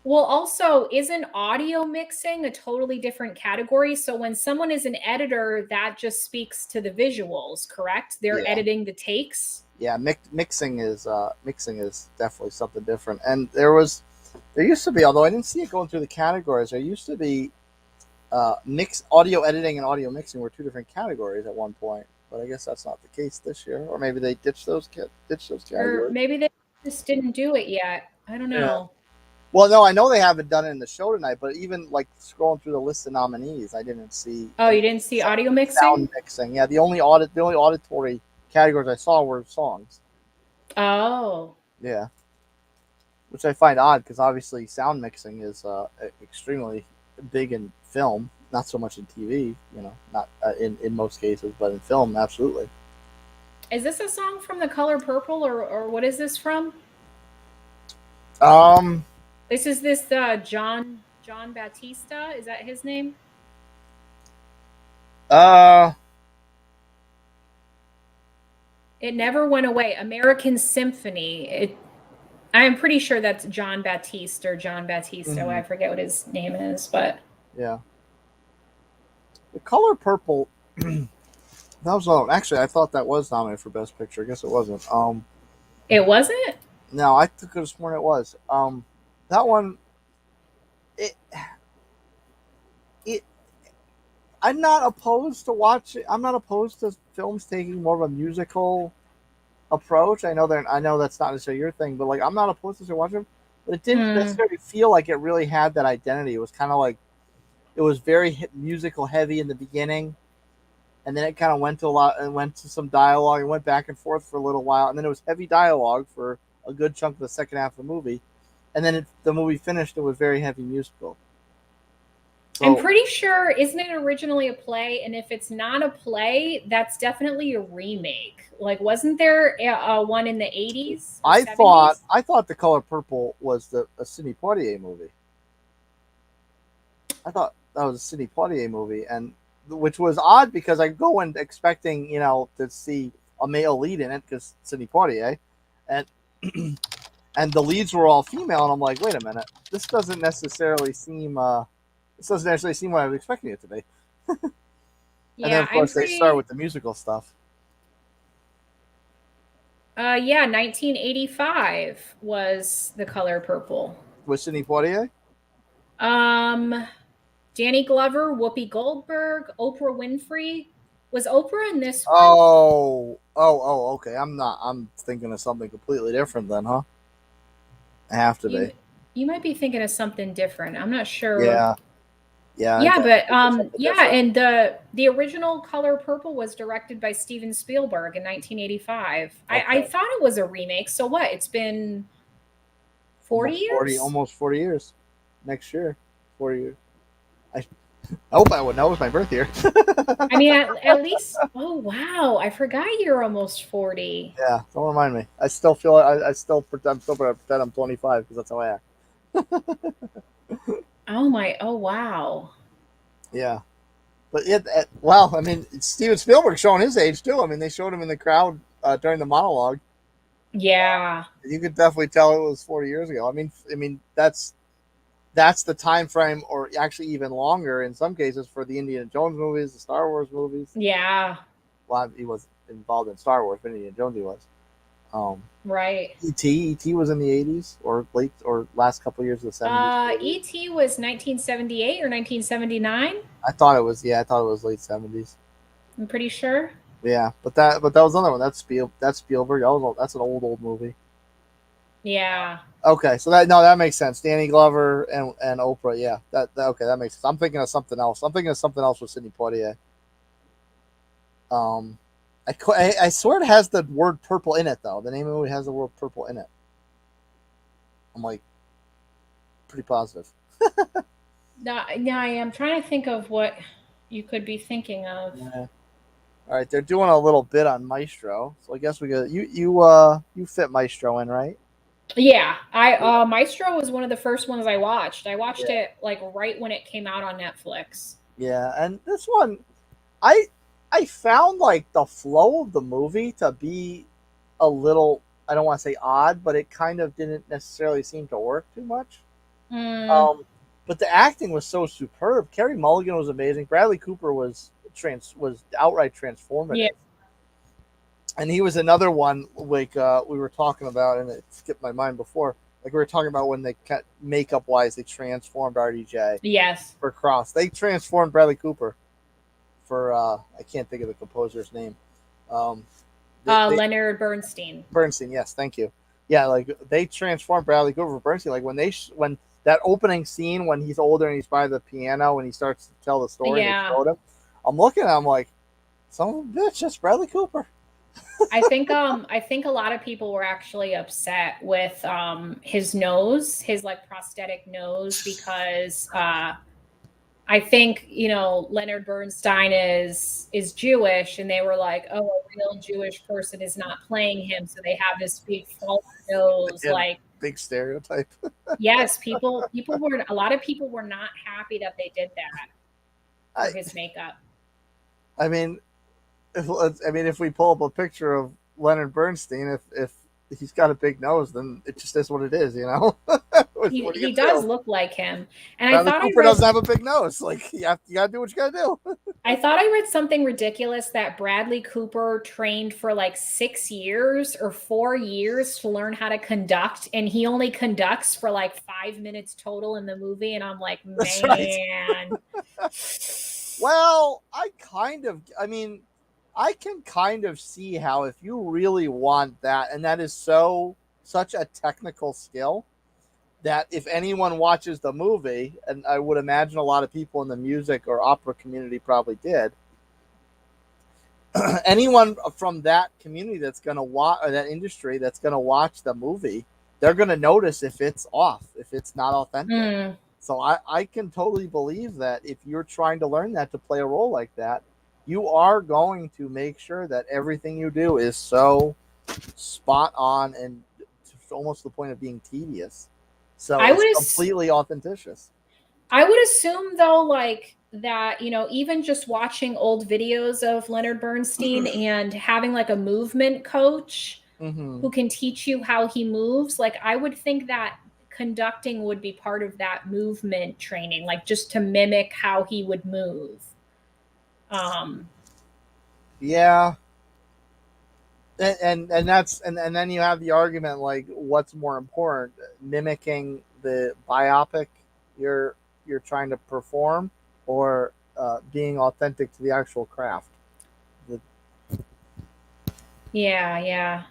S2: Well, also, isn't audio mixing a totally different category? So when someone is an editor, that just speaks to the visuals, correct? They're editing the takes.
S1: Yeah, mixing is definitely something different. And there used to be, although I didn't see it going through the categories, there used to be audio editing and audio mixing were two different categories at one point. But I guess that's not the case this year, or maybe they ditched those categories.
S2: Or maybe they just didn't do it yet. I don't know.
S1: Yeah. Well, no, I know they haven't done it in the show tonight, but even like scrolling through the list of nominees, I didn't see.
S2: Oh, you didn't see audio mixing?
S1: Sound mixing. Yeah, the only auditory categories I saw were songs.
S2: Oh. Yeah.
S1: Which I find odd because obviously sound mixing is extremely big in film, not so much in TV. Not in most cases, but in film, absolutely.
S2: Is this a song from The Color Purple, or what is this from? This is John Bautista. Is that his name? It Never Went Away. American Symphony. I'm pretty sure that's John Baptiste or John Bautista. Mm-hmm. I forget what his name is, but
S1: yeah. The Color Purple. That was actually I thought that was nominated for Best Picture. I guess it wasn't.
S2: It wasn't?
S1: No, I could have sworn it was. That one, I'm not opposed to watching. I'm not opposed to films taking more of a musical approach. I know that's not necessarily your thing, but like I'm not opposed to watching them. But it didn't necessarily feel like it really had that identity. It was kind of like it was very musical heavy in the beginning, and then it kind of went to a lot and went to some dialogue and went back and forth for a little while, and then it was heavy dialogue for a good chunk of the second half of the movie, and then the movie finished. It was very heavy musical.
S2: So, I'm pretty sure, isn't it originally a play? And if it's not a play, that's definitely a remake. Like, wasn't there one in the 80s?
S1: I 70s? thought The Color Purple was a Sidney Poitier movie. I thought that was a Sidney Poitier movie, and which was odd because I go in expecting to see a male lead in it because Sidney Poitier, and and the leads were all female, and I'm like, wait a minute, this doesn't necessarily seem what I was expecting it to be. And then of course they start with the musical stuff.
S2: 1985 was The Color Purple.
S1: With Sidney Poitier?
S2: Danny Glover, Whoopi Goldberg, Oprah Winfrey. Was Oprah in this one?
S1: Oh, okay. I'm thinking of something completely different then, huh? I have to be.
S2: You might be thinking of something different. I'm not sure.
S1: Yeah.
S2: And the original Color Purple was directed by Steven Spielberg in 1985. Okay. I thought it was a remake. So what? It's been 40 years?
S1: Almost 40 years. Next year, 40 years. I hope I would know. It was my birth year.
S2: I mean, at least. Oh wow! I forgot you're almost 40.
S1: Yeah, don't remind me. I still feel. I'm still pretend I'm 25 because that's how I act.
S2: Oh wow.
S1: Yeah, but well, I mean, Steven Spielberg showing his age too. I mean, they showed him in the crowd during the monologue.
S2: Yeah,
S1: you could definitely tell it was 40 years ago. I mean, that's the time frame, or actually even longer in some cases, for the Indiana Jones movies, the Star Wars movies.
S2: Yeah.
S1: Well, he was involved in Star Wars, but Indiana Jones he was.
S2: Right.
S1: E.T. was in the 80s or last couple of years of the 70s.
S2: E.T. was 1978 or 1979.
S1: I thought it was late 70s.
S2: I'm pretty sure.
S1: Yeah, but that was another one. That's Spielberg. That's an old movie.
S2: Yeah.
S1: Okay, so that makes sense. Danny Glover and Oprah. Yeah, that makes sense. I'm thinking of something else. With Sidney Poitier. I swear it has the word purple in it though. The name of the movie has the word purple in it. I'm like pretty positive.
S2: No, I am trying to think of what you could be thinking of.
S1: Yeah. All right, they're doing a little bit on Maestro, so I guess we got you fit Maestro in, right?
S2: Yeah, Maestro was one of the first ones I watched. I watched it like right when it came out on Netflix.
S1: Yeah, and this one, I found like the flow of the movie to be a little, I don't want to say odd, but it kind of didn't necessarily seem to work too much. But the acting was so superb. Carey Mulligan was amazing. Bradley Cooper was outright transformative. Yeah. And he was another one like we were talking about, and it skipped my mind before. Like we were talking about when they cut makeup wise, they transformed RDJ.
S2: Yes.
S1: For Cross, they transformed Bradley Cooper. For I can't think of the composer's name.
S2: Leonard Bernstein.
S1: Bernstein, yes, thank you. Yeah, like they transformed Bradley Cooper for Bernstein. Like when that opening scene when he's older and he's by the piano and he starts to tell the story. Yeah. And him, I'm looking at him like, son of a bitch, that's Bradley Cooper.
S2: I think a lot of people were actually upset with his nose, his like prosthetic nose, because I think Leonard Bernstein is Jewish, and they were like, oh, a real Jewish person is not playing him, so they have this big false nose, like
S1: big stereotype.
S2: Yes, a lot of people were not happy that they did that for his makeup.
S1: I mean, if we pull up a picture of Leonard Bernstein, if he's got a big nose, then it just is what it is,
S2: He does look like him, and
S1: Bradley Cooper doesn't have a big nose. Like you gotta do what you gotta do.
S2: I thought I read something ridiculous that Bradley Cooper trained for like 6 years or 4 years to learn how to conduct, and he only conducts for like 5 minutes total in the movie. And I'm like, man.
S1: Well, I can kind of see how if you really want that, and that is such a technical skill that if anyone watches the movie, and I would imagine a lot of people in the music or opera community probably did, anyone from that community that's going to watch, or that industry that's going to watch the movie, they're going to notice if it's off, if it's not authentic.
S2: Mm.
S1: So I can totally believe that if you're trying to learn that to play a role like that, you are going to make sure that everything you do is so spot on and almost to the point of being tedious. So it's completely authenticious.
S2: I would assume though, like that, you know, even just watching old videos of Leonard Bernstein and having like a movement coach who can teach you how he moves, like I would think that conducting would be part of that movement training, like just to mimic how he would move.
S1: Yeah. And that's and then you have the argument, like, what's more important, mimicking the biopic you're trying to perform, or being authentic to the actual craft.
S2: Yeah.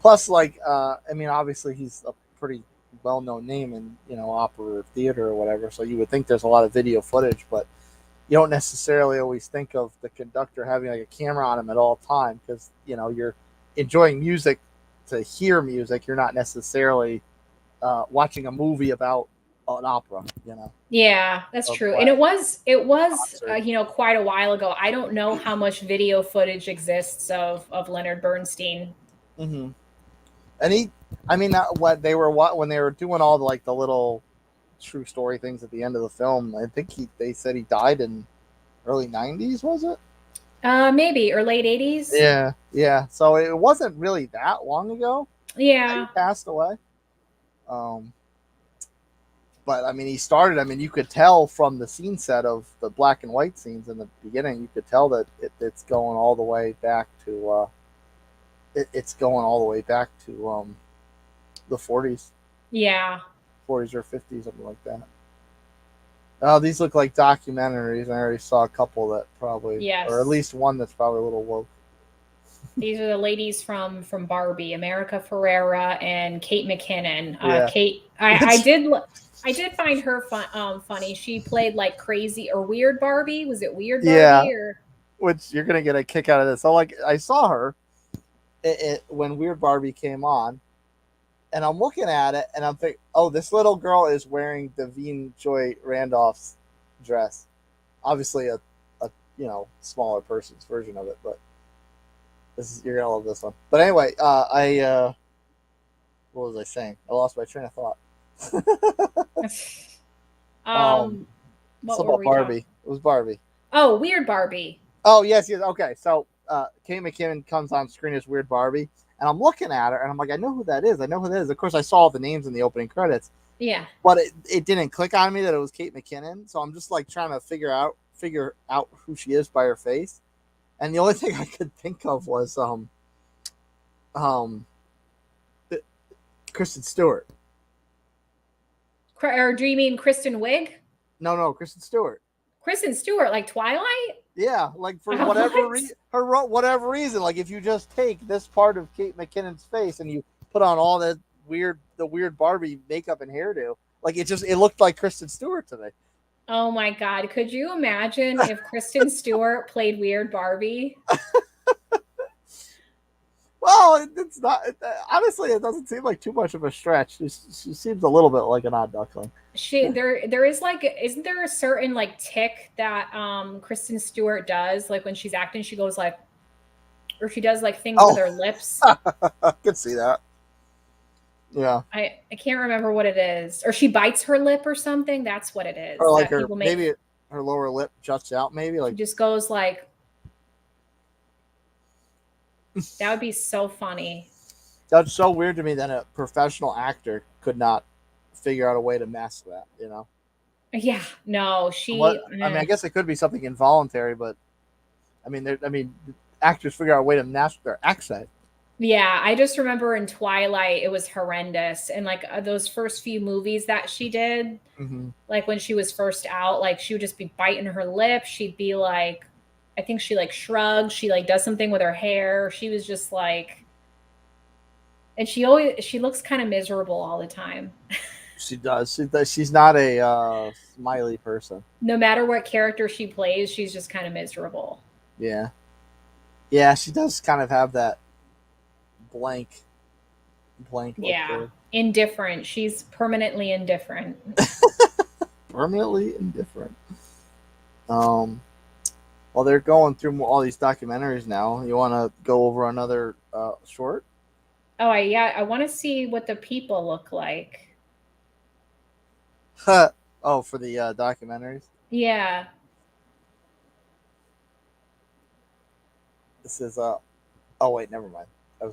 S1: Plus, like, I mean, obviously he's a pretty well-known name in, you know, opera or theater or whatever, so you would think there's a lot of video footage, but you don't necessarily always think of the conductor having like a camera on him at all time, because, you know, you're enjoying music to hear music. You're not necessarily watching a movie about an opera, you know.
S2: Yeah, that's true. And it was you know, quite a while ago. I don't know how much video footage exists of Leonard Bernstein.
S1: Mm-hmm. And when they were doing all the, like, the little true story things at the end of the film, I think they said he died in early 90s, was it?
S2: Maybe, or late 80s.
S1: Yeah. So it wasn't really that long ago.
S2: Yeah.
S1: He passed away. But I mean, you could tell from the scene set of the black and white scenes in the beginning, you could tell that it's going all the way back to the 40s.
S2: Yeah.
S1: 40s or 50s, something like that. Oh, these look like documentaries. I already saw a couple that probably,
S2: yes,
S1: or at least one that's probably a little woke.
S2: These are the ladies from Barbie, America Ferrera and Kate McKinnon.
S1: Yeah.
S2: Kate, I did find her funny. She played like crazy or weird Barbie. Was it weird Barbie?
S1: Yeah.
S2: Or...
S1: Which you're gonna get a kick out of this. So, like, I saw her when Weird Barbie came on, and I'm looking at it, and I'm thinking, oh, this little girl is wearing Davine Joy Randolph's dress. Obviously, a you know, smaller person's version of it, but you're gonna love this one. But anyway, what was I saying? I lost my train of thought.
S2: What were we
S1: Barbie.
S2: talking?
S1: It was Barbie.
S2: Oh, Weird Barbie.
S1: Oh, yes. Okay, so Kate McKinnon comes on screen as Weird Barbie, and I'm looking at her, and I'm like, I know who that is. Of course, I saw all the names in the opening credits.
S2: Yeah.
S1: But it didn't click on me that it was Kate McKinnon, so I'm just like trying to figure out who she is by her face. And the only thing I could think of was Kristen Stewart.
S2: Or do you mean Kristen Wiig?
S1: No, Kristen Stewart.
S2: Kristen Stewart, like Twilight?
S1: Yeah, like for whatever reason, like if you just take this part of Kate McKinnon's face and you put on all the weird Barbie makeup and hairdo, like it looked like Kristen Stewart to me.
S2: Oh my God. Could you imagine if Kristen Stewart played Weird Barbie?
S1: Well, it's not. Honestly, it doesn't seem like too much of a stretch. She seems a little bit like an odd duckling.
S2: There is like, isn't there a certain like tick that Kristen Stewart does? Like when she's acting, she goes like, or she does like things with her lips.
S1: I could see that. Yeah.
S2: I can't remember what it is. Or she bites her lip or something. That's what it is.
S1: Or like maybe her lower lip juts out, maybe. Like,
S2: just goes like, that would be so funny.
S1: That's so weird to me that a professional actor could not figure out a way to mask that, you know?
S2: Yeah, no,
S1: I guess it could be something involuntary, but I mean, actors figure out a way to mask their accent.
S2: Yeah, I just remember in Twilight, it was horrendous. And like those first few movies that she did, like when she was first out, like she would just be biting her lip. She'd be like, I think she like shrugs. She like does something with her hair. She was just like, and she looks kind of miserable all the time.
S1: She does. She's not a smiley person.
S2: No matter what character she plays, she's just kind of miserable.
S1: Yeah. Yeah, she does kind of have that blank look.
S2: Yeah. Indifferent. She's permanently indifferent.
S1: Permanently indifferent. Well, they're going through all these documentaries now. You want to go over another short?
S2: Oh, I want to see what the people look like.
S1: Oh, for the documentaries?
S2: Yeah.
S1: This is oh wait, never mind.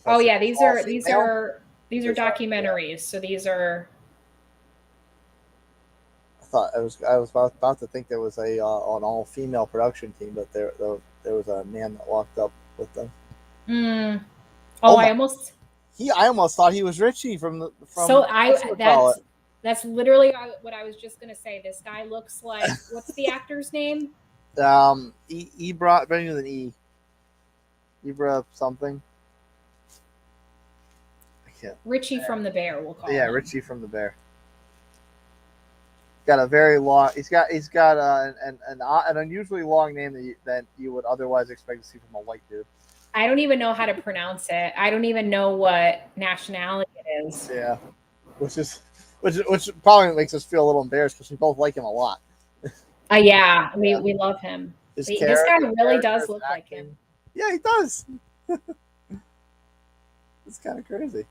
S2: Oh yeah, these are documentaries. So these are.
S1: I was about to think there was an all female production team, but there was a man that walked up with them.
S2: Oh,
S1: I almost thought he was Richie from.
S2: So that's literally what I was just gonna say. This guy looks like, what's the actor's name?
S1: Ibra, better than E. Ibra something. I can't.
S2: Richie from the Bear, we'll call him.
S1: Yeah, Richie from the Bear. Got a very long. He's got an unusually long name that you would otherwise expect to see from a white dude.
S2: I don't even know how to pronounce it. I don't even know what nationality it is.
S1: Yeah, which probably makes us feel a little embarrassed because we both like him a lot.
S2: Yeah, we love him. This guy really does look like him.
S1: Yeah, he does. It's kind of crazy.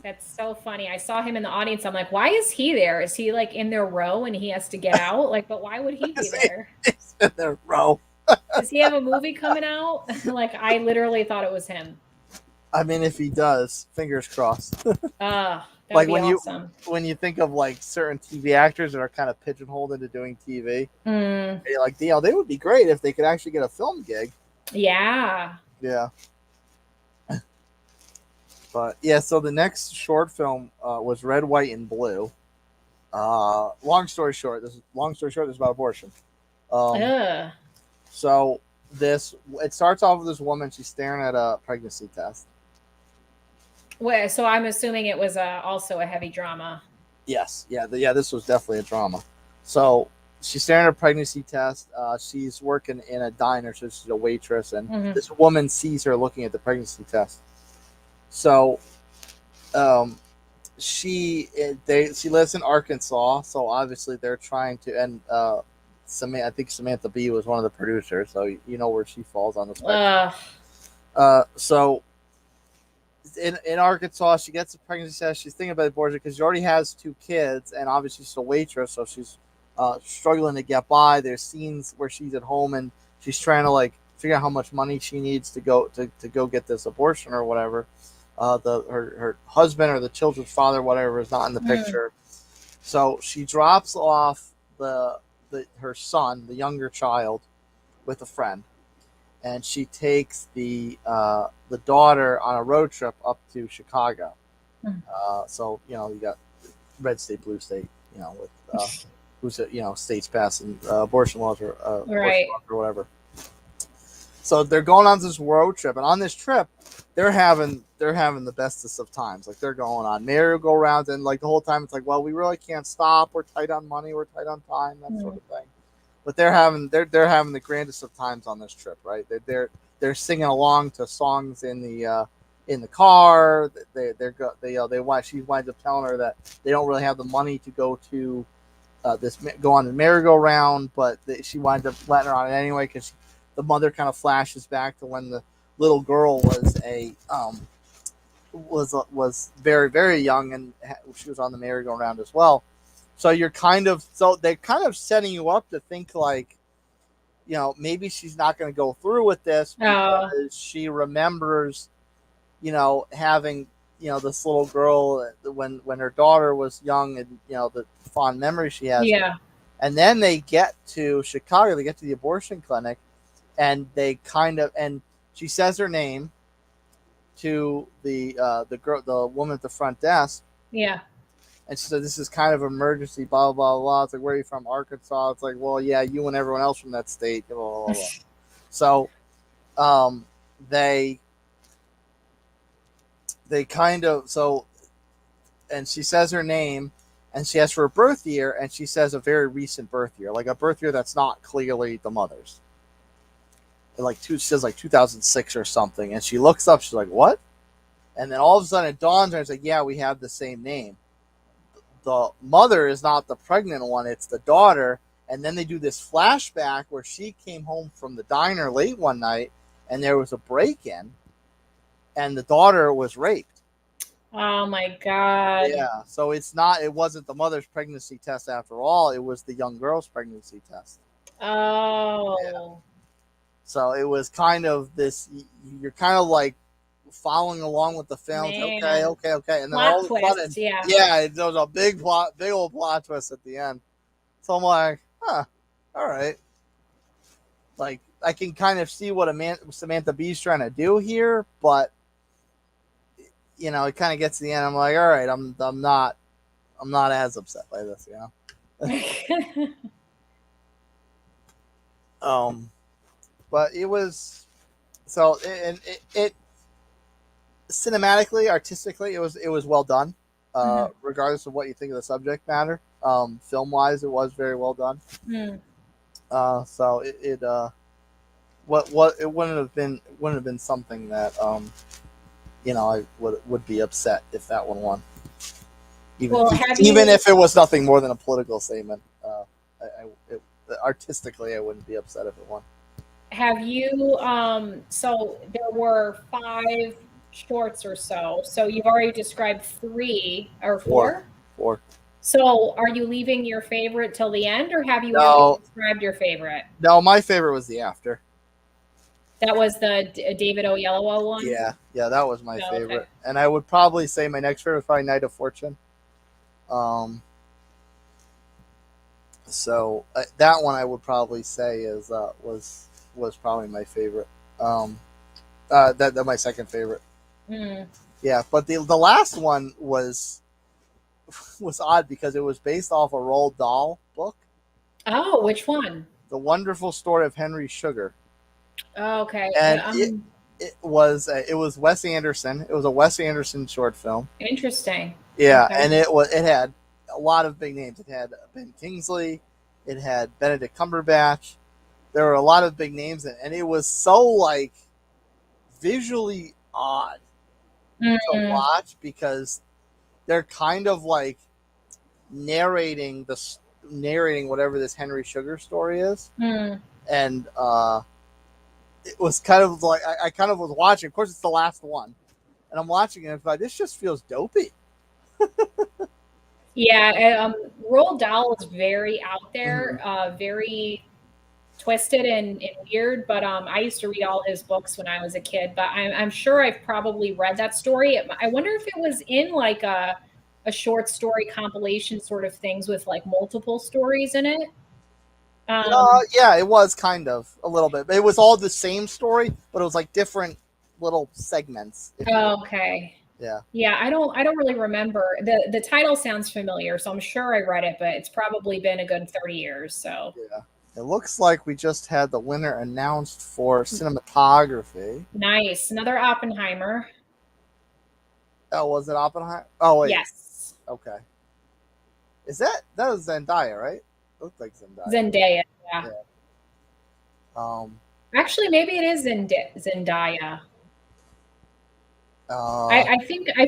S2: That's so funny. I saw him in the audience. I'm like, why is he there? Is he like in their row and he has to get out? Like, but why would he be there?
S1: He's in their row.
S2: Does he have a movie coming out? Like, I literally thought it was him.
S1: I mean, if he does, fingers crossed.
S2: Like when
S1: you think of like certain TV actors that are kind of pigeonholed into doing TV, like they would be great if they could actually get a film gig.
S2: Yeah.
S1: Yeah. But yeah, so the next short film was Red, White, and Blue. Long story short, this is about abortion. So it starts off with this woman. She's staring at a pregnancy test.
S2: Well, so I'm assuming it was also a heavy drama.
S1: Yes, yeah, this was definitely a drama. So she's staring at a pregnancy test. She's working in a diner, so she's a waitress, and this woman sees her looking at the pregnancy test. So, she lives in Arkansas, so obviously they're trying to, and I think Samantha Bee was one of the producers, so you know where she falls on the spectrum. So in Arkansas, she gets a pregnancy test. She's thinking about abortion because she already has 2 kids, and obviously she's a waitress, so she's struggling to get by. There's scenes where she's at home and she's trying to like figure out how much money she needs to go get this abortion or whatever. Her husband or the children's father, whatever, is not in the picture. So she drops off her son, the younger child, with a friend, and she takes the daughter on a road trip up to Chicago. So you got red state, blue state, with who's states passing abortion laws or
S2: right
S1: or whatever. So they're going on this road trip, and on this trip, they're having the bestest of times. Like they're going on merry-go-rounds, and like the whole time it's like, well, we really can't stop. We're tight on money. We're tight on time. That sort of thing. But they're having the grandest of times on this trip, right? They're singing along to songs in the car. She winds up telling her that they don't really have the money to go to go on the merry-go-round, but she winds up letting her on it anyway because the mother kind of flashes back to when the little girl was very, very young, and she was on the merry-go-round as well. So they're kind of setting you up to think like, maybe she's not going to go through with this because she remembers, having, this little girl when her daughter was young, and the fond memory she has.
S2: Yeah.
S1: And then they get to Chicago. They get to the abortion clinic, and and she says her name, to the girl, the woman at the front desk.
S2: Yeah.
S1: And she said, "This is kind of emergency, blah, blah, blah." It's like, "Where are you from?" "Arkansas." It's like, "Well, yeah, you and everyone else from that state." Blah, blah, blah, blah. So, they kind of, so, and she says her name, and she asks for a birth year, and she says a very recent birth year, like a birth year that's not clearly the mother's. Like she says like 2006 or something, and she looks up, she's like, "What?" And then all of a sudden it dawns on her, it's like, "Yeah, we have the same name. The mother is not the pregnant one, it's the daughter." And then they do this flashback where she came home from the diner late one night, and there was a break-in, and the daughter was raped.
S2: Oh my God.
S1: Yeah, so it wasn't the mother's pregnancy test after all, it was the young girl's pregnancy test.
S2: Oh.
S1: Yeah. So it was kind of this, you're kind of like following along with the film.
S2: Man.
S1: Okay. And then
S2: Plot
S1: all of a
S2: twist,
S1: sudden,
S2: yeah.
S1: there was a big old plot twist at the end. So I'm like, all right. Like, I can kind of see what Samantha Bee's trying to do here, but it kind of gets to the end. I'm like, all right, I'm not as upset by this, But it was so, and it cinematically, artistically, it was well done. Regardless of what you think of the subject matter, film wise, it was very well done. So it wouldn't have been something that I would be upset if that one won. Even if it was nothing more than a political statement, artistically, I wouldn't be upset if it won.
S2: Have you, so there were 5 shorts or so. So you've already described 3 or 4?
S1: 4.
S2: So are you leaving your favorite till the end, or have you already described your favorite?
S1: No, my favorite was the After.
S2: That was the David Oyelowo one?
S1: Yeah, that was my favorite. Okay. And I would probably say my next favorite was probably Night of Fortune. So that one I would probably say was probably my favorite. That my second favorite. Yeah, but the last one was odd because it was based off a Roald Dahl book.
S2: Oh, which one?
S1: The Wonderful Story of Henry Sugar.
S2: Oh, okay.
S1: And it was Wes Anderson. It was a Wes Anderson short film.
S2: Interesting.
S1: Yeah, okay. And it had a lot of big names. It had Ben Kingsley. It had Benedict Cumberbatch. There were a lot of big names, and it was so like visually odd to watch because they're kind of like narrating whatever this Henry Sugar story is, and it was kind of like I kind of was watching. Of course, it's the last one, and I'm watching it. And I'm like, this just feels dopey.
S2: Yeah, Roald Dahl is very out there, very twisted and weird. But I used to read all his books when I was a kid. But I'm sure I've probably read that story. I wonder if it was in like a short story compilation sort of things with like multiple stories in it.
S1: Yeah, it was kind of a little bit. It was all the same story, but it was like different little segments.
S2: Oh, okay. Yeah, I don't really remember. The title sounds familiar, so I'm sure I read it, but it's probably been a good 30 years. So
S1: yeah, it looks like we just had the winner announced for cinematography.
S2: Nice, another Oppenheimer.
S1: Oh, was it Oppenheimer? Oh wait,
S2: yes.
S1: Okay, that was Zendaya, right? It looked like Zendaya.
S2: Zendaya, yeah. Actually, maybe it is Zendaya. I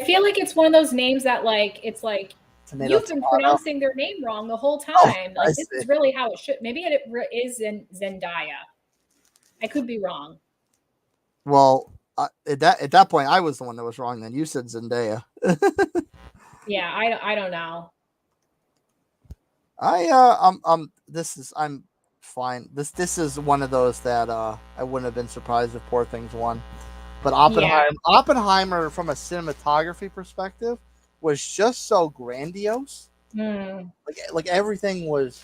S2: feel like it's one of those names that like it's like you've been pronouncing their name wrong the whole time. Like this is really how it should. Maybe it is Zendaya. I could be wrong.
S1: Well, at that point, I was the one that was wrong. Then you said Zendaya.
S2: Yeah, I don't know.
S1: I'm fine. This is one of those that I wouldn't have been surprised if Poor Things won. But Oppenheimer, from a cinematography perspective, was just so grandiose. Like everything was,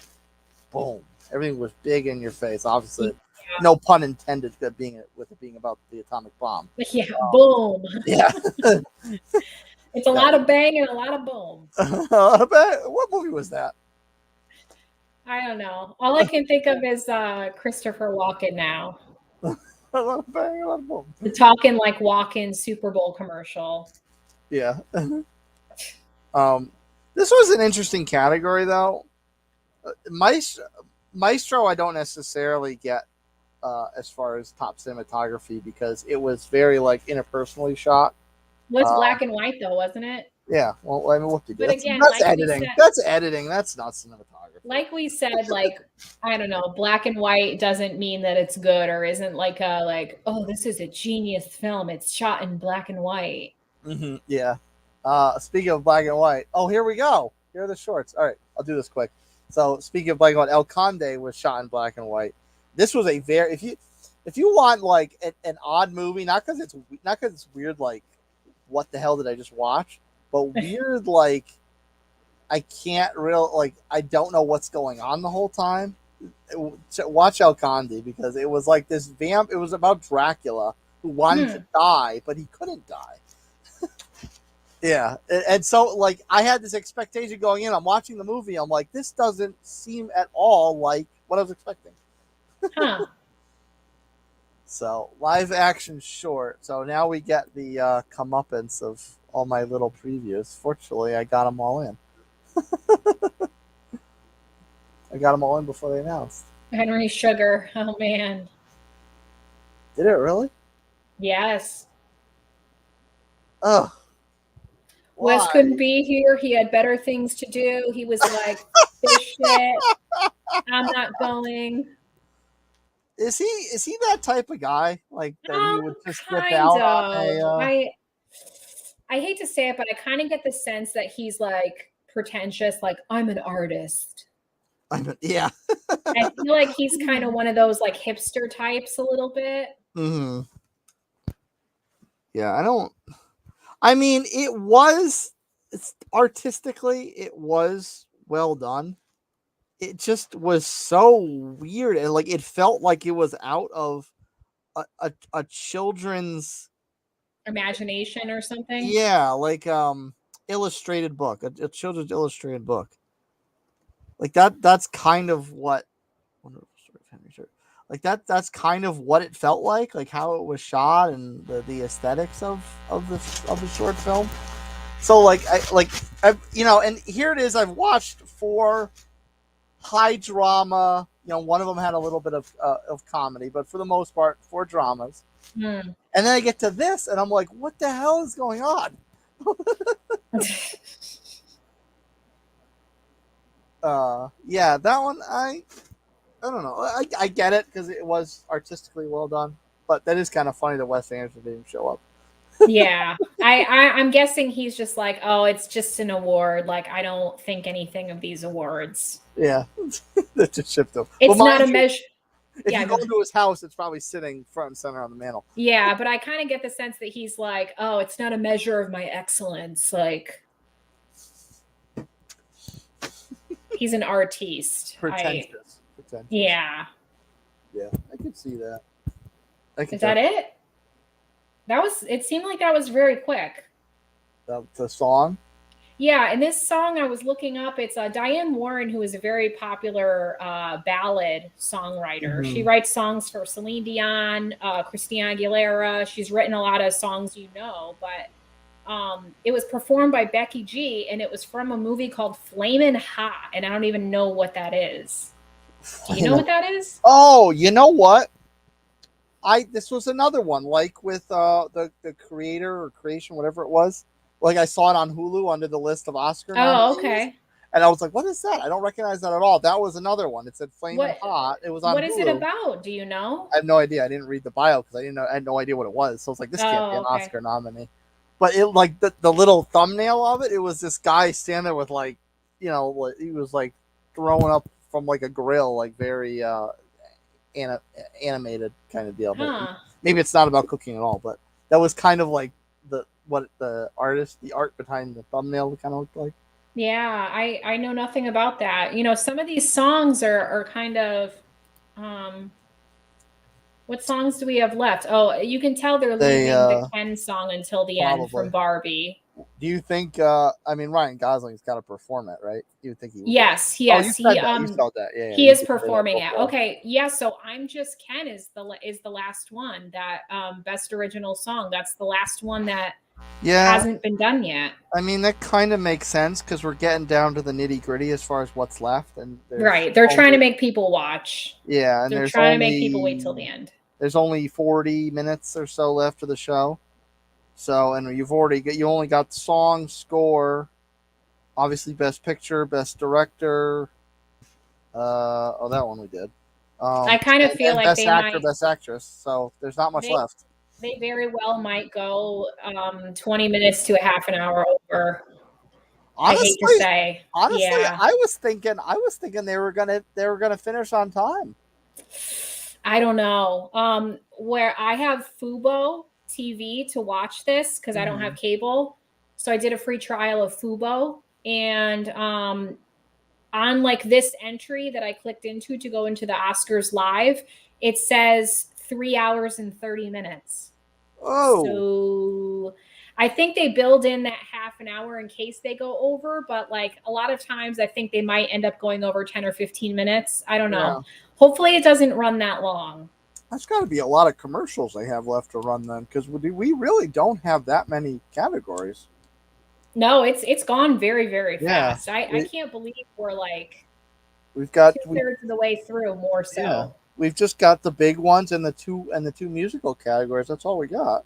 S1: boom. Everything was big in your face. Obviously, no pun intended, being about the atomic bomb.
S2: Yeah, boom.
S1: Yeah.
S2: It's a lot of bang and a lot of boom.
S1: What movie was that?
S2: I don't know. All I can think of is Christopher Walken now.
S1: A lot of bang, a lot of boom.
S2: The Talkin like Walken Super Bowl commercial.
S1: Yeah. This was an interesting category, though. Maestro, I don't necessarily get as far as top cinematography because it was very like interpersonally shot.
S2: Was black and white though, wasn't it?
S1: Yeah. Well, I mean, what
S2: but again,
S1: that's
S2: like
S1: editing.
S2: Said,
S1: that's editing. That's not cinematography.
S2: Like we said, like I don't know, black and white doesn't mean that it's good or isn't like oh, this is a genius film. It's shot in black and white.
S1: Mm-hmm, yeah. Speaking of black and white, oh, here we go. Here are the shorts. All right, I'll do this quick. So, speaking of black and white, El Conde was shot in black and white. This was a very if you want like an odd movie, not because it's weird, like what the hell did I just watch, but weird like I can't I don't know what's going on the whole time. Watch El Conde because it was like this vamp. It was about Dracula who wanted to die, but he couldn't die. Yeah, and so like I had this expectation going in. I'm watching the movie. I'm like, this doesn't seem at all like what I was expecting.
S2: Huh.
S1: So live action short. So now we get the comeuppance of all my little previews. Fortunately, I got them all in. I got them all in before they announced.
S2: Henry Sugar. Oh man.
S1: Did it really?
S2: Yes.
S1: Ugh. Why?
S2: Wes couldn't be here. He had better things to do. He was like, this shit. I'm not going.
S1: Is he that type of guy? Like that he would just flip
S2: kind
S1: out
S2: of.
S1: on a
S2: I hate to say it, but I kind of get the sense that he's like pretentious, like I'm an artist.
S1: Yeah.
S2: I feel like he's kind of one of those like hipster types a little bit.
S1: Mm-hmm. Yeah, I mean, it's artistically, it was well done. It just was so weird, and like it felt like it was out of a children's
S2: imagination or something.
S1: Yeah, like illustrated book, a children's illustrated book. Like that's kind of what that's kind of what it felt like how it was shot and the aesthetics of the short film. So like and here it is. I've watched 4 high drama. One of them had a little bit of comedy, but for the most part, 4 dramas. And then I get to this, and I'm like, what the hell is going on? Yeah, that one I don't know. I get it because it was artistically well done, but that is kind of funny that Wes Anderson didn't show up.
S2: Yeah, I'm guessing he's just like, oh, it's just an award. Like I don't think anything of these awards.
S1: Yeah, that just shipped him.
S2: It's not a measure.
S1: If you go into his house, it's probably sitting front and center on the mantle.
S2: Yeah, but I kind of get the sense that he's like, oh, it's not a measure of my excellence. Like, he's an artiste.
S1: Pretentious.
S2: Yeah.
S1: Yeah, I could see that.
S2: Is that it? It seemed like that was very quick.
S1: The song?
S2: Yeah, and this song I was looking up, it's Diane Warren, who is a very popular ballad songwriter. Mm-hmm. She writes songs for Celine Dion, Christina Aguilera. She's written a lot of songs but it was performed by Becky G, and it was from a movie called Flamin' Hot, and I don't even know what that is. Do you know what that is?
S1: Oh, you know what? This was another one, like with the creator or creation, whatever it was. Like I saw it on Hulu under the list of Oscar nominees.
S2: Oh, okay.
S1: And I was like, what is that? I don't recognize that at all. That was another one. It said Flamin' Hot. It was on Hulu.
S2: What is it about? Do you know?
S1: I have no idea. I didn't read the bio because I had no idea what it was. So I was like, this can't be an Oscar nominee. But it like the little thumbnail of it, it was this guy standing there with like, he was like throwing up from like a grill, like very animated kind of deal. But maybe it's not about cooking at all, but that was kind of like what the art behind the thumbnail kind of looked like.
S2: Yeah, I know nothing about that. Some of these songs are kind of What songs do we have left? Oh, you can tell they're leaving the Ken song until the end from Barbie.
S1: Do you think? I mean, Ryan Gosling's got to perform it, right? You think he would?
S2: Yes.
S1: Oh, you said that. You saw that. Yeah,
S2: he is performing it. Okay. Yeah. So I'm Just Ken is the last one, that best original song. That's the last one that hasn't been done yet.
S1: I mean, that kind of makes sense because we're getting down to the nitty gritty as far as what's left, and
S2: right. They're trying to make people watch.
S1: Yeah, and
S2: they're trying to make people wait till the end.
S1: There's only 40 minutes or so left of the show. So, and you only got the song, score, obviously best picture, best director. That one we did.
S2: I kind of feel like
S1: best actor, best actress. So there's not much left.
S2: They very well might go 20 minutes to a half an hour over.
S1: Honestly,
S2: I hate to say.
S1: Honestly, yeah. I was thinking they were gonna finish on time.
S2: I don't know. Where I have Fubo TV to watch this because I don't have cable. So I did a free trial of Fubo, and on like this entry that I clicked into to go into the Oscars live, it says 3 hours and 30 minutes.
S1: Oh.
S2: So I think they build in that half an hour in case they go over, but like a lot of times I think they might end up going over 10 or 15 minutes. I don't know. Yeah. Hopefully it doesn't run that long.
S1: That's got to be a lot of commercials they have left to run then, because we really don't have that many categories.
S2: No, it's gone very, very fast. I can't believe we're like
S1: we've got
S2: 2/3 of the way through, more so. Yeah.
S1: We've just got the big ones and the two musical categories. That's all we got.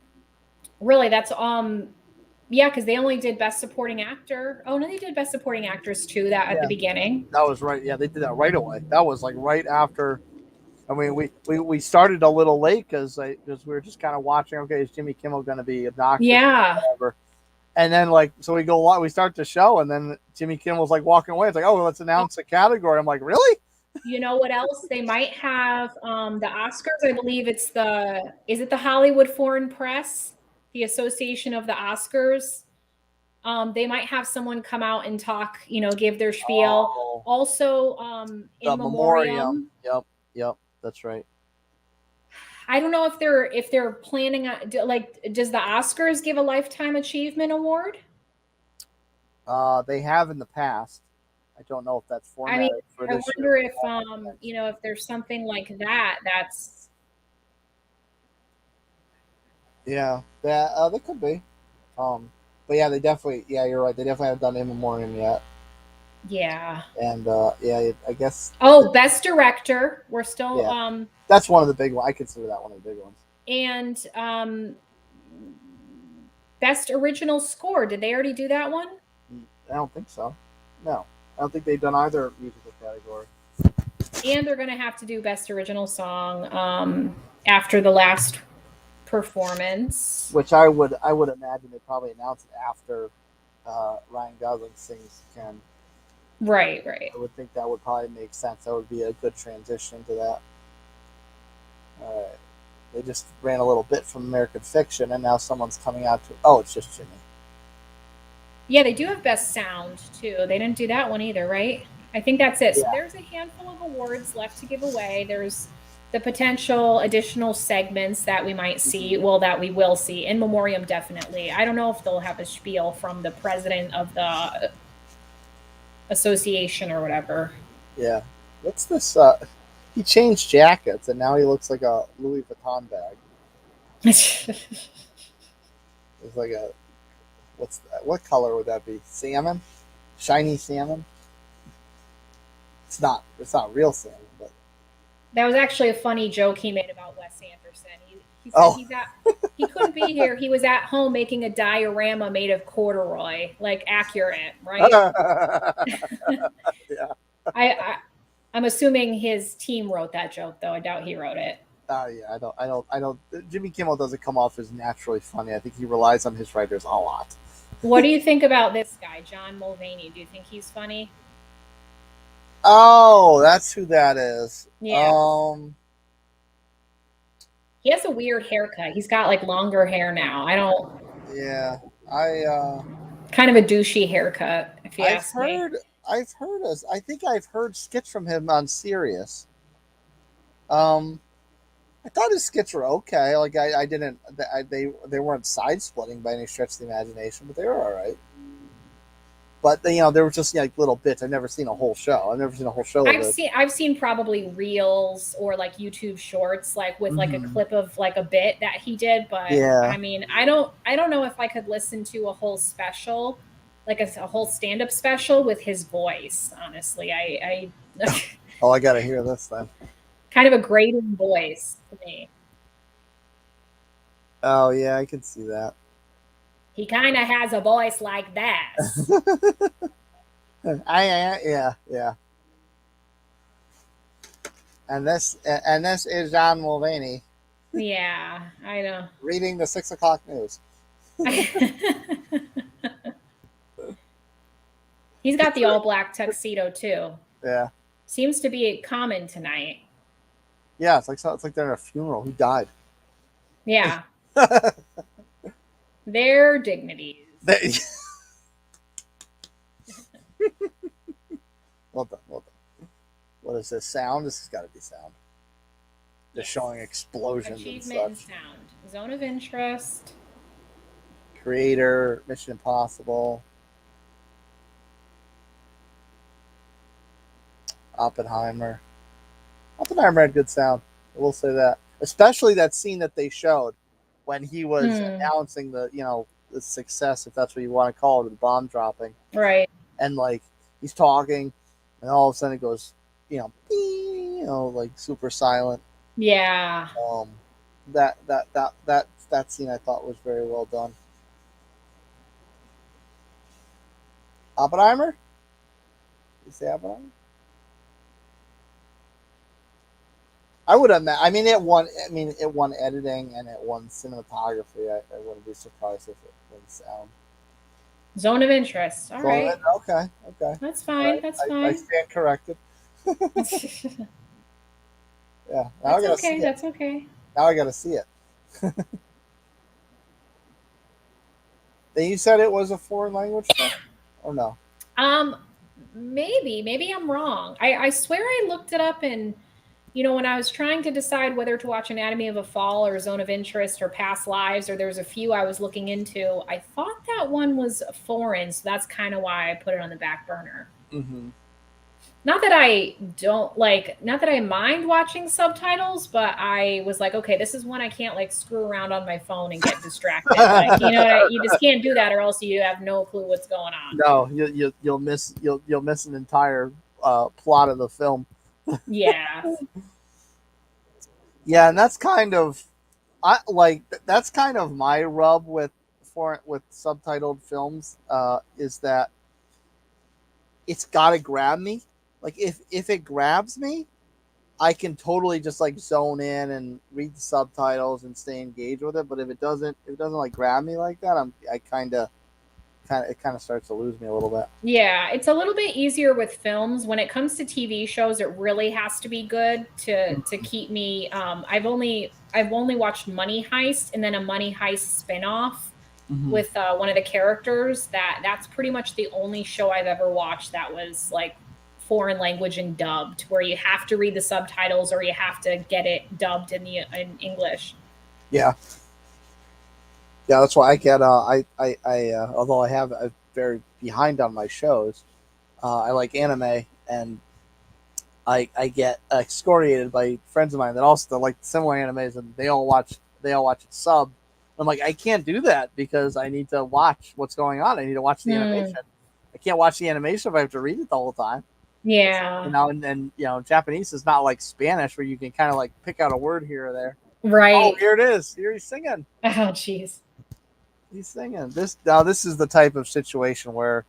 S2: Really, that's because they only did best supporting actor. Oh no, they did best supporting actress too. That at the beginning.
S1: That was right. Yeah, they did that right away. That was like right after. I mean, we started a little late because we were just kind of watching. Okay, is Jimmy Kimmel going to be obnoxious?
S2: Yeah.
S1: Or whatever? And then so we start the show, and then Jimmy Kimmel's like walking away. It's like, oh, let's announce a category. I'm like, really?
S2: You know what else they might have? The Oscars. I believe is it the Hollywood Foreign Press, the Association of the Oscars. They might have someone come out and talk. Give their spiel.
S1: Oh.
S2: Also, in Memoriam.
S1: Yep. That's right.
S2: I don't know if they're planning on does the Oscars give a Lifetime Achievement Award?
S1: They have in the past. I don't know if that's formatted for this
S2: year. I wonder if if there's something like that. That's
S1: that could be. But yeah, they definitely. Yeah, you're right. They definitely haven't done In Memoriam yet.
S2: Yeah.
S1: And I guess.
S2: Oh, best director. We're still.
S1: Yeah. That's one of the big ones. I consider that one of the big ones.
S2: And best original score. Did they already do that one?
S1: I don't think so. No, I don't think they've done either musical category.
S2: And they're going to have to do best original song after the last performance,
S1: which I would imagine they probably announce it after Ryan Gosling sings Ken.
S2: Right.
S1: I would think that would probably make sense. That would be a good transition to that. They just ran a little bit from American Fiction, and now someone's coming out to. Oh, it's just Jimmy.
S2: Yeah, they do have best sound too. They didn't do that one either, right? I think that's it. Yeah. So there's a handful of awards left to give away. There's the potential additional segments that we might see. Well, that we will see. In Memoriam, definitely. I don't know if they'll have a spiel from the president of the association or whatever.
S1: Yeah. What's this? He changed jackets, and now he looks like a Louis Vuitton bag. It's like a... What color would that be? Salmon? Shiny salmon? It's not real salmon, but
S2: that was actually a funny joke he made about Wes Anderson. He said he couldn't be here. He was at home making a diorama made of corduroy, like accurate, right?
S1: Yeah.
S2: I'm assuming his team wrote that joke, though. I doubt he wrote it.
S1: Yeah, I don't. Jimmy Kimmel doesn't come off as naturally funny. I think he relies on his writers a lot.
S2: What do you think about this guy, John Mulvaney? Do you think he's funny?
S1: Oh, that's who that is.
S2: Yeah. He has a weird haircut. He's got like longer hair now. I don't.
S1: Yeah,
S2: kind of a douchey haircut, if you ask me. I
S1: think I've heard skits from him on Sirius. I I thought his skits were okay. Like I didn't. They weren't side splitting by any stretch of the imagination, but they were all right. But there were just like little bits. I've never seen a whole show. I've never seen a whole show.
S2: I've seen probably reels or like YouTube shorts, like with like a clip of like a bit that he did. But
S1: yeah,
S2: I mean, I don't know if I could listen to a whole special, like a whole stand up special with his voice. Honestly, I
S1: oh, I gotta hear this then.
S2: Kind of a grating voice to me.
S1: Oh yeah, I can see that.
S2: He kind of has a voice like this.
S1: Yeah. And this is John Mulvaney.
S2: Yeah, I know.
S1: Reading the 6 o'clock news.
S2: He's got the all black tuxedo too.
S1: Yeah.
S2: Seems to be common tonight.
S1: Yeah, it's like they're at a funeral. Who died?
S2: Yeah. Their dignities.
S1: Well done. What is this sound? This has got to be sound. They're showing explosions.
S2: Achievement and sound. Zone of interest.
S1: Creator. Mission Impossible. Oppenheimer had good sound. I will say that, especially that scene that they showed when he was announcing the the success, if that's what you want to call it, the bomb dropping.
S2: Right.
S1: And like he's talking, and all of a sudden it goes, like super silent.
S2: Yeah.
S1: That scene I thought was very well done. Oppenheimer? You say Oppenheimer? I would have. I mean, it won. It won editing and it won cinematography. I wouldn't be surprised if it won sound.
S2: Zone of interest. All right.
S1: Okay.
S2: That's fine. Right. That's fine.
S1: I stand corrected. Yeah. Now
S2: that's okay. That's okay.
S1: Now I got to see it. Then you said it was a foreign language film, or no?
S2: Maybe I'm wrong. I swear I looked it up, and when I was trying to decide whether to watch Anatomy of a Fall or Zone of Interest or Past Lives, or there was a few I was looking into, I thought that one was foreign, so that's kind of why I put it on the back burner.
S1: Mm-hmm.
S2: Not that I mind watching subtitles, but I was like, okay, this is one I can't like screw around on my phone and get distracted. Like, you just can't do that, or else you have no clue what's going on.
S1: No, you'll miss an entire plot of the film.
S2: Yeah.
S1: Yeah, and that's kind of my rub with subtitled films is that it's got to grab me. Like if it grabs me, I can totally just like zone in and read the subtitles and stay engaged with it. But if it doesn't like grab me like that, it kind of starts to lose me a little bit.
S2: Yeah, it's a little bit easier with films. When it comes to TV shows, it really has to be good to keep me. I've only watched Money Heist and then a Money Heist spinoff with one of the characters. That's pretty much the only show I've ever watched that was like foreign language and dubbed, where you have to read the subtitles or you have to get it dubbed in English.
S1: Yeah. Yeah, that's why I get. Although I'm very behind on my shows, I like anime, and I get excoriated by friends of mine that also like similar animes, and they all watch it sub. I'm like, I can't do that because I need to watch what's going on. I need to watch the animation. I can't watch the animation if I have to read it the whole time.
S2: Yeah.
S1: And Japanese is not like Spanish where you can kind of like pick out a word here or there.
S2: Right.
S1: Oh, here it is. Here he's singing.
S2: Oh, jeez.
S1: He's singing. This is the type of situation where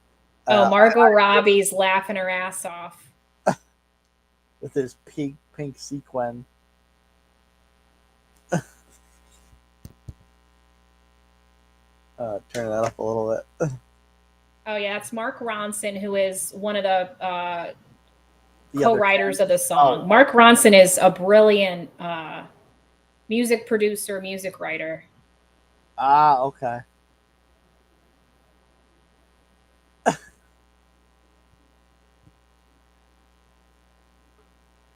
S2: Margot Robbie's laughing her ass off
S1: with his pink sequin. Turn that up a little bit.
S2: Oh yeah, it's Mark Ronson, who is one of the co-writers of the song. Mark Ronson is a brilliant music producer, music writer.
S1: Ah, okay.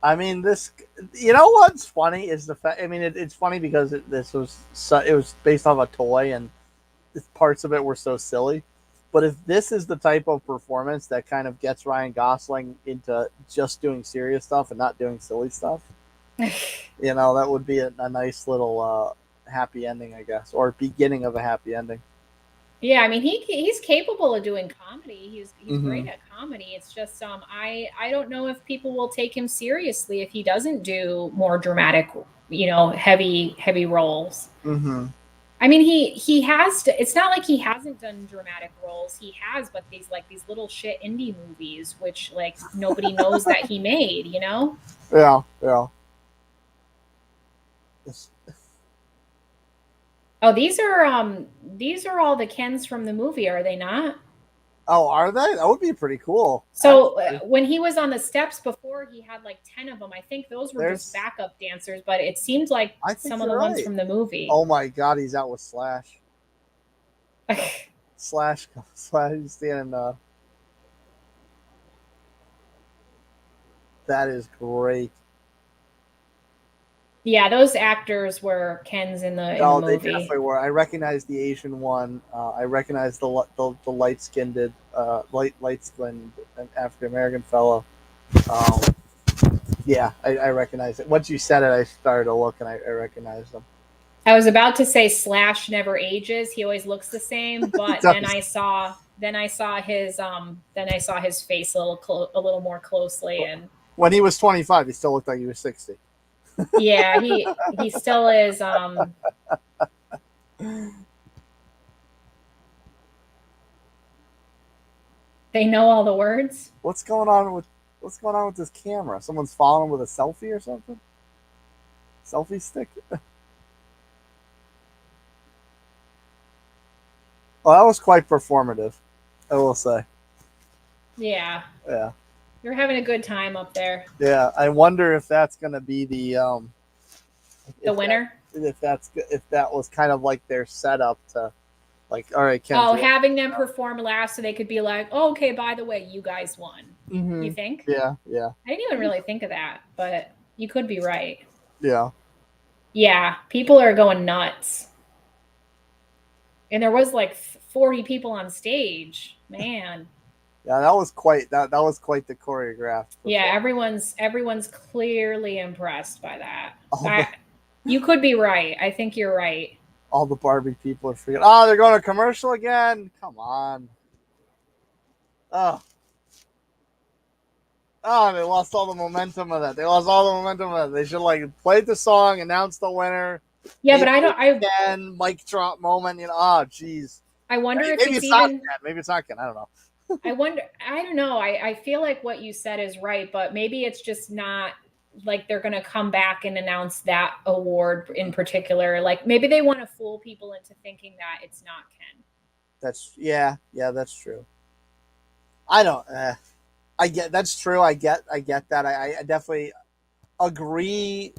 S1: I mean, this. You know what's funny is the fact. I mean, it's funny because this was it was based off a toy, and parts of it were so silly. But if this is the type of performance that kind of gets Ryan Gosling into just doing serious stuff and not doing silly stuff, that would be a nice little happy ending, I guess, or beginning of a happy ending.
S2: Yeah, I mean he's capable of doing comedy. He's great at comedy. It's just I don't know if people will take him seriously if he doesn't do more dramatic, heavy roles.
S1: Mm-hmm.
S2: I mean he has to. It's not like he hasn't done dramatic roles. He has, but these little shit indie movies, which like nobody knows that he made.
S1: Yeah. Yes.
S2: Oh, these are all the Kens from the movie, are they not?
S1: Oh, are they? That would be pretty cool.
S2: So when he was on the steps before, he had like 10 of them. I think those were just backup dancers, but it seemed like some of the ones from the movie.
S1: Oh my God, he's out with Slash. Slash, he's standing. That is great.
S2: Yeah, those actors were Kens in the movie.
S1: They definitely were. I recognize the Asian one. I recognize the light-skinned African American fellow. Yeah, I recognize it. Once you said it, I started to look and I recognized them.
S2: I was about to say Slash never ages. He always looks the same, but then I saw his face a little more closely, and
S1: when he was 25, he still looked like he was 60.
S2: Yeah, he still is. They know all the words.
S1: What's going on with this camera? Someone's following with a selfie or something? Selfie stick? Well, that was quite performative, I will say.
S2: Yeah.
S1: Yeah.
S2: You're having a good time up there.
S1: Yeah, I wonder if that's going to be the
S2: winner.
S1: If that was kind of like their setup to, like, all right, Ken.
S2: Having them perform last so they could be like, oh, okay, by the way, you guys won.
S1: Mm-hmm.
S2: You think?
S1: Yeah.
S2: I didn't even really think of that, but you could be right.
S1: Yeah.
S2: Yeah, people are going nuts. And there was like 40 people on stage, man.
S1: Yeah, that was quite the choreographed.
S2: Yeah, everyone's clearly impressed by that. You could be right. I think you're right.
S1: All the Barbie people are freaking. Oh, they're going to commercial again. Come on. Oh, they lost all the momentum of that. They should like play the song, announce the winner.
S2: Yeah, but I
S1: mic drop moment. Oh, jeez.
S2: I wonder if
S1: maybe it's not Ken. Maybe it's not Ken. I don't know.
S2: I don't know. I feel like what you said is right, but maybe it's just not like they're going to come back and announce that award in particular. Like maybe they want to fool people into thinking that it's not Ken.
S1: That's true. That's true. I get that. I definitely agree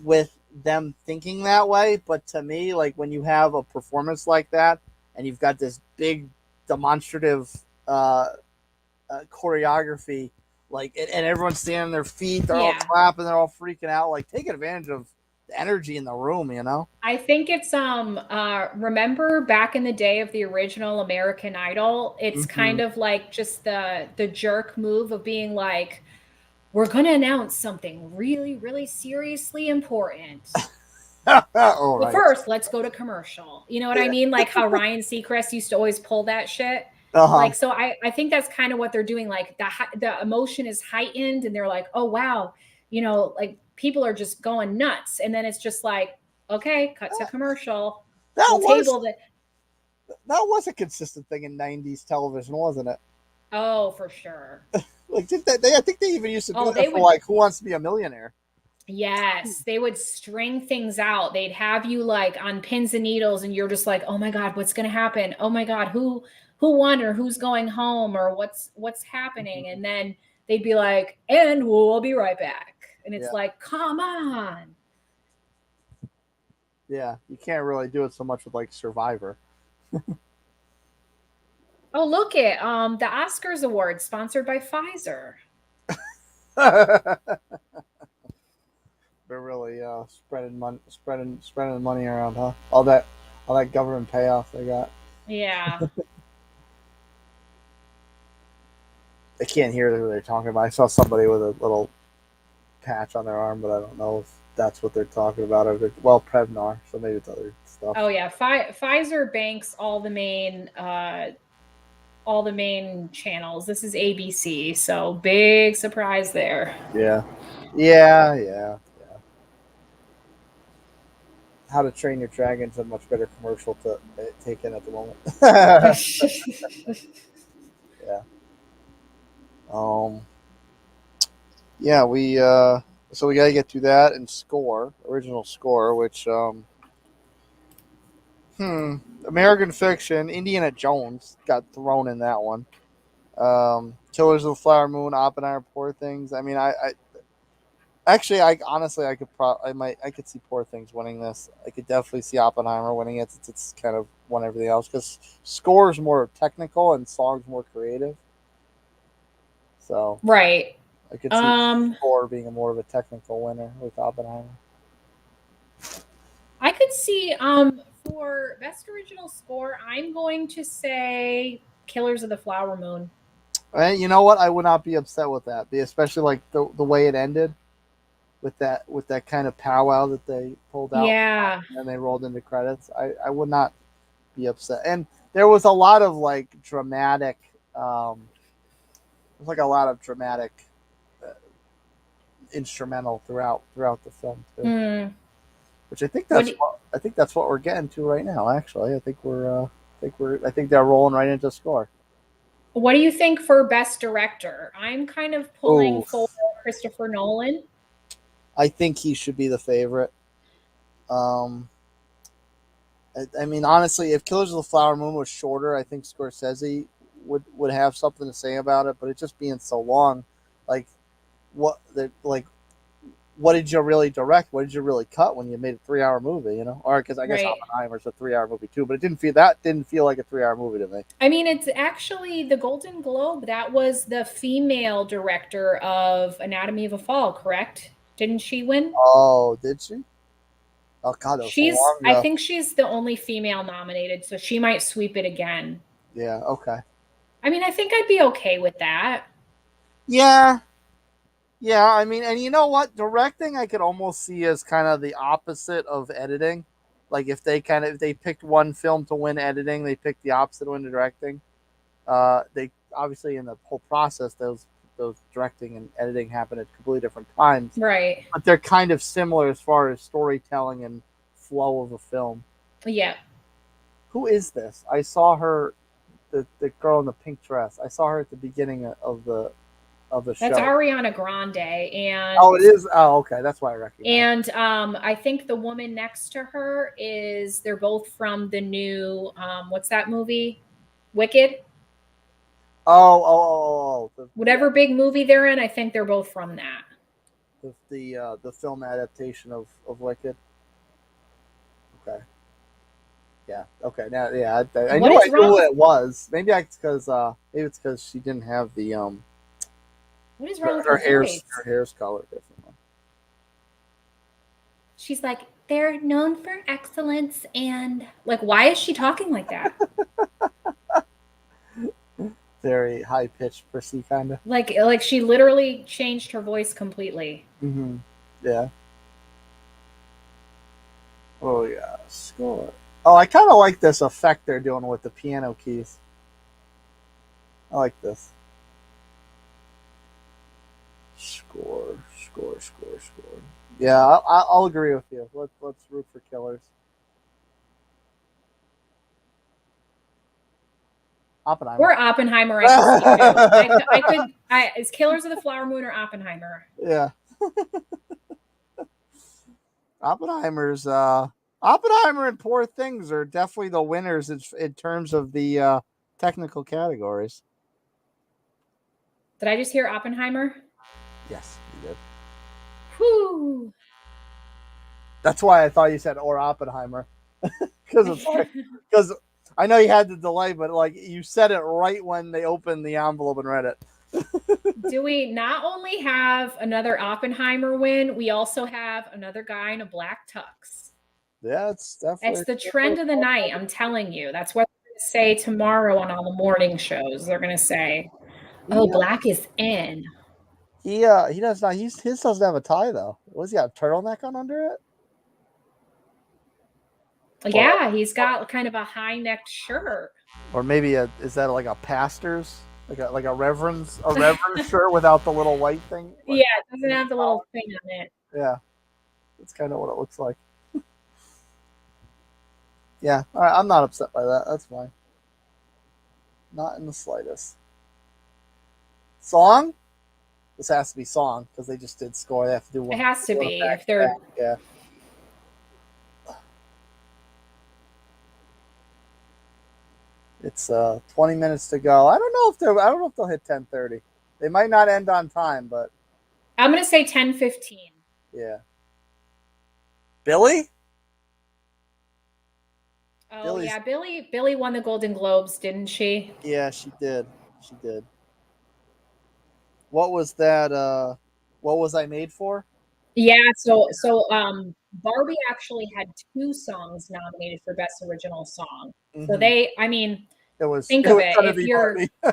S1: with them thinking that way. But to me, like when you have a performance like that and you've got this big demonstrative choreography, like, and everyone's standing on their feet, they're all clapping, they're all freaking out, like taking advantage of the energy in the room, I
S2: think it's remember back in the day of the original American Idol, it's kind of like just the jerk move of being like, we're going to announce something really, really seriously important. Well, first, let's go to commercial. You know what I mean? Like how Ryan Seacrest used to always pull that shit. Like, so I think that's kind of what they're doing. Like the emotion is heightened and they're like, oh, wow. Like people are just going nuts. And then it's just like, okay, cut to commercial.
S1: That was a consistent thing in 90s television, wasn't it?
S2: Oh, for sure.
S1: Like I think they even used to do that for like Who Wants to Be a Millionaire.
S2: Yes, they would string things out. They'd have you like on pins and needles and you're just like, oh my God, what's going to happen? Oh my God, who won or who's going home or what's happening? And then they'd be like, and we'll be right back. And it's like, come on.
S1: Yeah, you can't really do it so much with like Survivor.
S2: Oh, look at the Oscars award sponsored by Pfizer.
S1: They're really spreading the money around, huh? All that government payoff they got.
S2: Yeah.
S1: I can't hear who they're talking about. I saw somebody with a little patch on their arm, but I don't know if that's what they're talking about. Well, Prevnar, so maybe it's other stuff.
S2: Oh yeah, Pfizer banks all the main channels. This is ABC, so big surprise there.
S1: Yeah. How to Train Your Dragon's a much better commercial to take in at the moment. Yeah. Yeah, so we got to get to that and original score, which American Fiction, Indiana Jones got thrown in that one. Killers of the Flower Moon, Oppenheimer, Poor Things. I mean, I actually, I honestly, I could see Poor Things winning this. I could definitely see Oppenheimer winning it since it's kind of won everything else because score is more technical and songs more creative. So
S2: right.
S1: I could see score being more of a technical winner with Oppenheimer.
S2: I could see for best original score, I'm going to say Killers of the Flower Moon.
S1: You know what? I would not be upset with that, especially like the way it ended with that kind of powwow that they pulled out.
S2: Yeah.
S1: And they rolled into credits. I would not be upset. And there was a lot of like dramatic instrumental throughout the film too. Which I think that's what we're getting to right now. Actually, I think they're rolling right into score.
S2: What do you think for best director? I'm kind of pulling for Christopher Nolan.
S1: I think he should be the favorite. I mean, honestly, if Killers of the Flower Moon was shorter, I think Scorsese would have something to say about it. But it just being so long, what did you really direct? What did you really cut when you made a 3-hour movie? Or because I guess Oppenheimer's a 3-hour movie too, but it didn't feel like a 3-hour movie to me.
S2: I mean, it's actually the Golden Globe. That was the female director of Anatomy of a Fall, correct? Didn't she win?
S1: Oh, did she? Oh God,
S2: she's. So I think she's the only female nominated, so she might sweep it again.
S1: Yeah. Okay.
S2: I mean, I think I'd be okay with that.
S1: Yeah. Yeah, I mean, and you know what? Directing, I could almost see as kind of the opposite of editing. Like if they picked one film to win editing, they picked the opposite to win directing. They obviously in the whole process, those directing and editing happen at completely different times,
S2: right?
S1: But they're kind of similar as far as storytelling and flow of a film.
S2: Yeah.
S1: Who is this? I saw her, the girl in the pink dress. I saw her at the beginning of the show.
S2: That's Ariana Grande, and
S1: it is. Oh, okay, that's why I recognize.
S2: And I think the woman next to her they're both from the new what's that movie? Wicked. Whatever big movie they're in, I think they're both from that.
S1: The film adaptation of Wicked. Okay. Yeah. Okay. Now, yeah, I knew what it was. Maybe it's because she didn't have the
S2: What is wrong with
S1: her hair's colored differently.
S2: She's like, they're known for excellence, and like, why is she talking like that?
S1: Very high pitched, prissy kind of.
S2: Like she literally changed her voice completely.
S1: Mm-hmm. Yeah. Oh yeah, score. Oh, I kind of like this effect they're doing with the piano keys. I like this. Score. Yeah, I'll agree with you. Let's root for Killers. Oppenheimer.
S2: Or Oppenheimer. I could. Is Killers of the Flower Moon or Oppenheimer?
S1: Yeah. Oppenheimer and Poor Things are definitely the winners in terms of the technical categories.
S2: Did I just hear Oppenheimer?
S1: Yes, you did.
S2: Whew.
S1: That's why I thought you said or Oppenheimer. Because I know you had the delay, but like you said it right when they opened the envelope and read it.
S2: Do we not only have another Oppenheimer win, we also have another guy in a black tux.
S1: Yeah, it's definitely.
S2: It's the trend of the night. I'm telling you. That's what they're going to say tomorrow on all the morning shows. They're going to say, "Oh, black is in."
S1: He does not. His doesn't have a tie though. What's he got? A turtleneck on under it?
S2: Yeah, he's got kind of a high-necked shirt.
S1: Or maybe is that like a pastor's, like a reverend's shirt without the little white thing?
S2: Yeah, it doesn't have the little thing on it.
S1: Yeah, that's kind of what it looks like. Yeah, all right, I'm not upset by that. That's fine. Not in the slightest. Song? This has to be song because they just did score. They have to do one.
S2: It has to be if they're.
S1: Yeah. It's 20 minutes to go. I don't know if they'll hit 10:30. They might not end on time, but
S2: I'm gonna say 10:15.
S1: Yeah. Billy?
S2: Oh
S1: Billy's...
S2: yeah, Billy won the Golden Globes, didn't she?
S1: Yeah, she did. She did. What was that? What was I made for?
S2: Yeah, so Barbie actually had 2 songs nominated for Best Original Song. Mm-hmm. So think of it.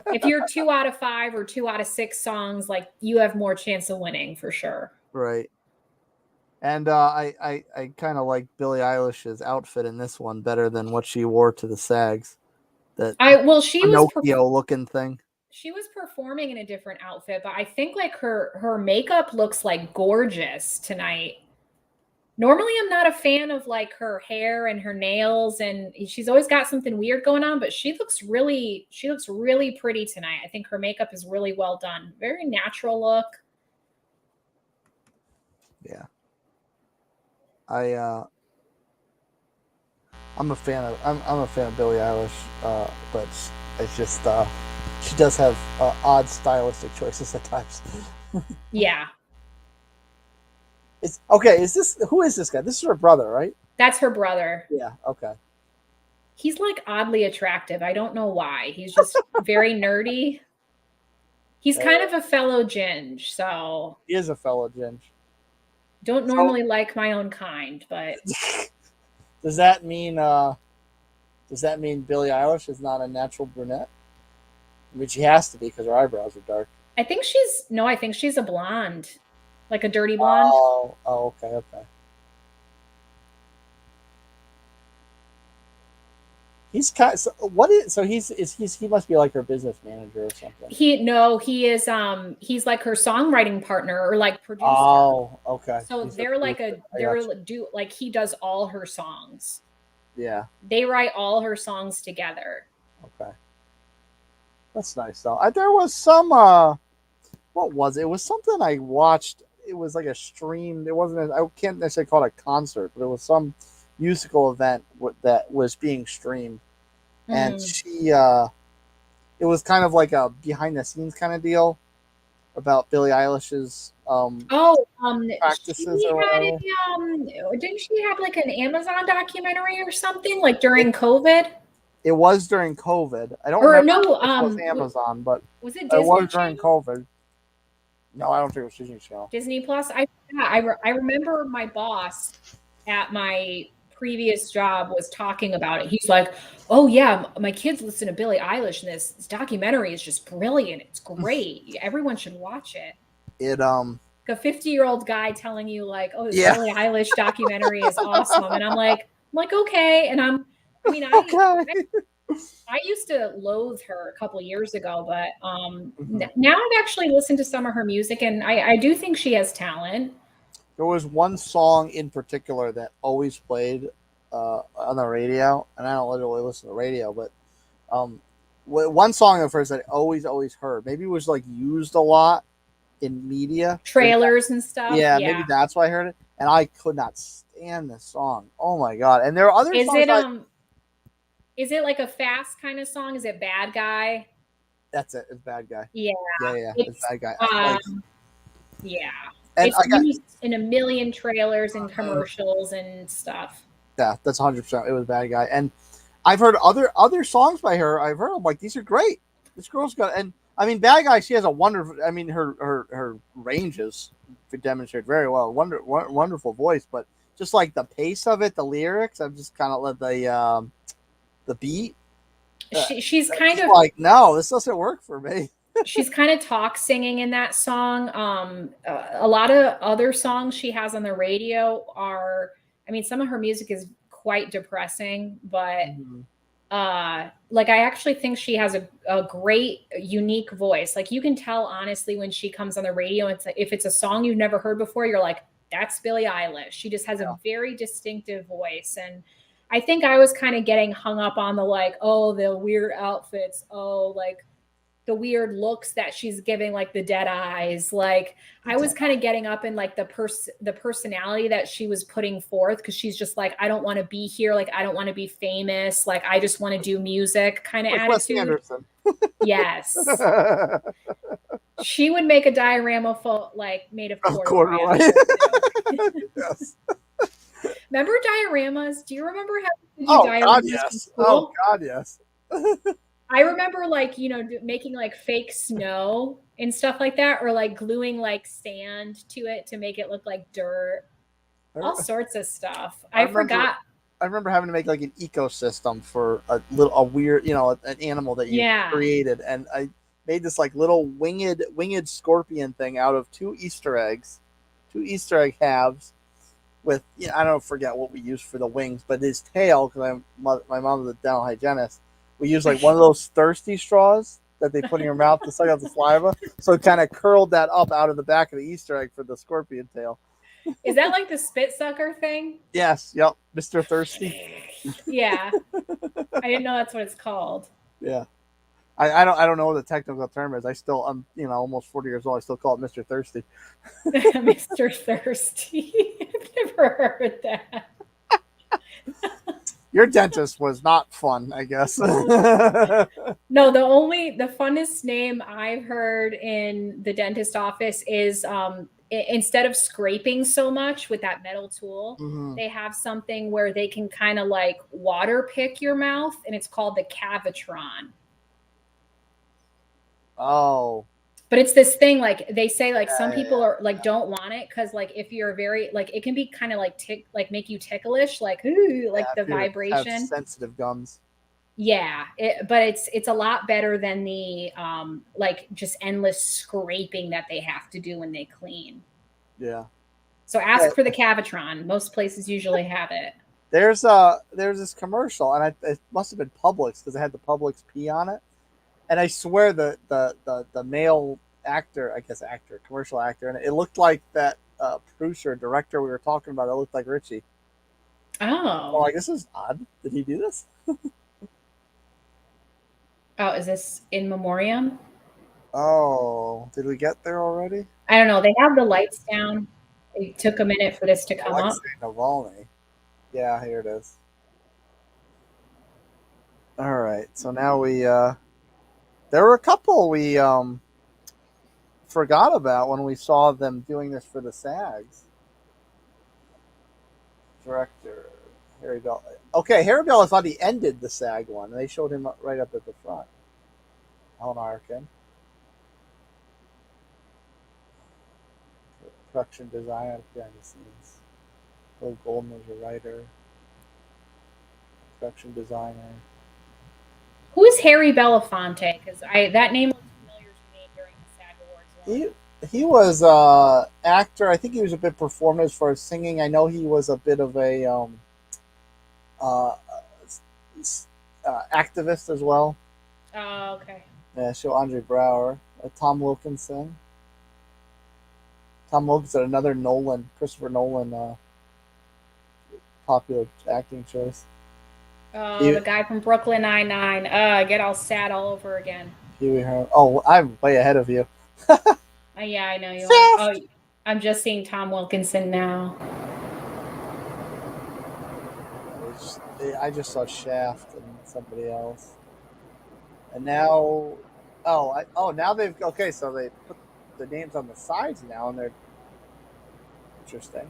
S2: If you're 2 out of 5 or 2 out of 6 songs, like you have more chance of winning for sure.
S1: Right. And I kind of like Billie Eilish's outfit in this one better than what she wore to the SAGs.
S2: She was
S1: Pinocchio looking thing.
S2: She was performing in a different outfit, but I think like her makeup looks like gorgeous tonight. Normally I'm not a fan of like her hair and her nails, and she's always got something weird going on, but she looks really pretty tonight. I think her makeup is really well done. Very natural look.
S1: Yeah. I'm a fan of Billie Eilish, but it's just she does have odd stylistic choices at times.
S2: Yeah.
S1: Who is this guy? This is her brother, right?
S2: That's her brother.
S1: Yeah, okay.
S2: He's like oddly attractive. I don't know why. He's just very nerdy. He's kind of a fellow Ginge, so
S1: he is a fellow Ginge.
S2: Don't normally like my own kind, but
S1: does that mean Billie Eilish is not a natural brunette? I mean, she has to be because her eyebrows are dark.
S2: I think she's a blonde, like a dirty blonde.
S1: Oh, okay. He's kind. He must be like her business manager or something.
S2: He is. He's like her songwriting partner or like producer.
S1: Oh, okay.
S2: So he does all her songs.
S1: Yeah.
S2: They write all her songs together.
S1: Okay. That's nice though. There was some. What was it? It was something I watched. It was like a stream. It wasn't. I can't necessarily call it a concert, but it was some musical event that was being streamed, and it was kind of like a behind the scenes kind of deal about Billie Eilish's practices or whatever.
S2: Didn't she have like an Amazon documentary or something like during COVID?
S1: It was during COVID. I don't remember if it was Amazon, but
S2: was it Disney?
S1: It was during COVID. No, I don't think it was Disney Channel.
S2: Disney Plus. I remember my boss at my previous job was talking about it. He's like, "Oh yeah, my kids listen to Billie Eilish, and this documentary is just brilliant. It's great. Everyone should watch it." A 50-year-old guy telling you like, "Oh, this Billie Eilish documentary is awesome," and I'm like, okay, and I used to loathe her a couple years ago, but now I've actually listened to some of her music, and I do think she has talent.
S1: There was one song in particular that always played on the radio, and I don't literally listen to radio, but one song at first that I always heard. Maybe it was like used a lot in media.
S2: Trailers and stuff.
S1: Yeah, maybe that's why I heard it. And I could not stand this song. Oh my God. And there are other songs.
S2: Is it like a fast kind of song? Is it Bad Guy?
S1: That's it. It's Bad Guy.
S2: Yeah.
S1: It's Bad Guy.
S2: Yeah.
S1: And
S2: it's used in a million trailers and commercials and stuff.
S1: Yeah, that's 100%. It was Bad Guy. And I've heard other songs by her. I'm like, these are great. This girl's got, and I mean, Bad Guy, she has a wonderful. I mean, her ranges demonstrate very well. Wonderful voice, but just like the pace of it, the lyrics, I've just kind of let the beat.
S2: She's kind of
S1: like, no, this doesn't work for me.
S2: She's kind of talk singing in that song. A lot of other songs she has on the radio are, I mean, some of her music is quite depressing, but like I actually think she has a great, unique voice. Like you can tell honestly when she comes on the radio, it's like, if it's a song you've never heard before, you're like, that's Billie Eilish. She just has a very distinctive voice. And I think I was kind of getting hung up on the like, oh, the weird outfits, oh, like the weird looks that she's giving, like the dead eyes. Like I was kind of getting up in like the personality that she was putting forth, because she's just like, I don't want to be here, like I don't want to be famous, like I just want to do music kind of like attitude. Yes. She would make a diorama like made of corduroy.
S1: Yes.
S2: Remember dioramas? Do you remember having
S1: to do
S2: dioramas
S1: God, yes. Oh God, yes.
S2: I remember like, making like fake snow and stuff like that, or like gluing like sand to it to make it look like dirt. All sorts of stuff. I forgot.
S1: I remember having to make like an ecosystem for a weird, an animal that you created. And I made this like little winged scorpion thing out of two Easter egg halves with, I don't forget what we used for the wings, but his tail, because my mom was a dental hygienist, we used like one of those thirsty straws that they put in your mouth to suck out the saliva. So it kind of curled that up out of the back of the Easter egg for the scorpion tail.
S2: Is that like the spit sucker thing?
S1: Yes. Yep. Mr. Thirsty.
S2: Yeah. I didn't know that's what it's called.
S1: Yeah. I don't know what the technical term is. I still, I'm almost 40 years old. I still call it Mr. Thirsty.
S2: Mr. Thirsty. I've never heard that.
S1: Your dentist was not fun, I guess.
S2: No, the funnest name I've heard in the dentist office is instead of scraping so much with that metal tool, they have something where they can kind of like water pick your mouth, and it's called the Cavitron.
S1: Oh.
S2: But it's this thing, like they say, like some people are like don't want it because like if you're very like it can be kind of like make you ticklish, like ooh, like the vibration.
S1: Have sensitive gums.
S2: Yeah, but it's a lot better than the like just endless scraping that they have to do when they clean.
S1: Yeah.
S2: So ask for the Cavitron. Most places usually have it.
S1: There's this commercial, and it must have been Publix because it had the Publix P on it. And I swear the male actor, commercial actor, and it looked like that producer, director we were talking about. It looked like Richie.
S2: Oh.
S1: I'm like, this is odd. Did he do this?
S2: Oh, is this in Memoriam?
S1: Oh, did we get there already?
S2: I don't know. They have the lights down. It took a minute for this to come up.
S1: Navalny. Yeah, here it is. All right. So now we there were a couple we forgot about when we saw them doing this for the SAGs. Director Harry Bell. Okay, Harry Bell, I thought he ended the SAG one, and they showed him right up at the front. Alan Arkin. Production designer behind the scenes. Bill Goldman is a writer. Production designer.
S2: Who is Harry Belafonte? Because that name was familiar to me during the SAG Awards.
S1: He was actor. I think he was a bit performance for his singing. I know he was a bit of a activist as well.
S2: Oh, okay.
S1: Yeah, show Andre Brower, Tom Wilkinson. Tom Wilkinson, another Christopher Nolan, popular acting choice.
S2: Oh, the guy from Brooklyn Nine-Nine. I get all sad all over again.
S1: Oh, I'm way ahead of you.
S2: Yeah, I know you are. Oh, I'm just seeing Tom Wilkinson now.
S1: I just saw Shaft and somebody else. And now, now they've, so they put the names on the sides now, and they're interesting.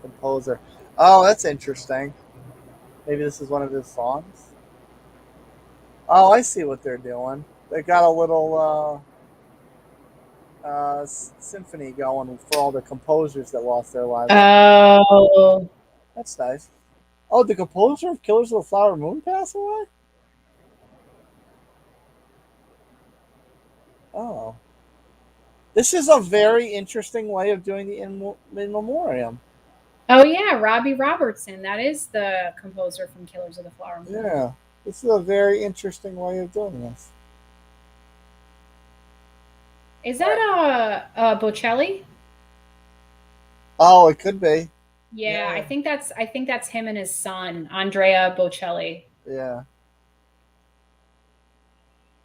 S1: Composer. Oh, that's interesting. Maybe this is one of his songs. Oh, I see what they're doing. they got a little symphony going for all the composers that lost their lives.
S2: Oh,
S1: That's nice. Oh, the composer of Killers of the Flower Moon passed away? Oh. This is a very interesting way of doing the in memoriam.
S2: oh yeah, Robbie Robertson. That is the composer from Killers of the Flower Moon.
S1: Yeah. This is a very interesting way of doing this.
S2: Is that Bocelli?
S1: Oh, it could be.
S2: Yeah, I think that's him and his son, Andrea Bocelli.
S1: Yeah.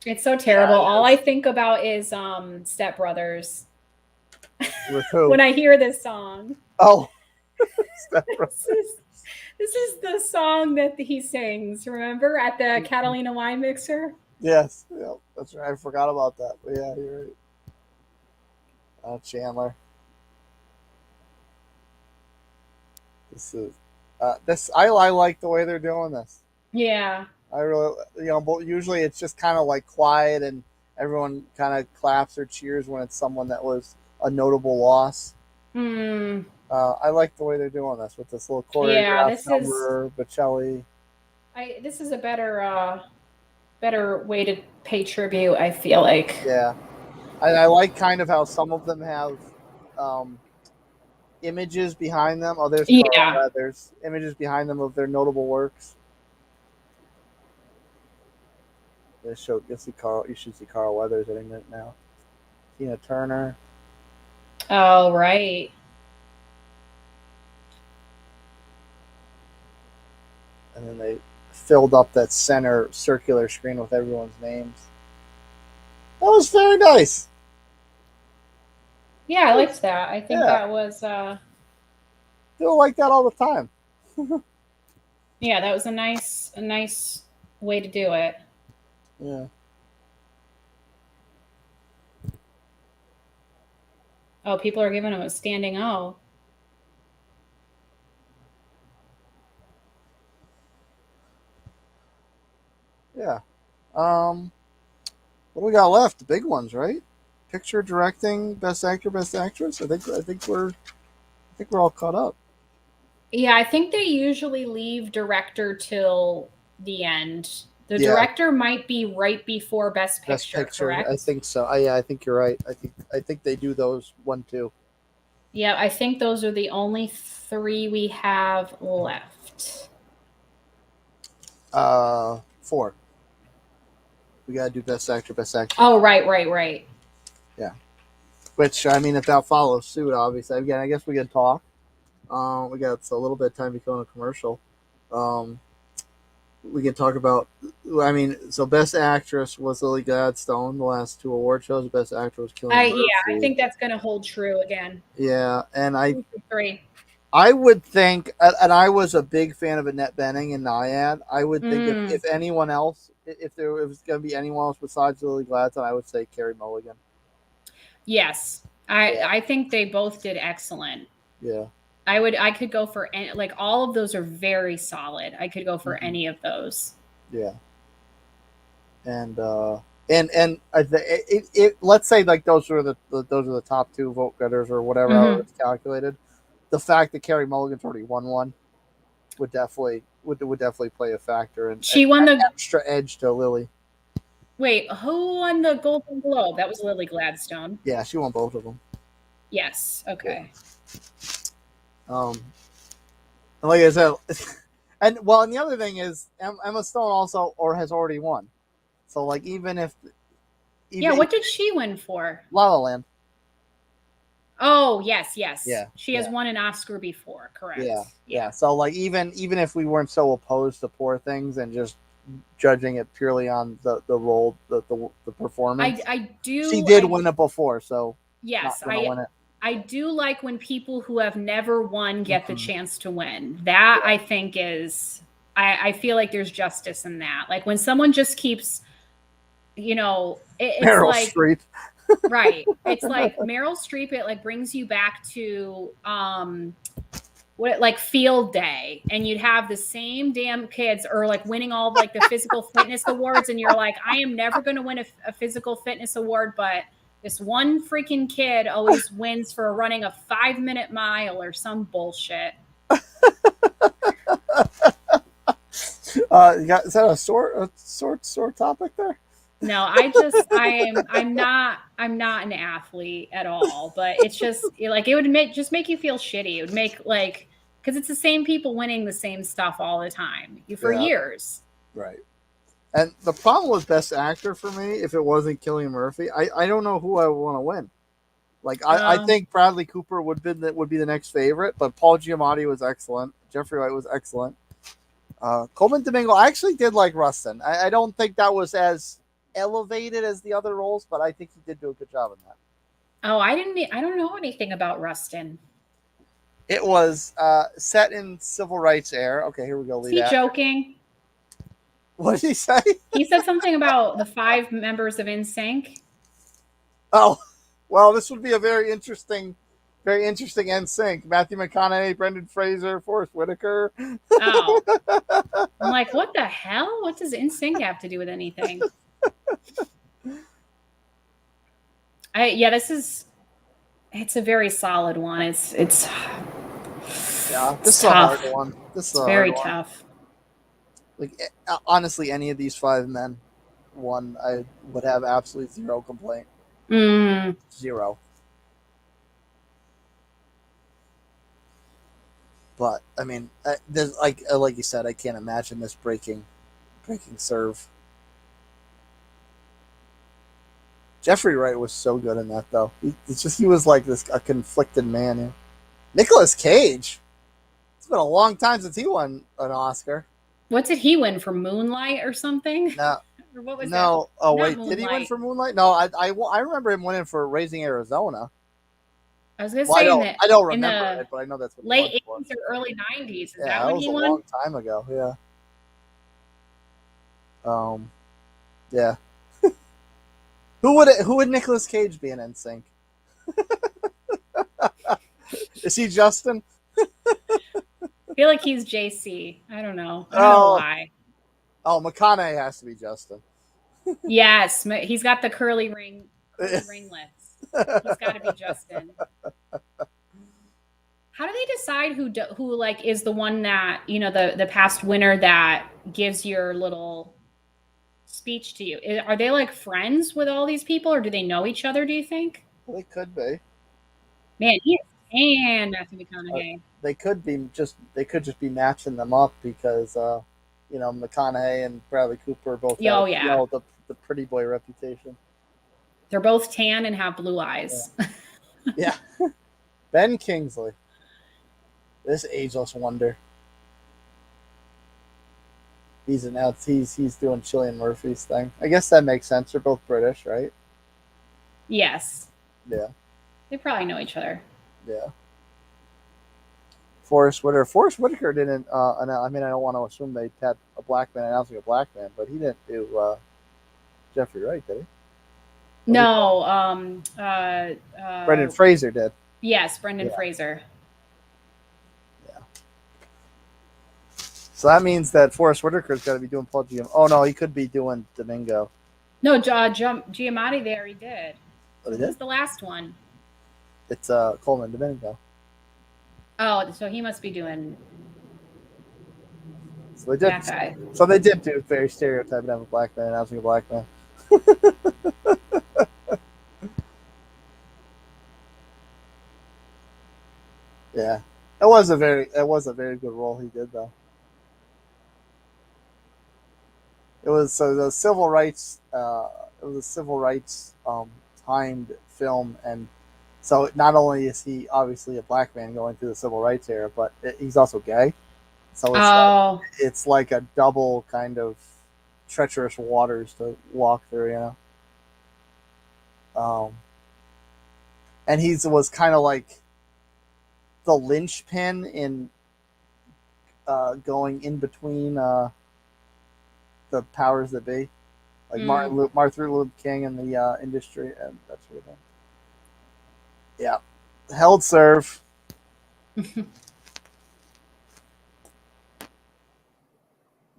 S2: It's so terrible. All I think about is Step Brothers.
S1: With who?
S2: When I hear this song.
S1: Oh.
S2: This is the song that he sings, remember, at the Catalina wine mixer?
S1: Yes. Yep. That's right. I forgot about that. But yeah, you're right. Chandler. I like the way they're doing this.
S2: Yeah.
S1: I really, but usually it's just kind of like quiet and everyone kind of claps or cheers when it's someone that was a notable loss. I like the way they're doing this with this little choreographed number, Bocelli.
S2: This is a better way to pay tribute, I feel like.
S1: Yeah. I like kind of how some of them have images behind them. Oh, there's Carl. There's images behind them of their notable works. You should see Carl Weathers in it now. Tina Turner.
S2: Oh, right.
S1: And then they filled up that center circular screen with everyone's names. That was very nice.
S2: Yeah, I liked that. I think that was
S1: People like that all the time.
S2: Yeah, that was a nice way to do it.
S1: Yeah.
S2: Oh, people are giving him a standing O.
S1: Yeah. What do we got left? The big ones, right? Picture, directing, best actor, best actress. I think we're all caught up.
S2: Yeah, I think they usually leave director till the end. The director might be right before best picture. Correct?
S1: I think so. I think you're right. I think they do those 1, 2.
S2: Yeah, I think those are the only 3 we have left.
S1: 4. We gotta do best actor, best actress.
S2: Oh, right.
S1: Yeah. Which, I mean, if that follows suit, obviously, again, I guess we can talk. We got a little bit of time before a commercial. We can talk about. I mean, so best actress was Lily Gladstone. The last 2 award shows, best actor was Cillian Murphy.
S2: Yeah, I think that's going to hold true again.
S1: Yeah, and
S2: 3.
S1: I would think, and I was a big fan of Annette Bening and Nyad. I would think if anyone else, if there was going to be anyone else besides Lily Gladstone, I would say Carey Mulligan.
S2: Yes, I think they both did excellent.
S1: Yeah.
S2: I could go for like all of those are very solid. I could go for any of those.
S1: Yeah. And let's say like those are the top 2 vote getters or whatever it's calculated. The fact that Carey Mulligan's already won one would definitely play a factor, and
S2: she won the
S1: extra edge to Lily.
S2: Wait, who won the Golden Globe? That was Lily Gladstone.
S1: Yeah, she won both of them.
S2: Yes. Okay.
S1: Yeah. And like I said, and the other thing is Emma Stone also has already won. So like even
S2: what did she win for?
S1: La La Land.
S2: Oh yes.
S1: Yeah,
S2: she has won an Oscar before, correct?
S1: Yeah. So like even if we weren't so opposed to Poor Things and just judging it purely on the role, the performance,
S2: I do.
S1: She did win it before, so
S2: yes, I do like when people who have never won get the chance to win. That I think is, I feel like there's justice in that. Like when someone just keeps, it's
S1: Meryl
S2: like
S1: Streep.
S2: Right. It's like Meryl Streep. It like brings you back to like field day, and you'd have the same damn kids or like winning all like the physical fitness awards, and you're like, I am never going to win a physical fitness award, but this one freaking kid always wins for running a 5-minute mile or some bullshit.
S1: Is that a sore topic there?
S2: No, I'm not an athlete at all, but it's just like it would make you feel shitty. It would make like, because it's the same people winning the same stuff all the time for years.
S1: Right. And the problem with Best Actor for me, if it wasn't Cillian Murphy, I don't know who I would want to win. Like I think Bradley Cooper would be the next favorite, but Paul Giamatti was excellent. Jeffrey Wright was excellent. Coleman Domingo, I actually did like Rustin. I don't think that was as elevated as the other roles, but I think he did do a good job in that.
S2: Oh, I don't know anything about Rustin.
S1: It was set in civil rights era. Okay, here we go.
S2: Is he joking?
S1: What did he say?
S2: He said something about the 5 members of NSYNC.
S1: Oh, well, this would be a very interesting NSYNC. Matthew McConaughey, Brendan Fraser, Forrest Whitaker.
S2: Oh. I'm like, what the hell? What does NSYNC have to do with anything? It's a very solid one. It's
S1: this is a
S2: tough.
S1: hard one. This is
S2: very tough.
S1: Like, honestly, any of these 5 men won, I would have absolutely zero complaint. Zero. But I mean, there's like you said, I can't imagine this breaking serve. Jeffrey Wright was so good in that, though. He was like a conflicted man. Yeah. Nicolas Cage. It's been a long time since he won an Oscar.
S2: What did he win for? Moonlight or something?
S1: No.
S2: Or what was
S1: no.
S2: That?
S1: Oh wait, Moonlight. Did he win for Moonlight? No, I remember him winning for Raising Arizona.
S2: I was going to say
S1: I don't remember it, but I know that's what
S2: late 80s or early 90s. Is that when he won?
S1: That was a long time ago. Yeah. Yeah. Who would Nicolas Cage be in NSYNC? Is he Justin?
S2: I feel like he's JC. I don't know. I don't know why.
S1: Oh, McConaughey has to be Justin.
S2: Yes, he's got the curly ringlets. He's got to be Justin. How do they decide who like is the one that, you know, the past winner that gives your little speech to you? Are they like friends with all these people, or do they know each other, do you think?
S1: Well, they could be.
S2: Man, he is and Matthew McConaughey.
S1: They could just be matching them up because you know, McConaughey and Bradley Cooper both have, you know, the pretty boy reputation.
S2: They're both tan and have blue eyes.
S1: Yeah. Ben Kingsley. This ageless wonder. He's doing Cillian Murphy's thing. I guess that makes sense. They're both British, right?
S2: Yes.
S1: Yeah.
S2: They probably know each other.
S1: Yeah. Forrest Whitaker didn't. I mean, I don't want to assume they had a black man announcing a black man, but he didn't do Jeffrey Wright, did he?
S2: No.
S1: Brendan Fraser did.
S2: Yes, Brendan Fraser.
S1: Yeah. So that means that Forrest Whitaker's got to be doing Paul Giamatti. Oh no, he could be doing Domingo.
S2: No, Giamatti there. He did.
S1: Oh, he did?
S2: This is the last one.
S1: It's Coleman Domingo.
S2: Oh, so he must be doing.
S1: So they did.
S2: That guy.
S1: So they did do very stereotyping of a black man announcing a black man. Yeah, it was a very good role he did, though. It was the civil rights. It was a civil rights timed film, and so not only is he obviously a black man going through the civil rights era, but he's also gay. So it's like a double kind of treacherous waters to walk through, you know. And he was kind of like the linchpin in going in between the powers that be, like Martin Luther King and the industry and that sort of thing. Yeah, held serve.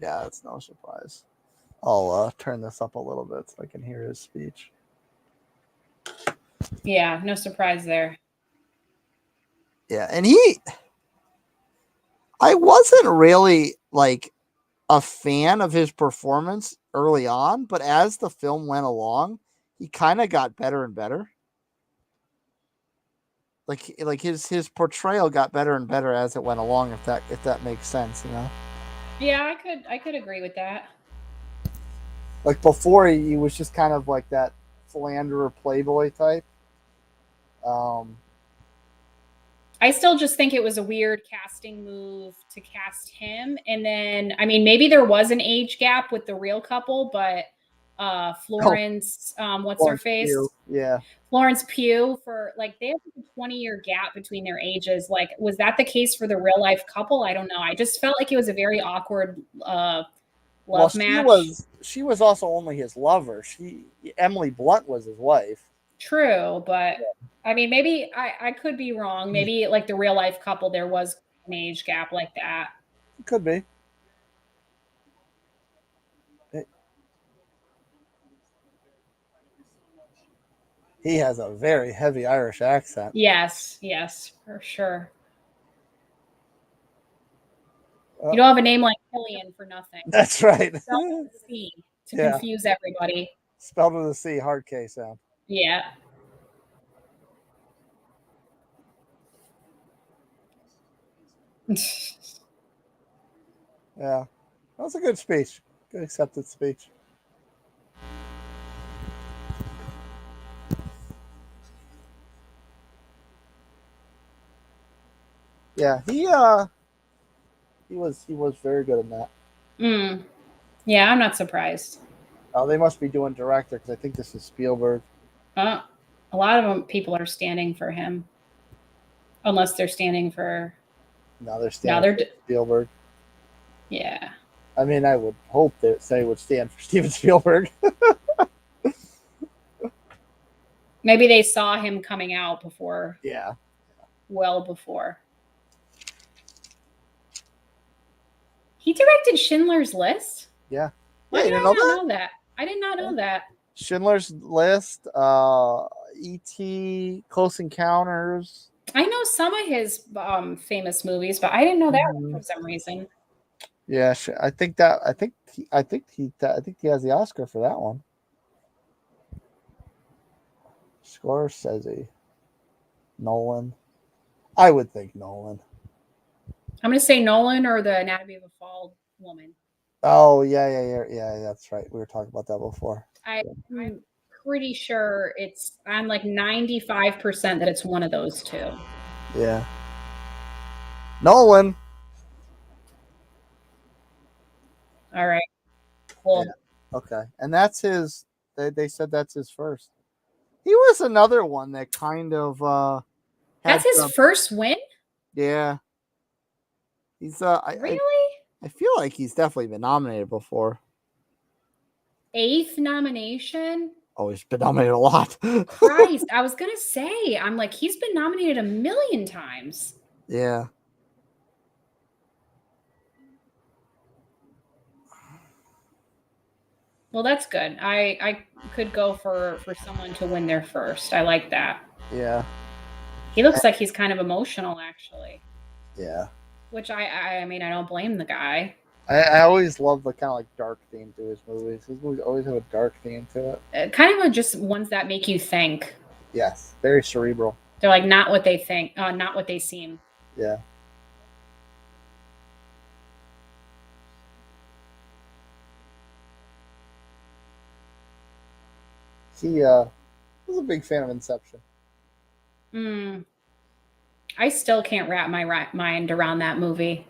S1: Yeah, it's no surprise. I'll turn this up a little bit so I can hear his speech.
S2: Yeah, no surprise there.
S1: Yeah, and I wasn't really like a fan of his performance early on, but as the film went along, he kind of got better and better. Like his portrayal got better and better as it went along, if that makes sense, you know.
S2: Yeah, I could agree with that.
S1: Like before, he was just kind of like that philanderer playboy type.
S2: I still just think it was a weird casting move to cast him. And then, I mean, maybe there was an age gap with the real couple, but Florence, what's her
S1: Florence
S2: face?
S1: Pugh, yeah.
S2: Florence Pugh, for like, they have a 20-year gap between their ages. Like, was that the case for the real life couple? I don't know. I just felt like it was a very awkward love match.
S1: She was also only his lover. Emily Blunt was his wife.
S2: True, but I mean, maybe I could be wrong. Maybe like the real life couple, there was an age gap like that.
S1: It could be. He has a very heavy Irish accent.
S2: Yes, for sure. You don't have a name like Cillian for nothing.
S1: That's right.
S2: Spelled with a C to confuse everybody.
S1: Spelled with a C, hard K sound.
S2: Yeah.
S1: Yeah. That was a good speech. Good accepted speech. Yeah, he was very good in that.
S2: Yeah, I'm not surprised.
S1: They must be doing director because I think this is Spielberg.
S2: A lot of them people are standing for him, unless they're standing for.
S1: No, they're standing for Spielberg.
S2: Yeah.
S1: I mean, I would hope that they would stand for Steven Spielberg.
S2: Maybe they saw him coming out before.
S1: Yeah.
S2: Well before. He directed Schindler's List?
S1: Yeah.
S2: Why did I not know that? I did not know that.
S1: Schindler's List, E.T., Close Encounters.
S2: I know some of his famous movies, but I didn't know that one for some reason.
S1: Yeah, I think he has the Oscar for that one. Scorsese, Nolan. I would think Nolan.
S2: I'm going to say Nolan or The Anatomy of a Fall woman.
S1: Oh yeah. That's right. We were talking about that before.
S2: I'm pretty sure I'm like 95% that it's one of those two.
S1: Yeah. Nolan.
S2: All right. Cool.
S1: Yeah. Okay. And that's his. They said that's his first. He was another one that kind of.
S2: That's his first win?
S1: Yeah. He's
S2: really?
S1: I feel like he's definitely been nominated before.
S2: 8th nomination?
S1: Oh, he's been nominated a lot.
S2: Christ, I was gonna say, I'm like, he's been nominated a million times.
S1: Yeah.
S2: Well, that's good. I could go for someone to win their first. I like that.
S1: Yeah.
S2: He looks like he's kind of emotional, actually.
S1: Yeah.
S2: Which I mean, I don't blame the guy.
S1: I always love the kind of like dark theme to his movies. His movies always have a dark theme to
S2: it. Kind of just ones that make you think.
S1: Yes, very cerebral.
S2: They're like not what they think, not what they seem.
S1: Yeah. He was a big fan of Inception.
S2: I still can't wrap my mind around that movie.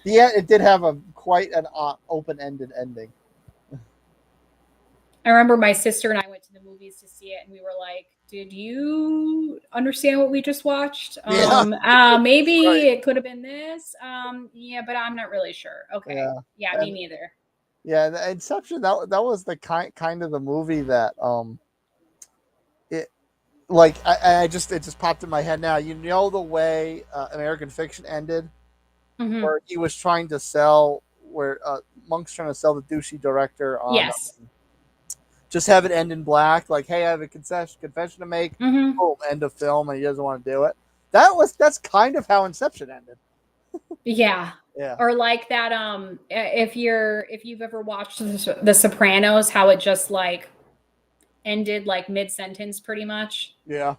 S1: Yeah, it did have quite an open-ended ending.
S2: I remember my sister and I went to the movies to see it, and we were like, "Did you understand what we just watched?
S1: Yeah.
S2: Maybe right. It could have been this. Yeah, but I'm not really sure." Okay, yeah, me neither.
S1: Yeah, the Inception, that was the kind of the movie that it like it just popped in my head now. You know the way American Fiction ended, where he was trying to sell, where Monk's trying to sell the douchey director on.
S2: Yes.
S1: Just have it end in black, like, hey, I have a confession to make.
S2: Mm-hmm.
S1: Boom, end of film, and he doesn't want to do it. That's kind of how Inception ended.
S2: Yeah.
S1: Yeah.
S2: Or like that, if you've ever watched The Sopranos, how it just like ended like mid-sentence pretty much.
S1: Yeah.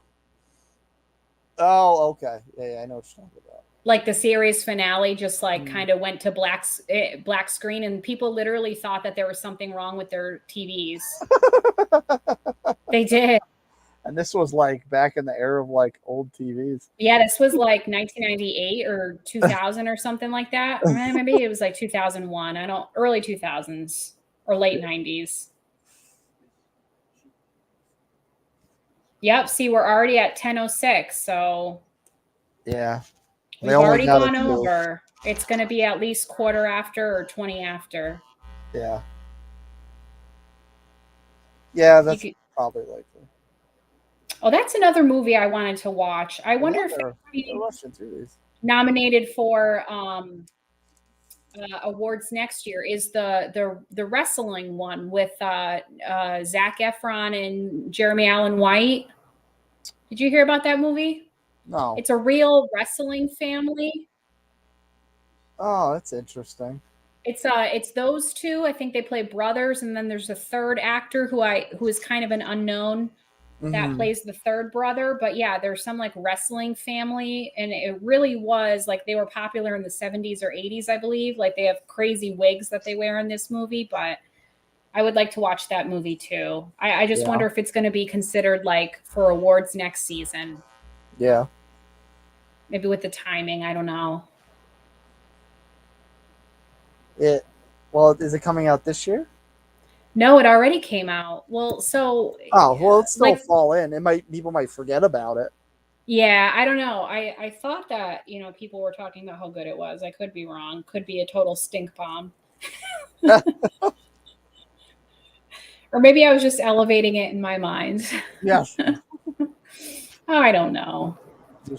S1: Oh, okay. Yeah, I know what you're talking about.
S2: Like the series finale just like kind of went to black screen, and people literally thought that there was something wrong with their TVs. They did.
S1: And this was like back in the era of like old TVs.
S2: Yeah, this was like 1998 or 2000 or something like that. Or maybe it was like 2001. Early 2000s or late 90s. Yep. See, we're already at 10:06. So
S1: yeah,
S2: we've already gone over. It's going to be at least quarter after or 20 after.
S1: Yeah. Yeah, that's probably likely.
S2: Oh, that's another movie I wanted to watch. I wonder if
S1: they're
S2: nominated for awards next year. Is the wrestling one with Zac Efron and Jeremy Allen White? Did you hear about that movie?
S1: No.
S2: It's a real wrestling family.
S1: Oh, that's interesting.
S2: It's those two. I think they play brothers, and then there's a third actor who is kind of an unknown that plays the third brother. But yeah, there's some like wrestling family, and it really was like they were popular in the 70s or 80s, I believe. Like they have crazy wigs that they wear in this movie, but I would like to watch that movie too. I just wonder if it's going to be considered like for awards next season.
S1: Yeah.
S2: Maybe with the timing, I don't know.
S1: Is it coming out this year?
S2: No, it already came out. Well, so
S1: it's still fall in. People might forget about it.
S2: Yeah, I don't know. I thought that, people were talking about how good it was. I could be wrong. Could be a total stink bomb. Or maybe I was just elevating it in my mind.
S1: Yes.
S2: I don't know.
S1: You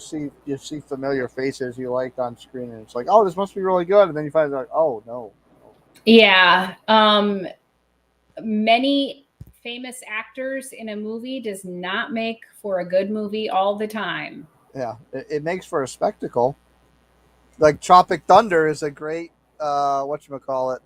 S1: see familiar faces you liked on screen, and it's like, oh, this must be really good, and then you find out, oh no.
S2: Yeah. Many famous actors in a movie does not make for a good movie all the time.
S1: Yeah, it makes for a spectacle. Like Tropic Thunder is a great whatchamacallit,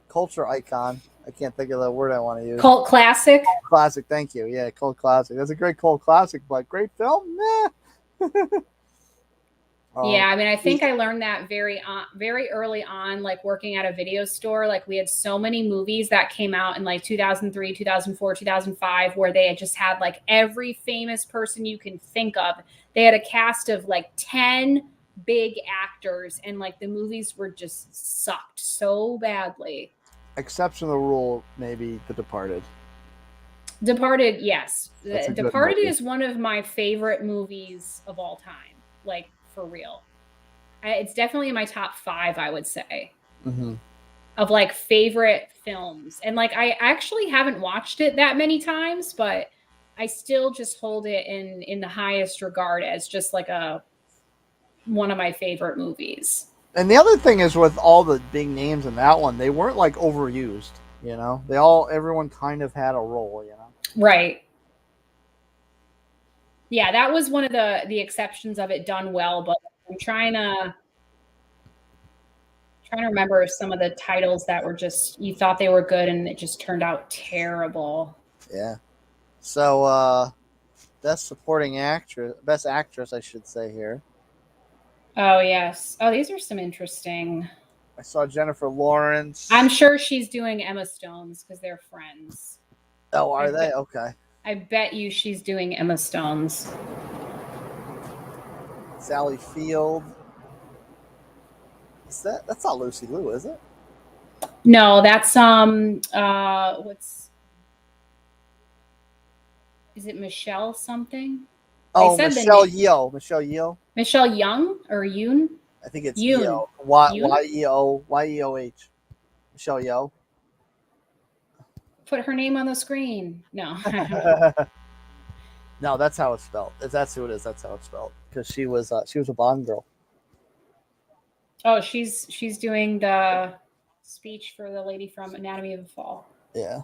S1: culture icon. I can't think of the word I want to use.
S2: Cult classic.
S1: Cult classic, thank you. Yeah, cult classic. That's a great cult classic, but great film? Nah.
S2: Yeah, I mean, I think I learned that very early on, like working at a video store. Like we had so many movies that came out in like 2003, 2004, 2005, where they had just had like every famous person you can think of. They had a cast of like 10 big actors, and like the movies were just sucked so badly.
S1: Exception to the rule, maybe The Departed.
S2: Departed, yes. Departed is one of my favorite movies of all time. Like, for real. It's definitely in my top 5, I would say, of like favorite films. And like I actually haven't watched it that many times, but I still just hold it in the highest regard as just like one of my favorite movies.
S1: And the other thing is, with all the big names in that one, they weren't like overused, everyone kind of had a role,
S2: Right. Yeah, that was one of the exceptions of it done well, but I'm trying to remember some of the titles that were just, you thought they were good and it just turned out terrible.
S1: Yeah. So best actress, I should say here.
S2: Oh, yes. Oh, these are some interesting.
S1: I saw Jennifer Lawrence.
S2: I'm sure she's doing Emma Stone's because they're friends.
S1: Oh, are they? Okay.
S2: I bet you she's doing Emma Stone's.
S1: Sally Field. That's not Lucy Liu, is it?
S2: No, that's is it Michelle something?
S1: Oh, Michelle Yeoh. Michelle Yeoh.
S2: Michelle Young or Yoon?
S1: I think it's
S2: Yoon.
S1: Yeoh. Michelle Yeoh.
S2: Put her name on the screen. No.
S1: No, that's how it's spelled. If that's who it is, that's how it's spelled. Because she was a Bond girl.
S2: Oh, she's doing the speech for the lady from Anatomy of a Fall.
S1: Yeah.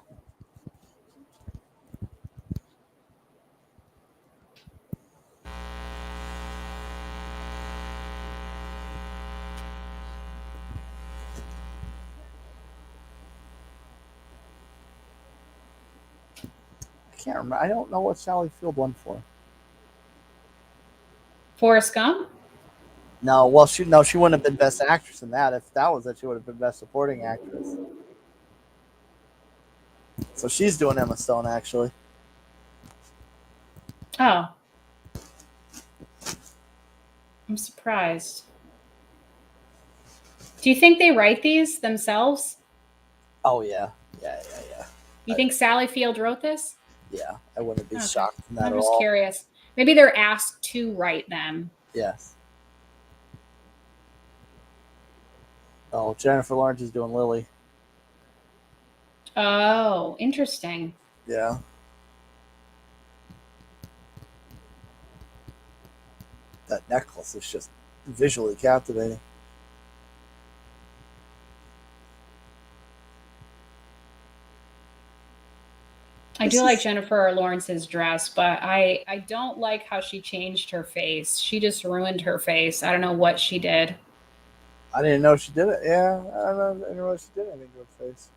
S1: I can't remember. I don't know what Sally Field won for.
S2: Forrest Gump?
S1: No, well, she wouldn't have been Best Actress in that. If that was it, she would have been Best Supporting Actress. So she's doing Emma Stone, actually.
S2: Oh. I'm surprised. Do you think they write these themselves?
S1: Oh, yeah.
S2: You think Sally Field wrote this?
S1: Yeah, I wouldn't be shocked from that
S2: I'm
S1: at
S2: just
S1: all.
S2: curious. Maybe they're asked to write them.
S1: Yes. Oh, Jennifer Lawrence is doing Lily.
S2: Oh, interesting.
S1: Yeah. That necklace is just visually captivating.
S2: I do like Jennifer Lawrence's dress, but I don't like how she changed her face. She just ruined her face. I don't know what she did.
S1: I didn't know she did it. Yeah, I didn't know she did anything to her face.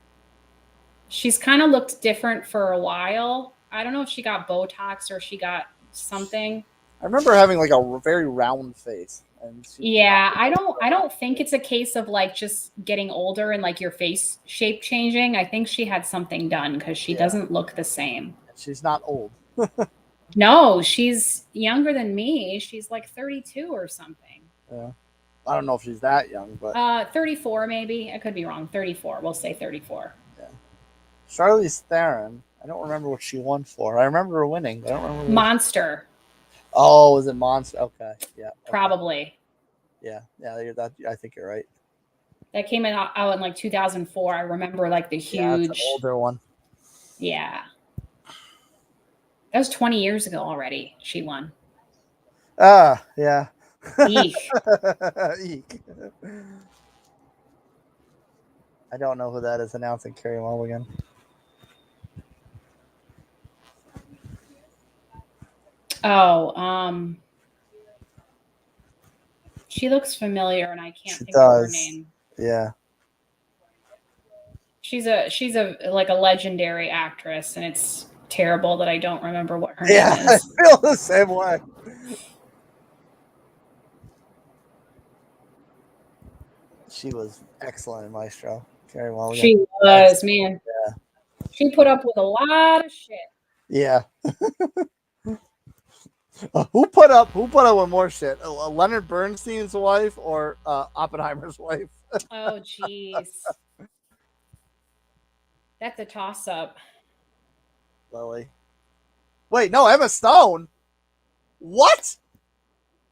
S2: She's kind of looked different for a while. I don't know if she got Botox or she got something.
S1: I remember having like a very round face.
S2: Yeah, I don't think it's a case of like just getting older and like your face shape changing. I think she had something done because she doesn't look the same.
S1: She's not old.
S2: No, she's younger than me. She's like 32 or something.
S1: Yeah. I don't know if she's that young, but
S2: 34 maybe. I could be wrong. 34. We'll say 34.
S1: Yeah. Charlize Theron. I don't remember what she won for. I remember her winning. I don't remember.
S2: Monster.
S1: Oh, was it Monster? Okay. Yeah. Okay.
S2: Probably.
S1: Yeah. I think you're right.
S2: That came out in like 2004. I remember like the huge.
S1: Yeah, it's an older one.
S2: Yeah. That was 20 years ago already. She won.
S1: Yeah.
S2: Eek.
S1: Eek. I don't know who that is announcing Carrie Mulligan.
S2: Oh, she looks familiar, and I can't think of her name.
S1: Yeah.
S2: She's a like a legendary actress, and it's terrible that I don't remember what her name is.
S1: I feel the same way. She was excellent in Maestro. Carrie Mulligan.
S2: She was, man. Yeah. She put up with a lot of shit.
S1: Yeah. Who put up with more shit? Leonard Bernstein's wife or Oppenheimer's wife?
S2: Oh, jeez. That's a toss-up.
S1: Lily. Wait, no, Emma Stone. What?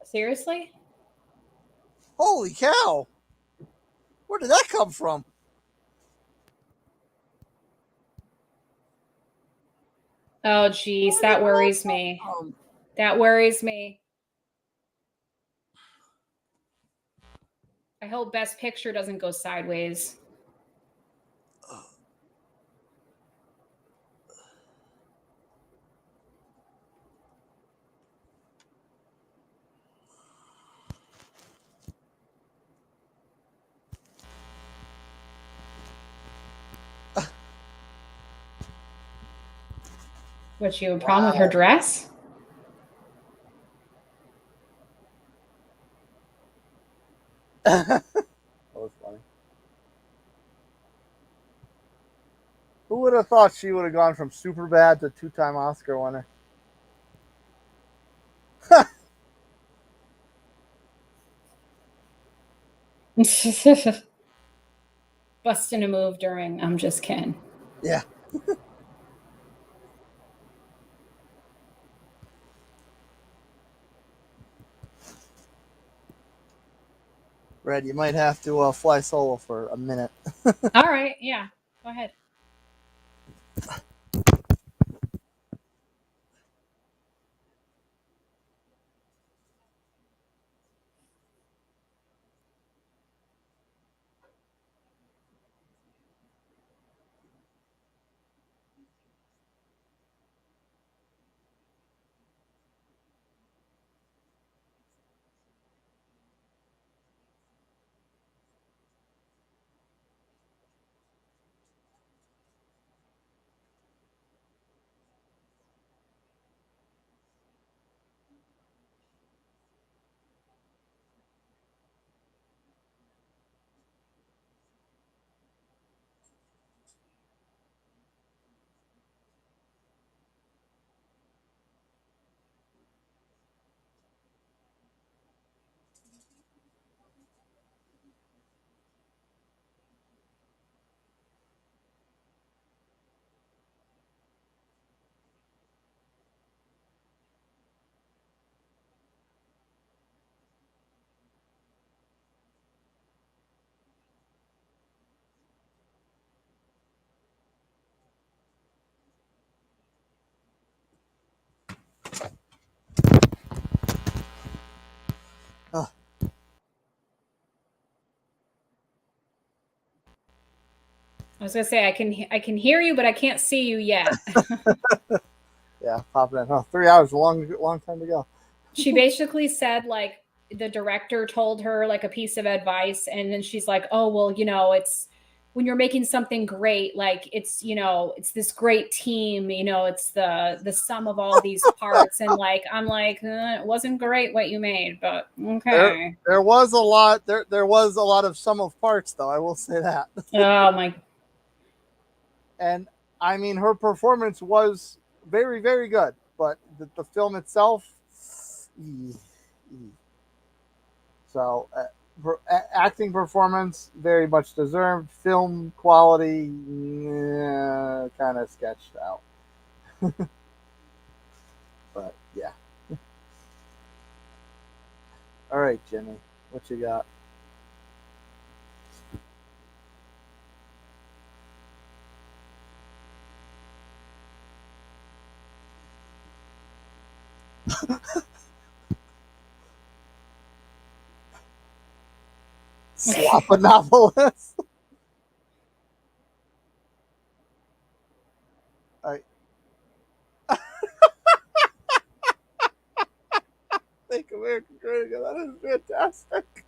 S2: Seriously?
S1: Holy cow. Where did that come from?
S2: Oh, geez, that worries me. That worries me. I hope Best Picture doesn't go sideways. What, you have a problem with her dress?
S1: That was funny. Who would have thought she would have gone from Superbad to two-time Oscar winner?
S2: Busting a move during I'm Just Ken.
S1: Yeah. Red, you might have to fly solo for a minute.
S2: All right, yeah, go ahead.
S1: Ugh.
S2: I was gonna say I can hear you, but I can't see you yet.
S1: Yeah, popping in. 3 hours, long time to go.
S2: She basically said like the director told her like a piece of advice, and then she's like, "Oh well, you know, it's when you're making something great, like it's you know, it's this great team, you know, it's the sum of all these parts." And like I'm like, it wasn't great what you made, but okay.
S1: There was a lot. There was a lot of sum of parts, though. I will say that.
S2: Oh my.
S1: And I mean, her performance was very, very good, but the film itself. So, acting performance very much deserved. Film quality, kind of sketched out. But yeah. All right, Jimmy, what you got? Sloponopolis. I Make America Great Again. That is fantastic.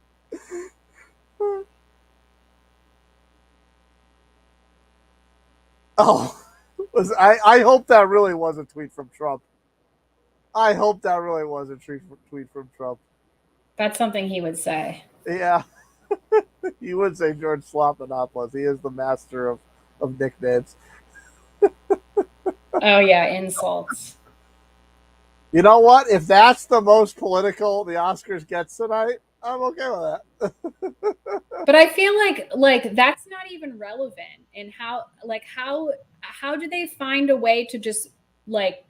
S1: Oh, I hope that really was a tweet from Trump. I hope that really was a tweet from Trump.
S2: That's something he would say.
S1: Yeah, you would say George Sloponopolis. He is the master of nicknames.
S2: Oh yeah, insults.
S1: You know what? If that's the most political the Oscars gets tonight, I'm okay with that.
S2: But I feel like that's not even relevant. And how do they find a way to just like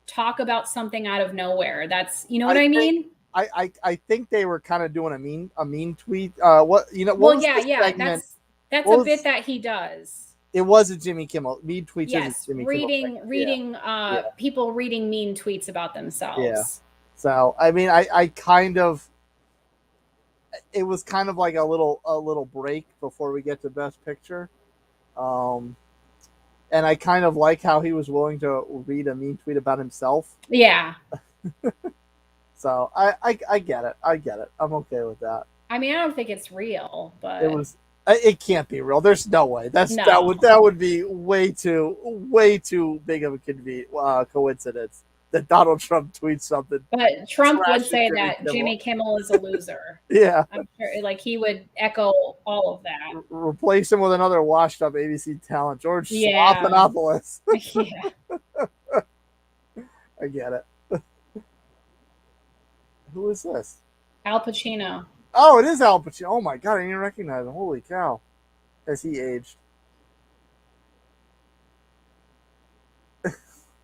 S2: talk about something out of nowhere? That's you know what I mean?
S1: I think they were kind of doing a mean tweet. What you know? What
S2: Well,
S1: was
S2: yeah,
S1: the
S2: yeah.
S1: segment?
S2: That's
S1: What
S2: a
S1: was,
S2: bit that he does.
S1: it was a Jimmy Kimmel mean tweets. Is a
S2: Yes,
S1: Jimmy Kimmel
S2: reading
S1: segment.
S2: reading
S1: Yeah.
S2: people reading mean tweets about
S1: Yeah.
S2: themselves.
S1: So I mean, I kind of it was kind of like a little break before we get to Best Picture. And I kind of like how he was willing to read a mean tweet about himself.
S2: Yeah.
S1: So I get it. I get it. I'm okay with that.
S2: I mean, I don't think it's real, but
S1: It was. It can't be real. There's no way.
S2: No.
S1: That would be way too big of a coincidence that Donald Trump tweets something.
S2: But Trump would
S1: Trashes
S2: say
S1: Jimmy
S2: that
S1: Kimmel.
S2: Jimmy Kimmel is a loser.
S1: Yeah.
S2: I'm sure like he would echo all of that.
S1: Replace him with another washed up ABC talent, George
S2: Yeah.
S1: Sloponopolis.
S2: Yeah.
S1: I get it. Who is this?
S2: Al Pacino.
S1: Oh, it is Al Pacino. Oh my god, I didn't even recognize him. Holy cow. Has he aged?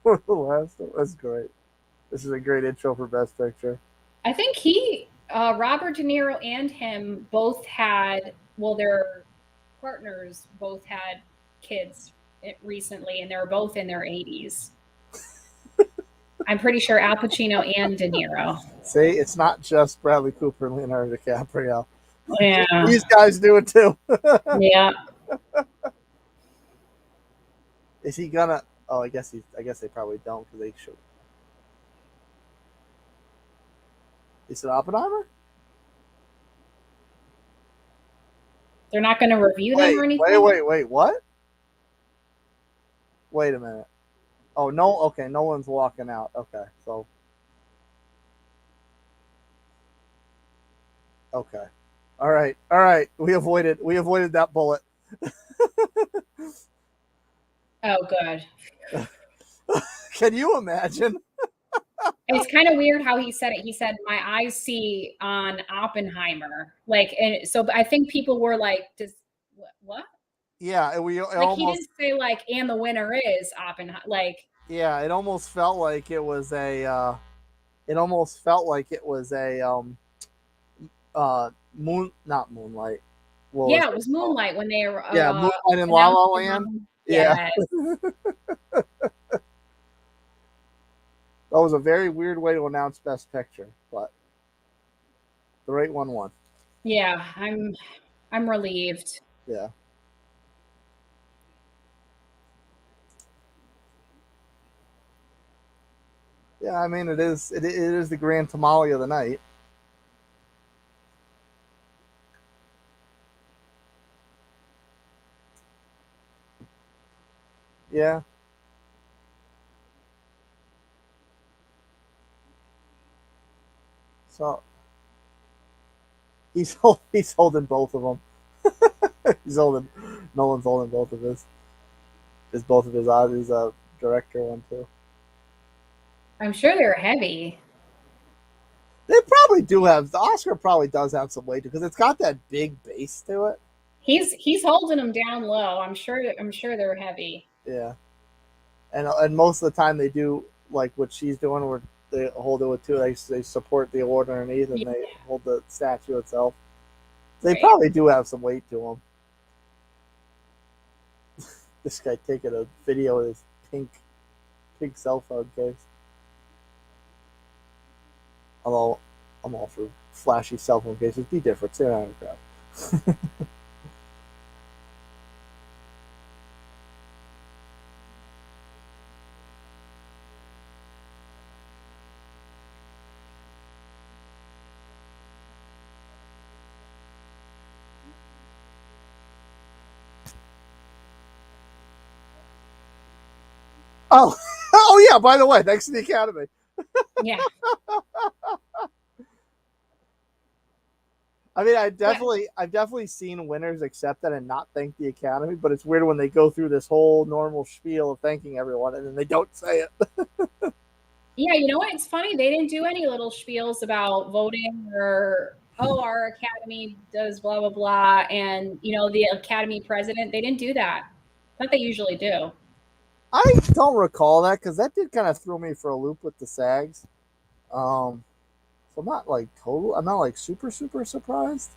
S1: That's great. This is a great intro for Best Picture.
S2: I think Robert De Niro and him both had, well, their partners both had kids recently, and they were both in their 80s. I'm pretty sure Al Pacino and De Niro.
S1: See, it's not just Bradley Cooper and Leonardo DiCaprio.
S2: Yeah.
S1: These guys do it too.
S2: Yeah.
S1: Is he gonna? Oh, I guess they probably don't because they should. Is it Oppenheimer?
S2: They're not going to review them or anything?
S1: Wait, what? Wait a minute. Oh, no, okay, Nolan's walking out. Okay, so. Okay. All right. We avoided that bullet.
S2: Oh, good.
S1: Can you imagine?
S2: It's kind of weird how he said it. He said, "My eyes see on Oppenheimer." Like, and so I think people were like, "Does what?"
S1: Yeah,
S2: Like he didn't say like, "And the winner is Oppenheimer." Like,
S1: yeah, it almost felt like it was a. It almost felt like it was a not Moonlight.
S2: Yeah, it was Moonlight when they were.
S1: Yeah, Moonlight in La La Land.
S2: Yes.
S1: Yeah. That was a very weird way to announce Best Picture, but The right one won.
S2: Yeah, I'm relieved.
S1: Yeah. Yeah, I mean, it is the grand tamale of the night. Yeah. So he's holding both of them. Nolan's holding both of his director one too.
S2: I'm sure they're heavy.
S1: They probably do have the Oscar probably does have some weight because it's got that big base to it.
S2: He's holding them down low. I'm sure they're heavy.
S1: Yeah, and most of the time they do like what she's doing, where they hold it with two. They support the award underneath, and they hold the statue itself. They probably do have some weight to them. This guy taking a video of his pink cell phone case. Although I'm all for flashy cell phone cases. Be different. Stay out of the crowd. Oh yeah. By the way, thanks to the Academy.
S2: Yeah.
S1: I mean, I've definitely seen winners accept that and not thank the Academy, but it's weird when they go through this whole normal spiel of thanking everyone and then they don't say it.
S2: Yeah, you know what? It's funny. They didn't do any little spiels about voting or, oh, our Academy does blah, blah, blah. And, the Academy president, they didn't do that. Not they usually do.
S1: I don't recall that because that did kind of throw me for a loop with the SAGs. So I'm not like super surprised.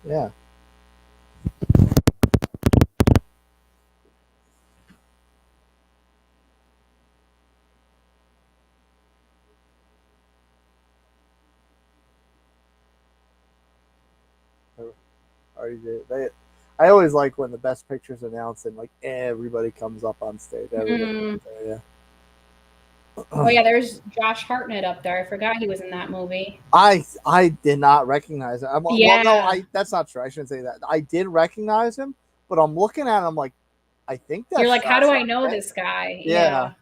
S1: Yeah. I always like when the best picture's announced and like everybody comes up on stage. Yeah.
S2: Oh yeah, there's Josh Hartnett up there. I forgot he was in that movie.
S1: I did not recognize him.
S2: Yeah.
S1: Well, no, that's not true. I shouldn't say that. I did recognize him, but I'm looking at him like, I think that's.
S2: You're like,
S1: Josh
S2: how do
S1: Hartnett.
S2: I know this guy?
S1: Yeah.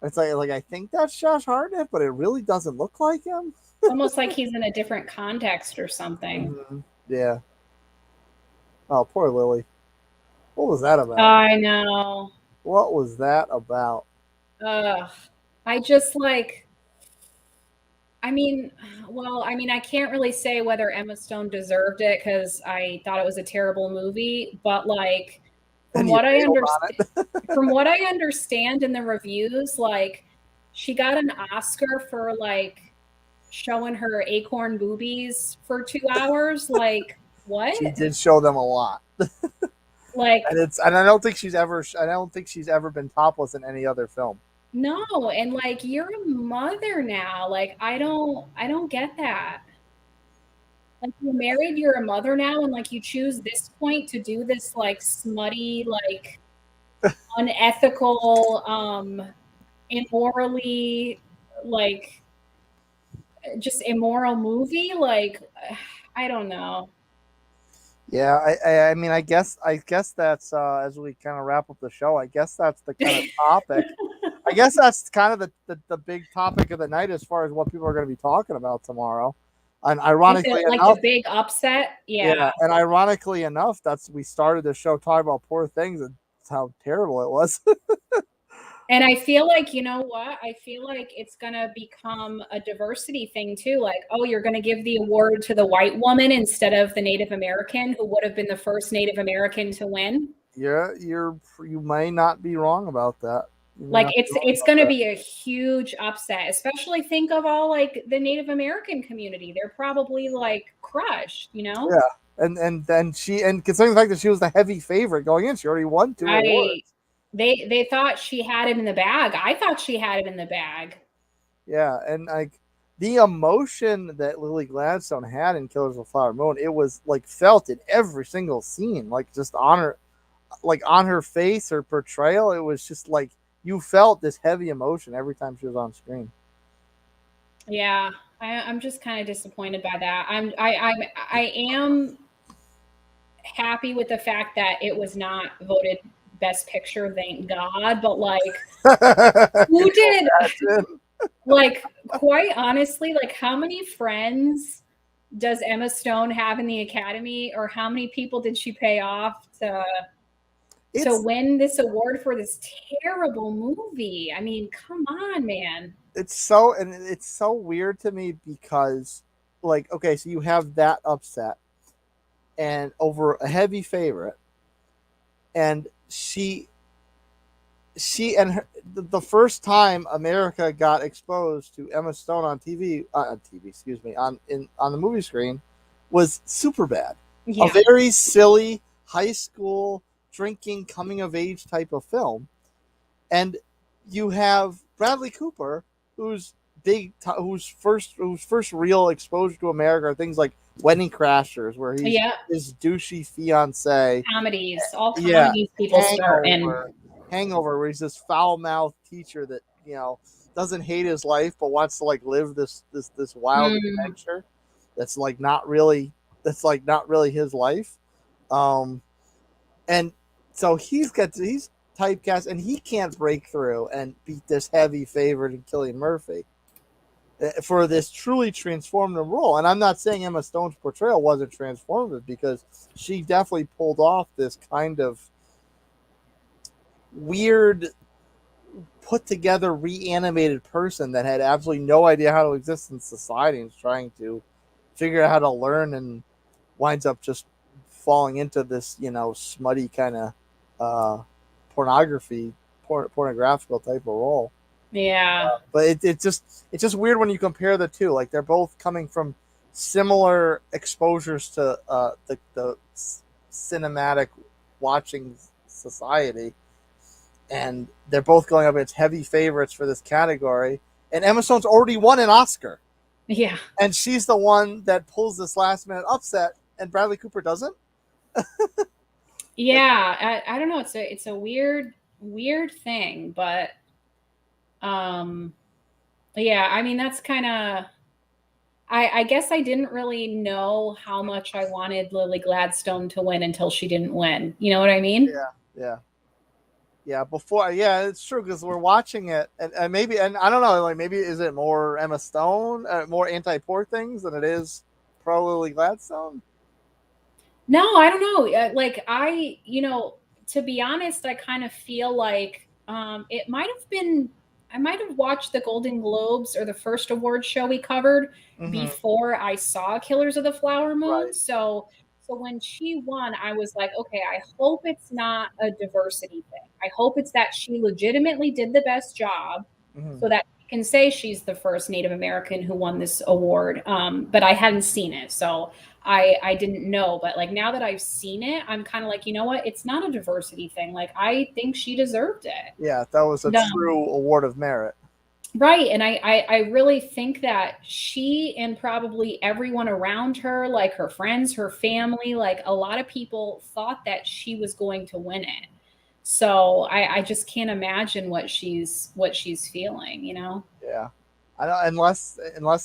S1: It's like I think that's Josh Hartnett, but it really doesn't look like him.
S2: It's almost like he's in a different context or something.
S1: Mm-hmm. Yeah. Oh, poor Lily. What was that about?
S2: I know.
S1: What was that about?
S2: I just like. I can't really say whether Emma Stone deserved it because I thought it was a terrible movie, but like from what I understand in the reviews, like she got an Oscar for like showing her acorn boobies for 2 hours. Like what?
S1: She did show them a lot.
S2: Like,
S1: and I don't think she's ever been topless in any other film.
S2: No, and like you're a mother now. Like I don't get that. Like you're married, you're a mother now, and like you choose this point to do this like smutty, like unethical, immorally, like just immoral movie. Like I don't know.
S1: Yeah, I mean, I guess that's as we kind of wrap up the show. I guess that's the kind of topic. I guess that's kind of the big topic of the night as far as what people are going to be talking about tomorrow. And ironically enough,
S2: the big upset,
S1: yeah. And ironically enough, we started the show talking about poor things and how terrible it was.
S2: And I feel like, you know what? I feel like it's going to become a diversity thing too. Like, oh, you're going to give the award to the white woman instead of the Native American who would have been the first Native American to win.
S1: Yeah, you may not be wrong about that.
S2: Like it's going to be a huge upset, especially think of all like the Native American community. They're probably like crushed, you know?
S1: Yeah. And considering the fact that she was the heavy favorite going in, she already won 2 awards.
S2: They thought she had it in the bag. I thought she had it in the bag.
S1: Yeah, and like the emotion that Lily Gladstone had in Killers of the Flower Moon, it was like felt in every single scene, like just on her face, her portrayal. It was just like you felt this heavy emotion every time she was on screen.
S2: Yeah, I'm just kind of disappointed by that. I am happy with the fact that it was not voted best picture, thank God. But like, who did? Like, quite honestly, like, how many friends does Emma Stone have in the Academy, or how many people did she pay off to win this award for this terrible movie? I mean, come on, man.
S1: It's so weird to me because, like, okay, so you have that upset and over a heavy favorite, and she and her, the first time America got exposed to Emma Stone on TV, excuse me, on the movie screen, was Superbad,
S2: Yeah.
S1: a very silly high school drinking coming of age type of film, and you have Bradley Cooper, who's whose first real exposure to America are things like Wedding Crashers, where he's his douchey fiance,
S2: comedies, all comedies people start in.
S1: Hangover, where he's this foul-mouthed teacher that doesn't hate his life but wants to like live this wild adventure that's not really his life, and so he's typecast and he can't break through and beat this heavy favorite in Cillian Murphy for this truly transformative role. And I'm not saying Emma Stone's portrayal wasn't transformative, because she definitely pulled off this kind of weird, put together, reanimated person that had absolutely no idea how to exist in society and is trying to figure out how to learn, and winds up just falling into this, smutty kind of pornographical type of role.
S2: Yeah.
S1: But it's just weird when you compare the two. Like, they're both coming from similar exposures to the cinematic watching society, and they're both going up against heavy favorites for this category. And Emma Stone's already won an Oscar.
S2: Yeah.
S1: And she's the one that pulls this last minute upset, and Bradley Cooper doesn't.
S2: Yeah, I don't know. It's a weird thing, but yeah, I mean, that's kind of, I guess I didn't really know how much I wanted Lily Gladstone to win until she didn't win. You know what I mean?
S1: Yeah. Before, it's true, because we're watching it, and maybe, and I don't know, like, maybe is it more Emma Stone, more anti-poor things than it is pro Lily Gladstone?
S2: No, I don't know. Like, to be honest, I kind of feel like it might have been, I might have watched the Golden Globes or the first award show we covered before I saw Killers of the Flower Moon. Right. So when she won, I was like, okay, I hope it's not a diversity thing. I hope it's that she legitimately did the best job, so that you can say she's the first Native American who won this award. But I hadn't seen it, so I didn't know. But like, now that I've seen it, I'm kind of like, you know what? It's not a diversity thing. Like, I think she deserved it.
S1: Yeah, that was a true award of merit.
S2: Right. And I really think that she, and probably everyone around her, like her friends, her family, like a lot of people thought that she was going to win it. So I just can't imagine what she's feeling,
S1: Yeah. I don't, unless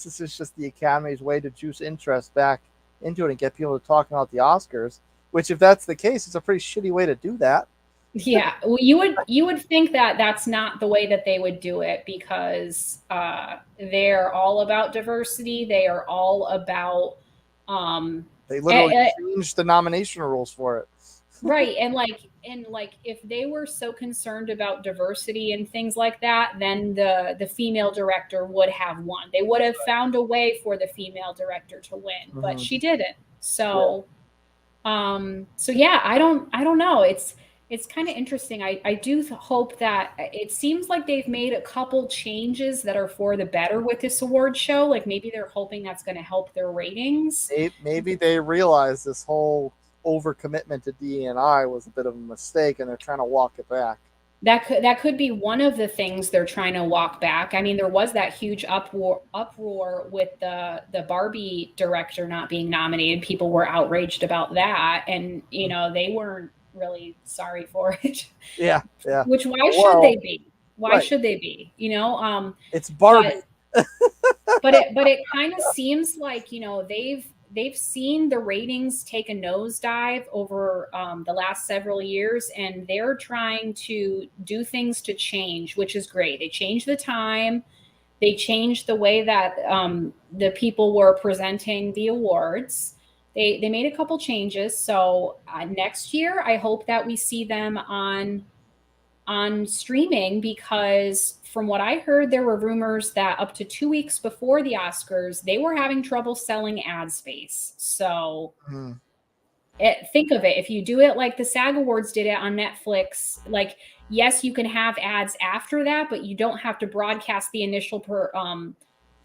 S1: this is just the Academy's way to juice interest back into it and get people to talk about the Oscars, which, if that's the case, it's a pretty shitty way to do that.
S2: Yeah, well, you would think that that's not the way that they would do it, because they're all about diversity. They are all about
S1: they literally changed the nomination rules for it.
S2: Right. And if they were so concerned about diversity and things like that, then the female director would have won. They would have found a way for the female director to win, but she didn't. So yeah, I don't know. It's kind of interesting. I do hope that, it seems like they've made a couple changes that are for the better with this award show. Like, maybe they're hoping that's going to help their ratings.
S1: Maybe they realize this whole overcommitment to DEI was a bit of a mistake, and they're trying to walk it back.
S2: That could be one of the things they're trying to walk back. I mean, there was that huge uproar with the Barbie director not being nominated. People were outraged about that, and they weren't really sorry for it.
S1: Yeah.
S2: Which why should they be? Why
S1: right.
S2: should they be?
S1: It's Barbie.
S2: But it kind of seems like they've seen the ratings take a nosedive over the last several years, and they're trying to do things to change, which is great. They changed the time, they changed the way that the people were presenting the awards. They made a couple changes. So next year, I hope that we see them on streaming, because from what I heard, there were rumors that up to 2 weeks before the Oscars, they were having trouble selling ad space. So think of it. If you do it like the SAG Awards did it on Netflix, like, yes, you can have ads after that, but you don't have to broadcast the initial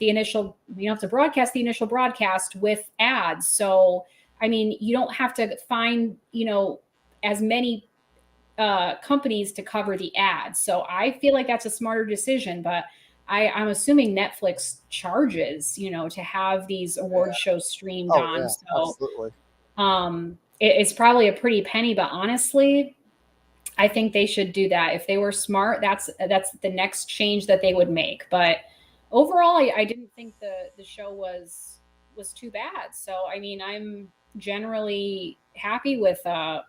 S2: you don't have to broadcast the initial broadcast with ads. So, I mean, you don't have to find, as many companies to cover the ads. So I feel like that's a smarter decision, but I'm assuming Netflix charges, to have these award shows streamed on.
S1: Yeah,
S2: so
S1: absolutely.
S2: It's probably a pretty penny, but honestly, I think they should do that. If they were smart, that's the next change that they would make. But overall, I didn't think the show was too bad. So, I mean, I'm generally happy with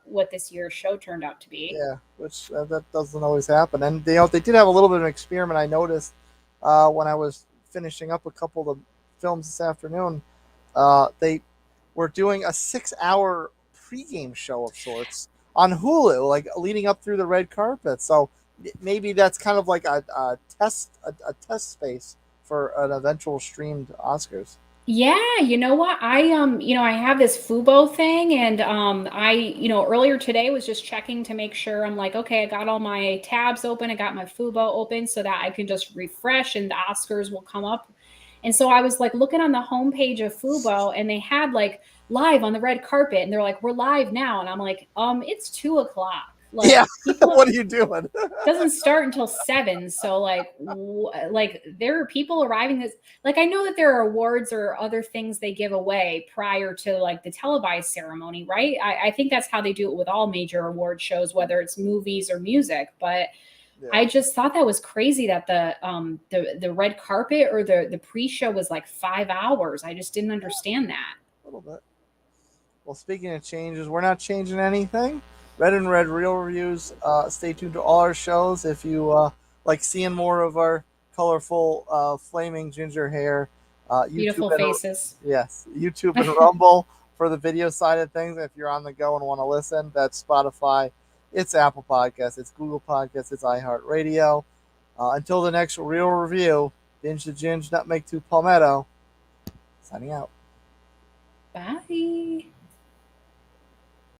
S2: what this year's show turned out to be.
S1: Yeah, which that doesn't always happen. And they did have a little bit of an experiment. I noticed when I was finishing up a couple of films this afternoon, they were doing a 6-hour pregame show of sorts on Hulu, like leading up through the red carpet. So maybe that's kind of like a test space for an eventual streamed Oscars.
S2: Yeah, you know what? I have this Fubo thing, and earlier today was just checking to make sure. I'm like, okay, I got all my tabs open, I got my Fubo open so that I can just refresh and the Oscars will come up. And so I was like looking on the homepage of Fubo, and they had like live on the red carpet, and they're like, we're live now. And I'm like, it's 2:00. Like,
S1: yeah, what are you doing?
S2: Doesn't start until 7. So like there are people arriving this, like, I know that there are awards or other things they give away prior to like the televised ceremony, right? I think that's how they do it with all major award shows, whether it's movies or music. But yeah. I just thought that was crazy that the red carpet or the pre-show was like 5 hours. I just didn't understand that.
S1: A little bit. Well, speaking of changes, we're not changing anything. Red and Red Real Reviews. Stay tuned to all our shows. If you like seeing more of our colorful, flaming ginger hair,
S2: beautiful faces.
S1: Yes, YouTube and Rumble for the video side of things. If you're on the go and want to listen, that's Spotify. It's Apple Podcasts. It's Google Podcasts. It's iHeartRadio. Until the next Real Review, Binge the Ginge, Nutmeg to Palmetto. Signing out.
S2: Bye.